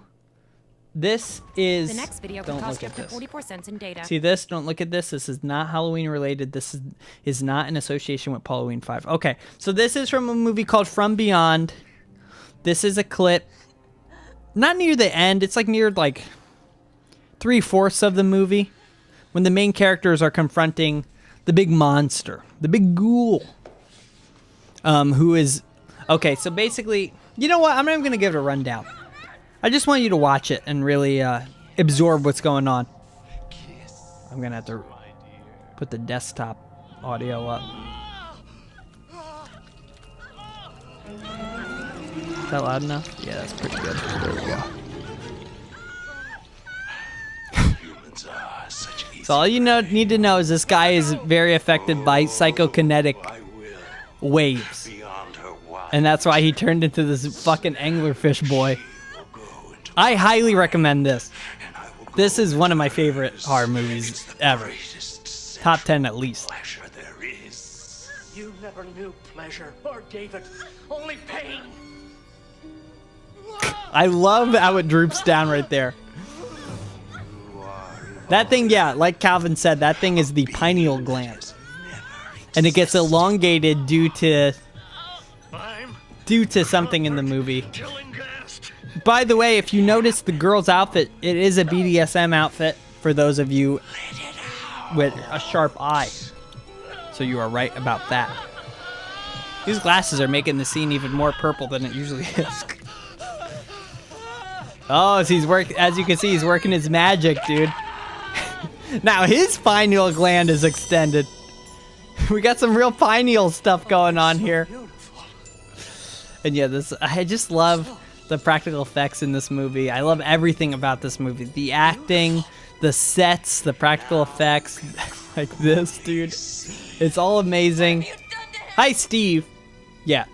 This is. The next video could cost you up to 44 cents in data. See this? Don't look at this. This is not Halloween related. This is not in association with Paulloween 5. Okay, so this is from a movie called From Beyond. This is a clip. Not near the end. It's like near like 3/4 of the movie, when the main characters are confronting the big monster, the big ghoul. Who is okay? So basically, you know what? I'm not even gonna give it a rundown. I just want you to watch it and really absorb what's going on. I'm going to have to put the desktop audio up. Is that loud enough? Yeah, that's pretty good. There we go. So all you need to know is this guy is very affected by psychokinetic waves. And that's why he turned into this fucking anglerfish boy. I highly recommend this. This is one of my favorite horror movies ever. Top 10 at least. You never knew pleasure or David, only pain. I love how it droops down right there. That thing, yeah, like Calvin said, that thing is the pineal gland. And it gets elongated due to something in the movie. By the way, if you notice the girl's outfit, it is a BDSM outfit for those of you with a sharp eye. So you are right about that. These glasses are making the scene even more purple than it usually is. Oh, so as you can see, he's working his magic, dude. Now his pineal gland is extended. We got some real pineal stuff going on here. And yeah, I just love the practical effects in this movie. I love everything about this movie. The acting, the sets, the practical effects. Like this, dude. It's all amazing. Hi, Steve. Yeah.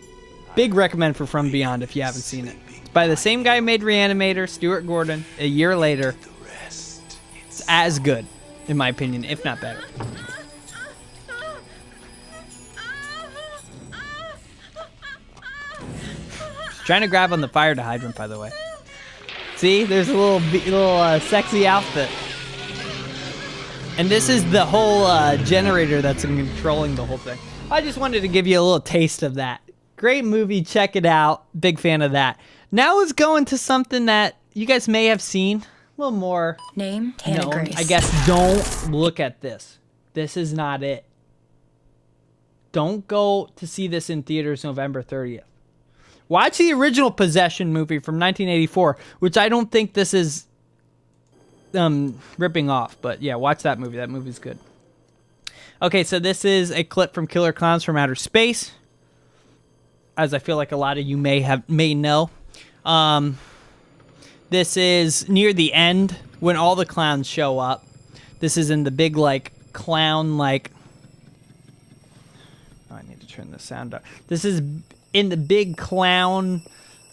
Big recommend for From Beyond if you haven't seen it. It's by the same guy who made Reanimator, Stuart Gordon. A year later. It's as good, in my opinion, if not better. Trying to grab on the fire hydrant, by the way. See, there's a little sexy outfit. And this is the whole generator that's controlling the whole thing. I just wanted to give you a little taste of that. Great movie, check it out. Big fan of that. Now let's go into something that you guys may have seen. A little more Name, Hannah known. Grace. I guess don't look at this. This is not it. Don't go to see this in theaters November 30th. Watch the original Possession movie from 1984, which I don't think this is ripping off. But yeah, watch that movie. That movie's good. Okay, so this is a clip from Killer Clowns from Outer Space, as I feel like a lot of you may know. This is near the end when all the clowns show up. This is in the big clown Oh, I need to turn the sound up. This is in the big clown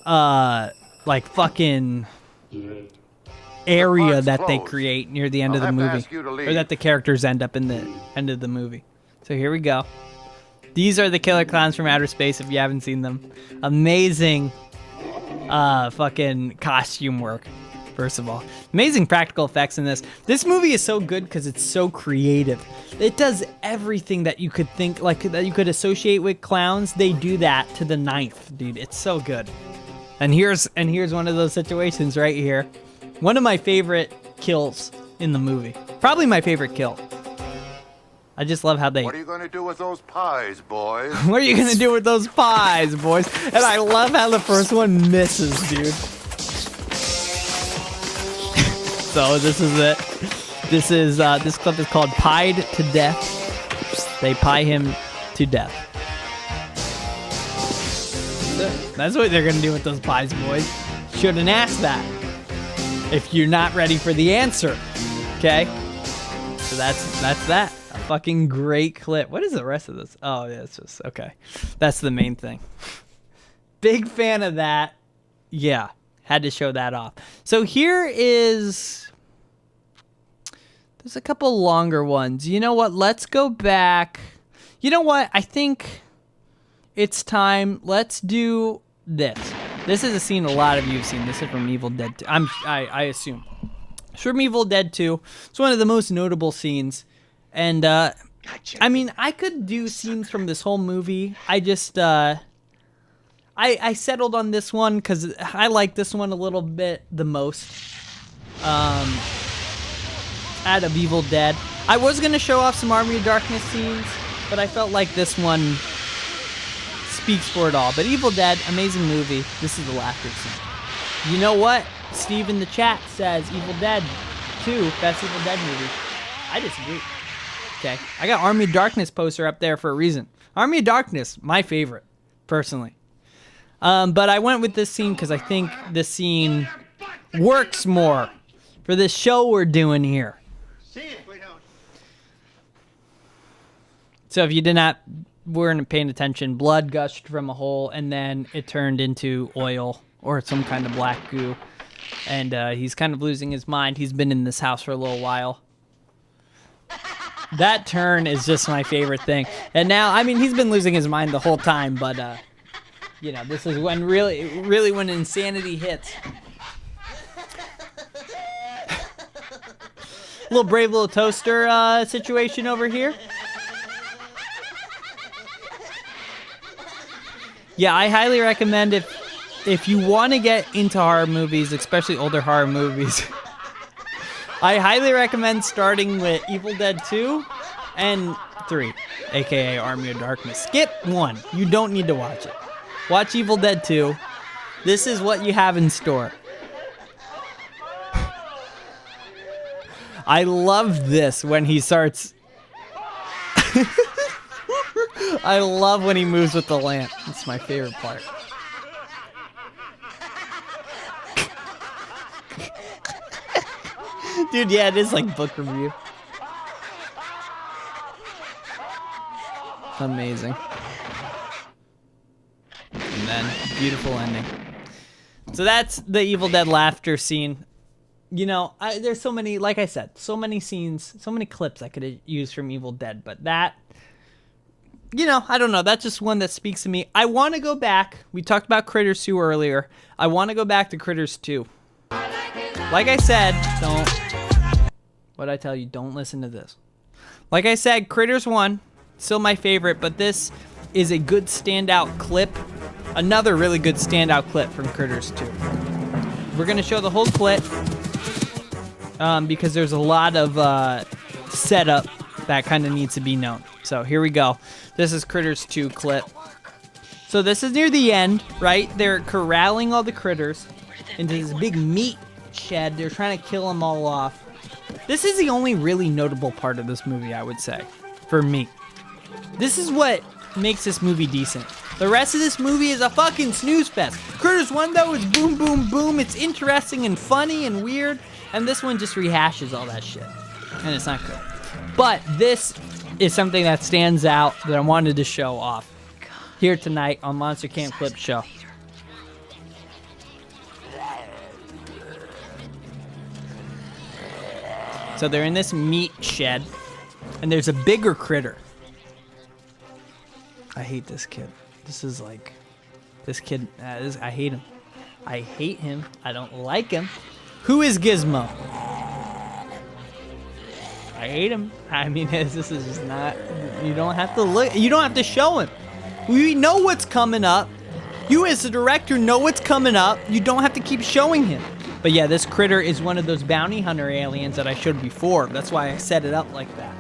fucking area that they create near the end of the movie, or that the characters end up in the end of the movie. So here we go. These are the Killer Clowns from Outer Space if you haven't seen them. Amazing fucking costume work. first of all. Amazing practical effects in this. This movie is so good because it's so creative. It does everything that you could think, like that you could associate with clowns. They do that to the ninth, dude. It's so good. And here's one of those situations right here. One of my favorite kills in the movie. Probably my favorite kill. I just love how they... What are you going to do with those pies, boys? What are you going to do with those pies, boys? And I love how the first one misses, dude. So this is it. This clip is called Pied to Death. They pie him to death. That's what they're going to do with those pies, boys. Shouldn't ask that if you're not ready for the answer. Okay? So that's that. A fucking great clip. What is the rest of this? Oh, yeah, it's just, okay. That's the main thing. Big fan of that. Yeah, had to show that off. So here is... There's a couple longer ones. You know what? Let's go back. You know what? I think it's time. Let's do this. This is a scene a lot of you have seen. This is from Evil Dead 2. I assume. It's from Evil Dead 2. It's one of the most notable scenes. And, I mean, I could do scenes from this whole movie. I just, I settled on this one because I like this one a little bit the most. Out of Evil Dead. I was going to show off some Army of Darkness scenes, but I felt like this one speaks for it all. But Evil Dead, amazing movie. This is the laughter scene. You know what? Steve in the chat says Evil Dead 2, best Evil Dead movie. I disagree. Okay, I got Army of Darkness poster up there for a reason. Army of Darkness, my favorite, personally. But I went with this scene because I think this scene works more for this show we're doing here. So if you weren't paying attention, blood gushed from a hole, and then it turned into oil or some kind of black goo. And he's kind of losing his mind. He's been in this house for a little while. That turn is just my favorite thing. And now, I mean, he's been losing his mind the whole time, but, you know, this is when really when insanity hits. Little brave little toaster situation over here. Yeah, I highly recommend if you want to get into horror movies, especially older horror movies, I highly recommend starting with Evil Dead 2 and 3, aka Army of Darkness. Skip 1. You don't need to watch it. Watch Evil Dead 2. This is what you have in store. I love this when he starts... I love when he moves with the lamp. It's my favorite part. Dude, yeah, it is like book review. Amazing. And then, beautiful ending. So that's the Evil Dead laughter scene. You know, there's so many, like I said, so many scenes, so many clips I could have used from Evil Dead, but that, you know, I don't know. That's just one that speaks to me. I want to go back. We talked about Critters 2 earlier. I want to go back to Critters 2. Like I said, what'd I tell you? Don't listen to this. Like I said, Critters 1, still my favorite, but this is a good standout clip. Another really good standout clip from Critters 2. We're going to show the whole clip because there's a lot of setup that kind of needs to be known. So here we go. This is Critters 2 clip. So this is near the end, right? They're corralling all the critters into this big meat shed. They're trying to kill them all off. This is the only really notable part of this movie, I would say, for me. This is what makes this movie decent. The rest of this movie is a fucking snooze fest. Critters 1, though, is boom, boom, boom. It's interesting and funny and weird. And this one just rehashes all that shit. And it's not good. But this is something that stands out that I wanted to show off here tonight on Monster Camp Clip Show. So they're in this meat shed, and there's a bigger critter. I hate this kid. This is like, this kid, I hate him. I hate him. I don't like him. Who is Gizmo? I hate him. I mean, this is just not. You don't have to look. You don't have to show him. We know what's coming up. You, as the director, know what's coming up. You don't have to keep showing him. But yeah, this critter is one of those bounty hunter aliens that I showed before. That's why I set it up like that.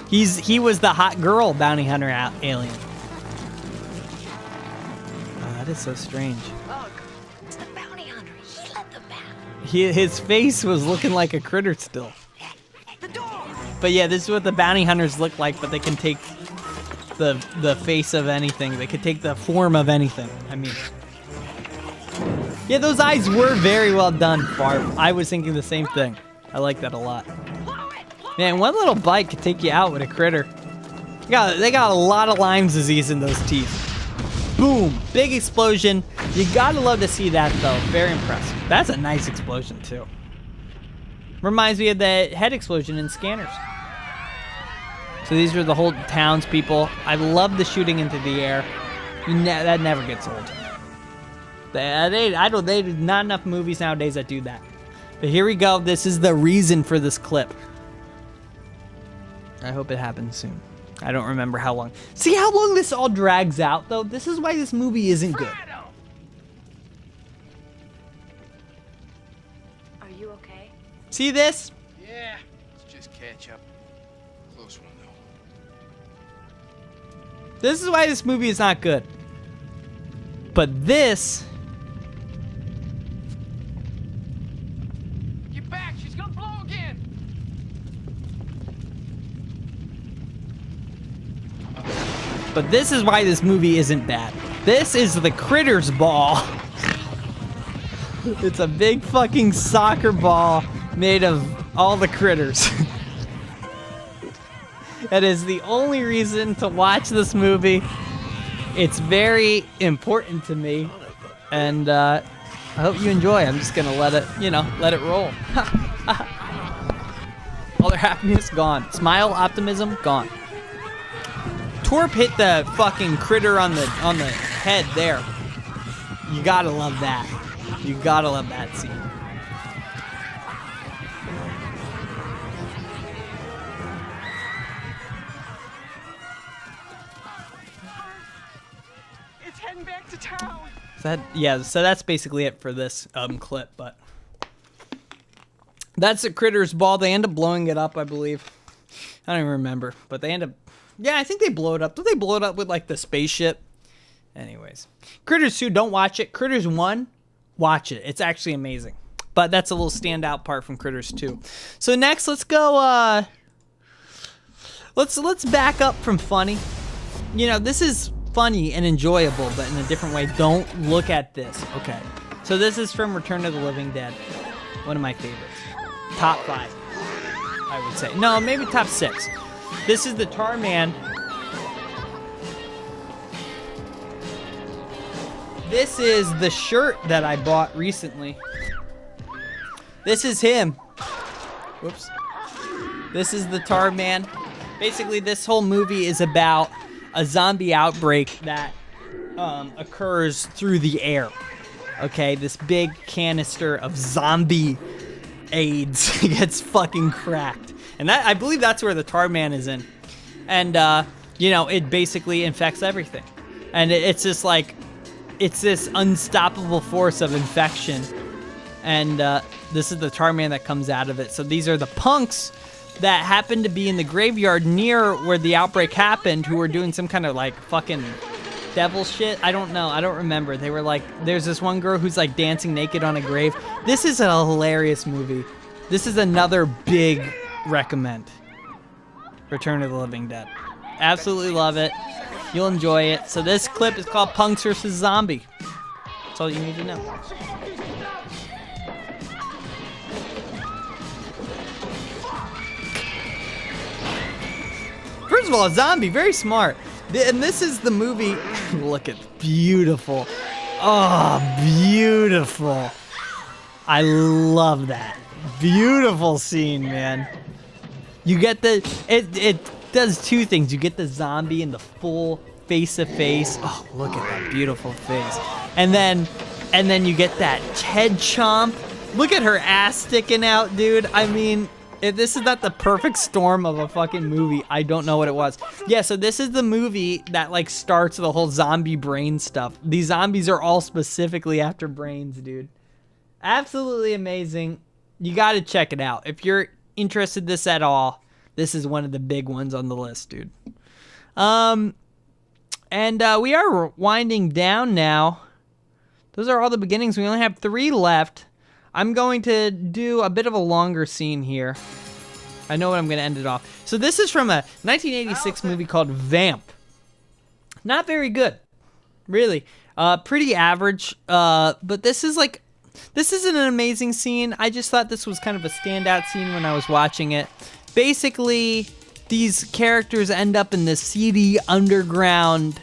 He was the hot girl bounty hunter alien. Oh, that is so strange. Look, it's the bounty hunter. He let them back. His face was looking like a critter still. The door. But yeah, this is what the bounty hunters look like, but they can take the face of anything. They could take the form of anything. I mean, yeah, those eyes were very well done, Barb. I was thinking the same thing. I like that a lot. Man, one little bite could take you out with a critter. They got a lot of Lyme disease in those teeth. Boom, big explosion. You gotta love to see that though. Very impressive. That's a nice explosion too. Reminds me of the head explosion in Scanners. So these were the whole townspeople. I love the shooting into the air. That never gets old. There's not enough movies nowadays that do that. But here we go. This is the reason for this clip. I hope it happens soon. I don't remember how long. See how long this all drags out, though? This is why this movie isn't good. Are you okay? See this? Yeah, let's just catch up. Close one, though. This is why this movie is not good. But this... Get back! She's gonna blow again! But this is why this movie isn't bad. This is the Critters ball. It's a big fucking soccer ball made of all the critters. That is the only reason to watch this movie. It's very important to me. And I hope you enjoy. I'm just gonna let it roll. All their happiness gone. Smile, optimism, gone. Torp hit the fucking critter on the head there. You gotta love that. You gotta love that scene. It's heading back to town. So that's basically it for this clip, but that's the Critters ball. They end up blowing it up, I believe. I don't even remember, but they end up. Yeah, I think they blow it up. Don't they blow it up with like the spaceship? Anyways, Critters 2, don't watch it. Critters 1, watch it. It's actually amazing. But that's a little standout part from Critters 2. So next, let's go. Let's back up from funny. You know, this is funny and enjoyable, but in a different way. Don't look at this. Okay. So this is from Return of the Living Dead. One of my favorites. Top 5, I would say. No, maybe top 6. This is the Tar Man. This is the shirt that I bought recently. This is him. Whoops. This is the Tar Man. Basically, this whole movie is about a zombie outbreak that occurs through the air. Okay, this big canister of zombie AIDS gets fucking cracked. And that, I believe that's where the Tar Man is in. And, you know, it basically infects everything. And it's just like, it's this unstoppable force of infection. And this is the Tar Man that comes out of it. So these are the punks that happen to be in the graveyard near where the outbreak happened, who were doing some kind of like fucking devil shit. I don't know. I don't remember. They were like, there's this one girl who's like dancing naked on a grave. This is a hilarious movie. This is another big recommend. Return of the Living Dead. Absolutely love it. You'll enjoy it. So this clip is called Punks vs. Zombie. That's all you need to know. First of all, a zombie, very smart. And this is the movie. Look at beautiful. Oh, beautiful. I love that. Beautiful scene, man. You get the it does two things. You get the zombie in the full face-to-face. Oh, look at that beautiful face. And then And then you get that head chomp. Look at her ass sticking out, dude. I mean, if this is not the perfect storm of a fucking movie, I don't know what it was. Yeah, so this is the movie that like starts the whole zombie brain stuff. These zombies are all specifically after brains, dude. Absolutely amazing. You got to check it out. If you're interested in this at all, this is one of the big ones on the list, dude. And we are winding down now. Those are all the beginnings. We only have 3 left. I'm going to do a bit of a longer scene here. I know what I'm going to end it off. So this is from a 1986 movie called Vamp. Not very good, really. Pretty average. But this is an amazing scene. I just thought this was kind of a standout scene when I was watching it. Basically, these characters end up in this seedy underground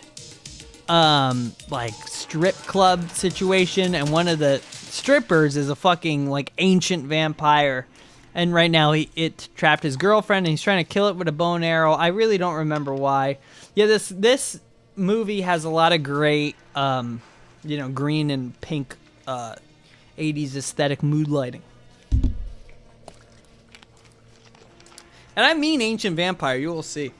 like strip club situation, and one of the strippers is a fucking like ancient vampire, and right now it trapped his girlfriend and he's trying to kill it with a bow and arrow. I really don't remember why. Yeah, this movie has a lot of great green and pink 80s aesthetic mood lighting. And I mean ancient vampire, you will see.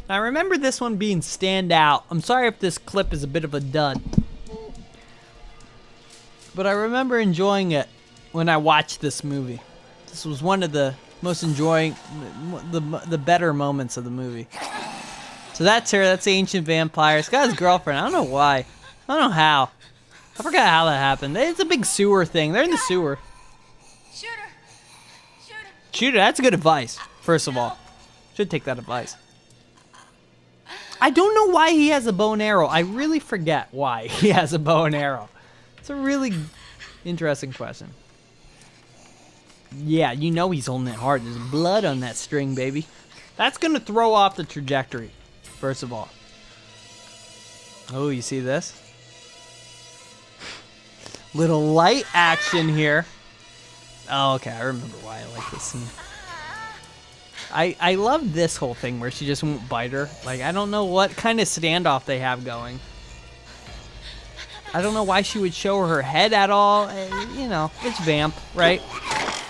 I remember this one being standout. I'm sorry if this clip is a bit of a dud. But I remember enjoying it when I watched this movie. This was one of the most enjoying, the better moments of the movie. So that's her, that's the ancient vampire. It's got his girlfriend. I don't know why. I don't know how. I forgot how that happened. It's a big sewer thing. They're in the sewer. Shoot her, that's good advice, first of all. Should take that advice. I don't know why he has a bow and arrow. I really forget why he has a bow and arrow. It's a really interesting question. Yeah, you know he's holding it hard. There's blood on that string, baby. That's going to throw off the trajectory, first of all. Oh, you see this? Little light action here. Oh, okay, I remember why I like this scene. I love this whole thing where she just won't bite her. Like, I don't know what kind of standoff they have going. I don't know why she would show her head at all. You know, it's Vamp, right?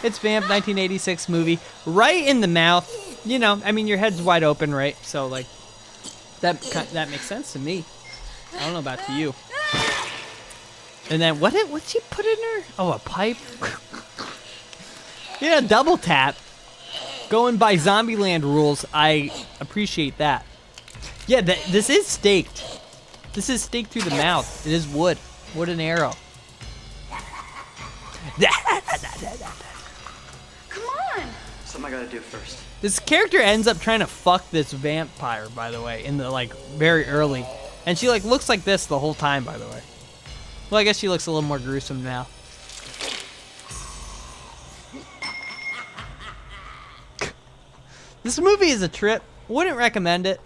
It's Vamp, 1986 movie. Right in the mouth. You know, I mean, your head's wide open, right? So, like, that makes sense to me. I don't know about to you. And then, what'd she put in her? Oh, a pipe? Yeah, double tap. Going by Zombieland rules, I appreciate that. Yeah, this is staked. This is staked through the mouth. It is wood. Wood and arrow. Come on! Something I gotta do first. This character ends up trying to fuck this vampire, by the way, in the, like, very early. And she, like, looks like this the whole time, by the way. Well, I guess she looks a little more gruesome now. This movie is a trip. Wouldn't recommend it.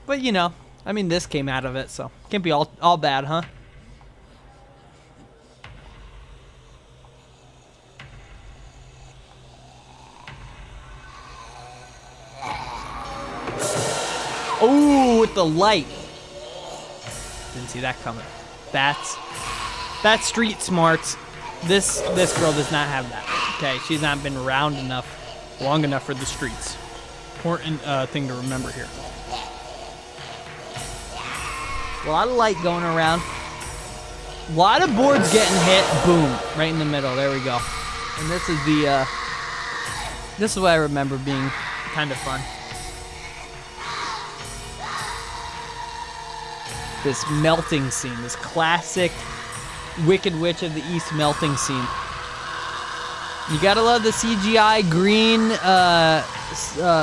But, you know, I mean, this came out of it, so can't be all bad, huh? Oh, with the light. Didn't see that coming. That's street smarts. This girl does not have that. Okay, she's not been around long enough for the streets. Important thing to remember here. A lot of light going around. A lot of boards getting hit. Boom, right in the middle. There we go. And this is what I remember being kind of fun. This melting scene, this classic Wicked Witch of the East melting scene. You gotta love the CGI green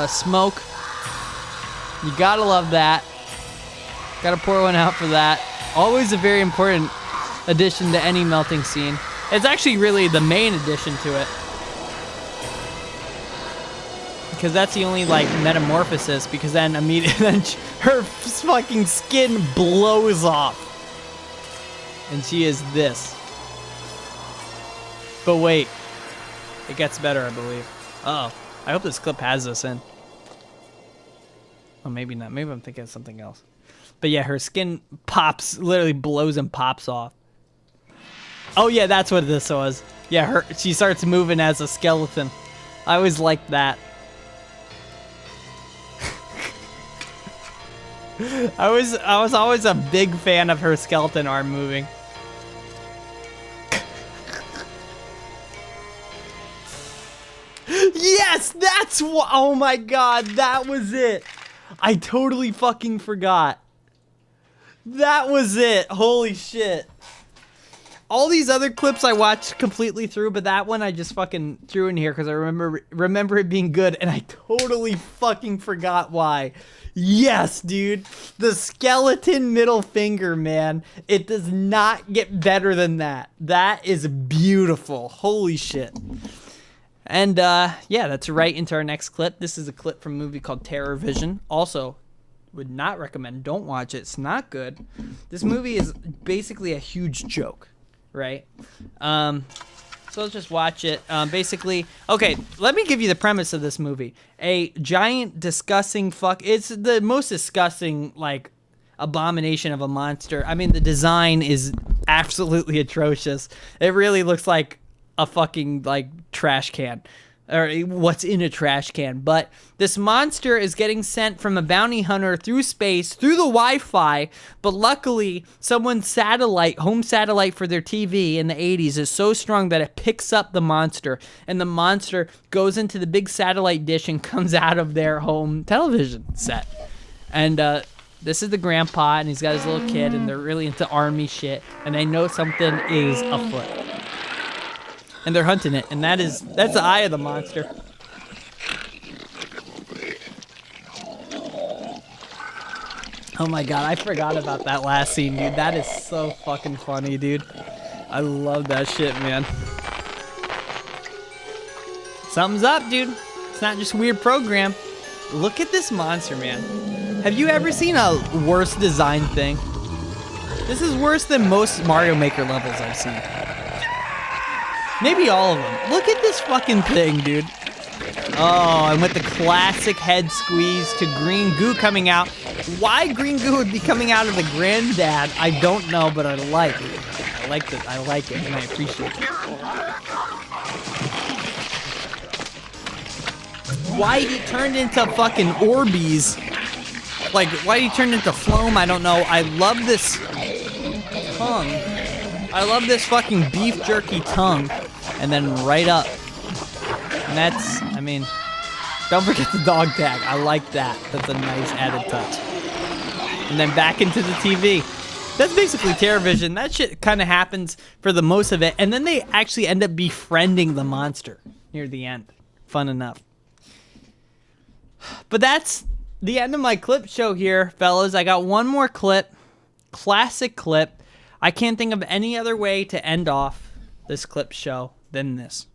smoke. You gotta love that. Gotta pour one out for that. Always a very important addition to any melting scene. It's actually really the main addition to it. Because that's the only, like, metamorphosis, because then immediately her fucking skin blows off. And she is this. But wait. It gets better, I believe. Uh-oh. I hope this clip has this in. Oh, maybe not. Maybe I'm thinking of something else. But yeah, her skin pops, literally blows and pops off. Oh yeah, that's what this was. Yeah, she starts moving as a skeleton. I always liked that. I was always a big fan of her skeleton arm moving. Yes, that's what. Oh my god, that was it. I totally fucking forgot. That was it. Holy shit. All these other clips I watched completely through, but that one I just fucking threw in here because I remember it being good, and I totally fucking forgot why. Yes, dude. The skeleton middle finger, man. It does not get better than that. That is beautiful. Holy shit. And, yeah, that's right into our next clip. This is a clip from a movie called Terror Vision. Also, would not recommend. Don't watch it. It's not good. This movie is basically a huge joke, right? So let's just watch it. Basically, okay, let me give you the premise of this movie. A giant, disgusting it's the most disgusting, like, abomination of a monster. I mean, the design is absolutely atrocious. It really looks like a fucking, like, trash can. Or what's in a trash can. But this monster is getting sent from a bounty hunter through space, through the Wi-Fi. But luckily, someone's home satellite for their TV in the 80s is so strong that it picks up the monster. And the monster goes into the big satellite dish and comes out of their home television set. And this is the grandpa, and he's got his little kid, and they're really into army shit. And they know something is afoot. And they're hunting it, and that's the eye of the monster. Oh my god, I forgot about that last scene, dude. That is so fucking funny, dude. I love that shit, man. Something's up, dude. It's not just a weird program. Look at this monster, man. Have you ever seen a worse designed thing? This is worse than most Mario Maker levels I've seen. Maybe all of them. Look at this fucking thing, dude. Oh, and with the classic head squeeze to green goo coming out. Why green goo would be coming out of the granddad, I don't know, but I like it. I like it. I like it, and I appreciate it. Why he turned into fucking Orbeez. Like, why he turned into Floam, I don't know. I love this tongue. I love this fucking beef jerky tongue. And then right up. And that's, I mean, don't forget the dog tag. I like that. That's a nice added touch. And then back into the TV. That's basically Terror Vision. That shit kind of happens for the most of it. And then they actually end up befriending the monster near the end. Fun enough. But that's the end of my clip show here, fellas. I got one more clip. Classic clip. I can't think of any other way to end off this clip show than this.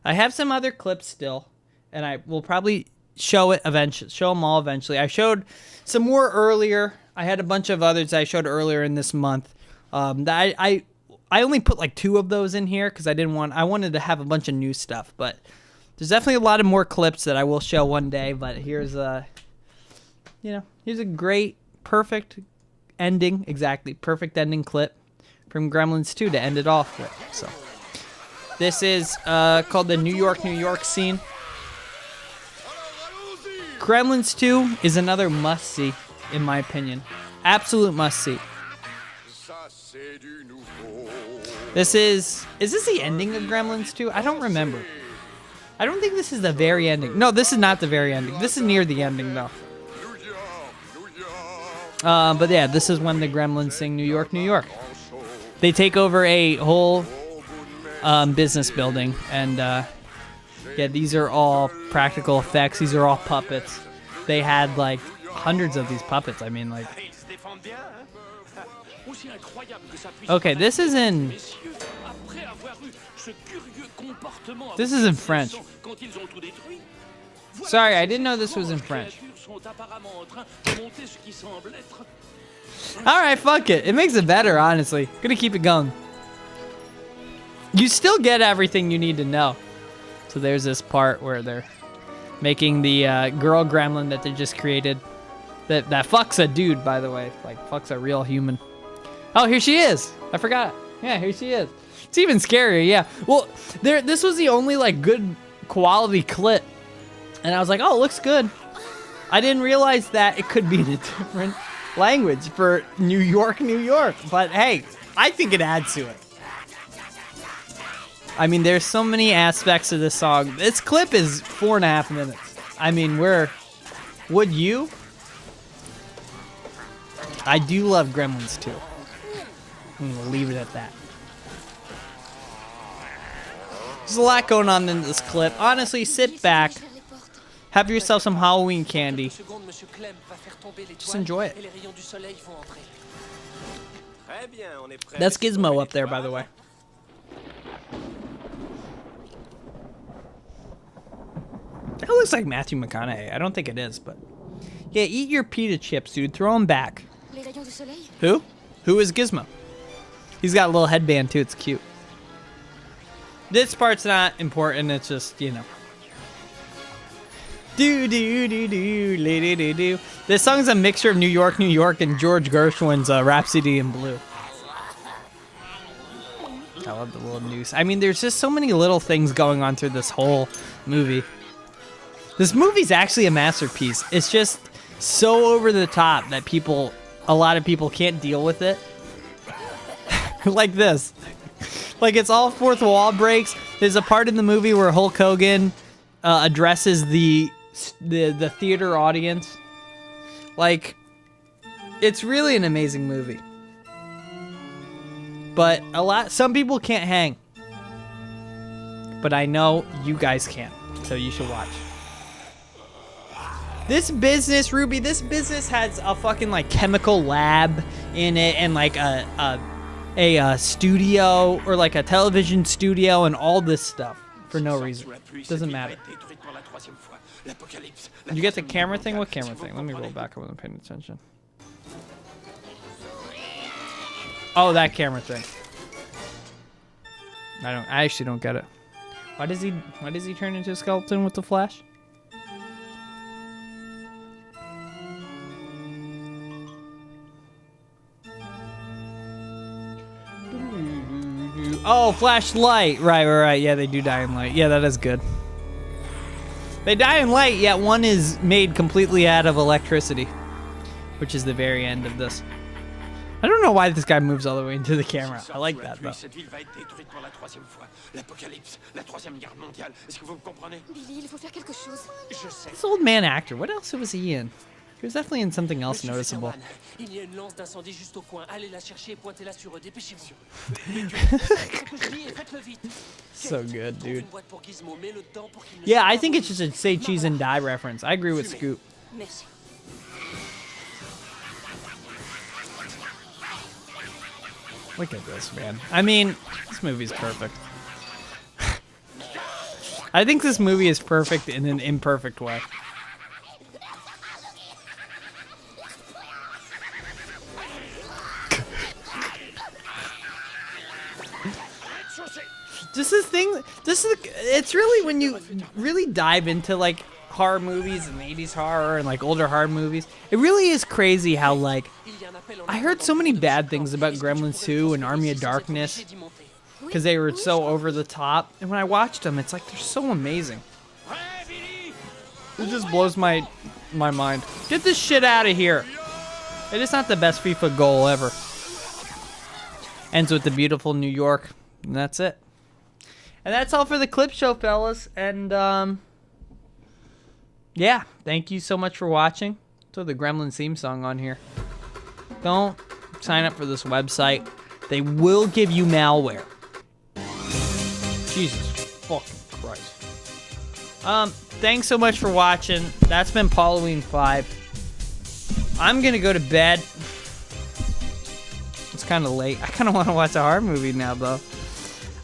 I have some other clips still, and I will probably show them all eventually. I showed some more earlier. I had a bunch of others I showed earlier in this month. I only put like 2 of those in here because I wanted to have a bunch of new stuff, but there's definitely a lot of more clips that I will show one day. But here's a great, perfect ending clip from Gremlins 2 to end it off with. So this is called the New York scene. Gremlins 2 is another must-see, in my opinion. Absolute must-see. This is this the ending of Gremlins 2? I don't remember. I don't think this is the very ending. No, this is not the very ending. This is near the ending, though. But yeah, this is when the Gremlins sing New York, New York. They take over a whole business building, and yeah, these are all practical effects. These are all puppets. They had like hundreds of these puppets. I mean, like, okay, this is in French. Sorry, I didn't know this was in French. Alright, fuck it. It makes it better, honestly. Gonna keep it going. You still get everything you need to know. So there's this part where they're making the girl gremlin that they just created. that fucks a dude, by the way. Like, fucks a real human. Oh, here she is. I forgot. Yeah, here she is. It's even scarier, yeah. Well, this was the only, like, good quality clip. And I was like, oh, it looks good. I didn't realize that it could be in a different language for New York, New York. But, hey, I think it adds to it. I mean, there's so many aspects of this song. This clip is 4.5 minutes. I mean, would you? I do love Gremlins too. I'm gonna leave it at that. There's a lot going on in this clip. Honestly, sit back, have yourself some Halloween candy. Just enjoy it. That's Gizmo up there, by the way. That looks like Matthew McConaughey. I don't think it is, but... Yeah, eat your pita chips, dude. Throw them back. Who? Who is Gizmo? He's got a little headband, too. It's cute. This part's not important. It's just, you know. Do-do-do-do, this song's a mixture of New York, New York, and George Gershwin's Rhapsody in Blue. I love the little noose. I mean, there's just so many little things going on through this whole movie. This movie's actually a masterpiece. It's just so over the top that a lot of people can't deal with it. Like this. Like, it's all fourth wall breaks. There's a part in the movie where Hulk Hogan addresses the theater audience. Like, it's really an amazing movie. But some people can't hang. But I know you guys can, so you should watch. This business, Ruby, this business has a fucking, like, chemical lab in it and, like, a studio or, like, a television studio and all this stuff for no reason. Doesn't matter. Did you get the camera thing? What camera thing? Let me roll back. I wasn't paying attention. Oh, that camera thing. I actually don't get it. Why does he turn into a skeleton with the flash? Oh, flashlight. Right. Yeah, they do die in light. Yeah, that is good. They die in light, yet one is made completely out of electricity, which is the very end of this. I don't know why this guy moves all the way into the camera. I like that, though. This old man actor, what else was he in? He was definitely in something else noticeable. So good, dude. Yeah, I think it's just a say cheese and die reference. I agree with Scoop. Look at this, man. I mean, this movie's perfect. I think this movie is perfect in an imperfect way. It's really when you really dive into like horror movies and 80s horror and like older horror movies, it really is crazy how like I heard so many bad things about Gremlins 2 and Army of Darkness because they were so over the top, and when I watched them, it's like they're so amazing. It just blows my mind. Get this shit out of here. It is not the best FIFA goal ever. Ends with the beautiful New York, and that's it. And that's all for the clip show, fellas. And, yeah, thank you so much for watching. Throw the Gremlins theme song on here. Don't sign up for this website. They will give you malware. Jesus fucking Christ. Thanks so much for watching. That's been Paulloween 5. I'm going to go to bed. It's kind of late. I kind of want to watch a horror movie now, though.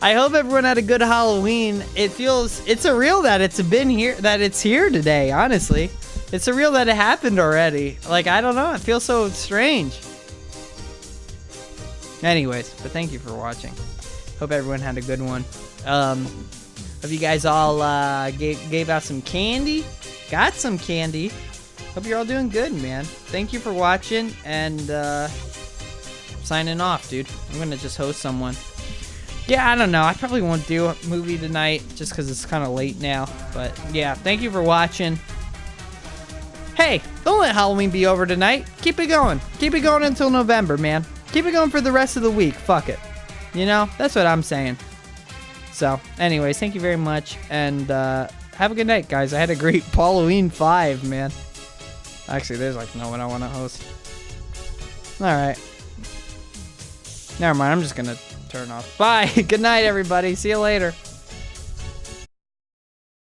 I hope everyone had a good Halloween. It's surreal that it's here today, honestly. It's surreal that it happened already. Like, I don't know, it feels so strange. Anyways, but thank you for watching. Hope everyone had a good one. Hope you guys all gave out some candy. Got some candy. hope you're all doing good, man. Thank you for watching, and signing off, dude. I'm gonna just host someone. Yeah, I don't know. I probably won't do a movie tonight just because it's kind of late now. But yeah, thank you for watching. Hey, don't let Halloween be over tonight. Keep it going. Keep it going until November, man. Keep it going for the rest of the week. Fuck it. You know, that's what I'm saying. So, anyways, thank you very much, and have a good night, guys. I had a great Paulloween V, man. Actually, there's like no one I want to host. Alright. Never mind, I'm just gonna turn off. Bye. Good night, everybody. See you later.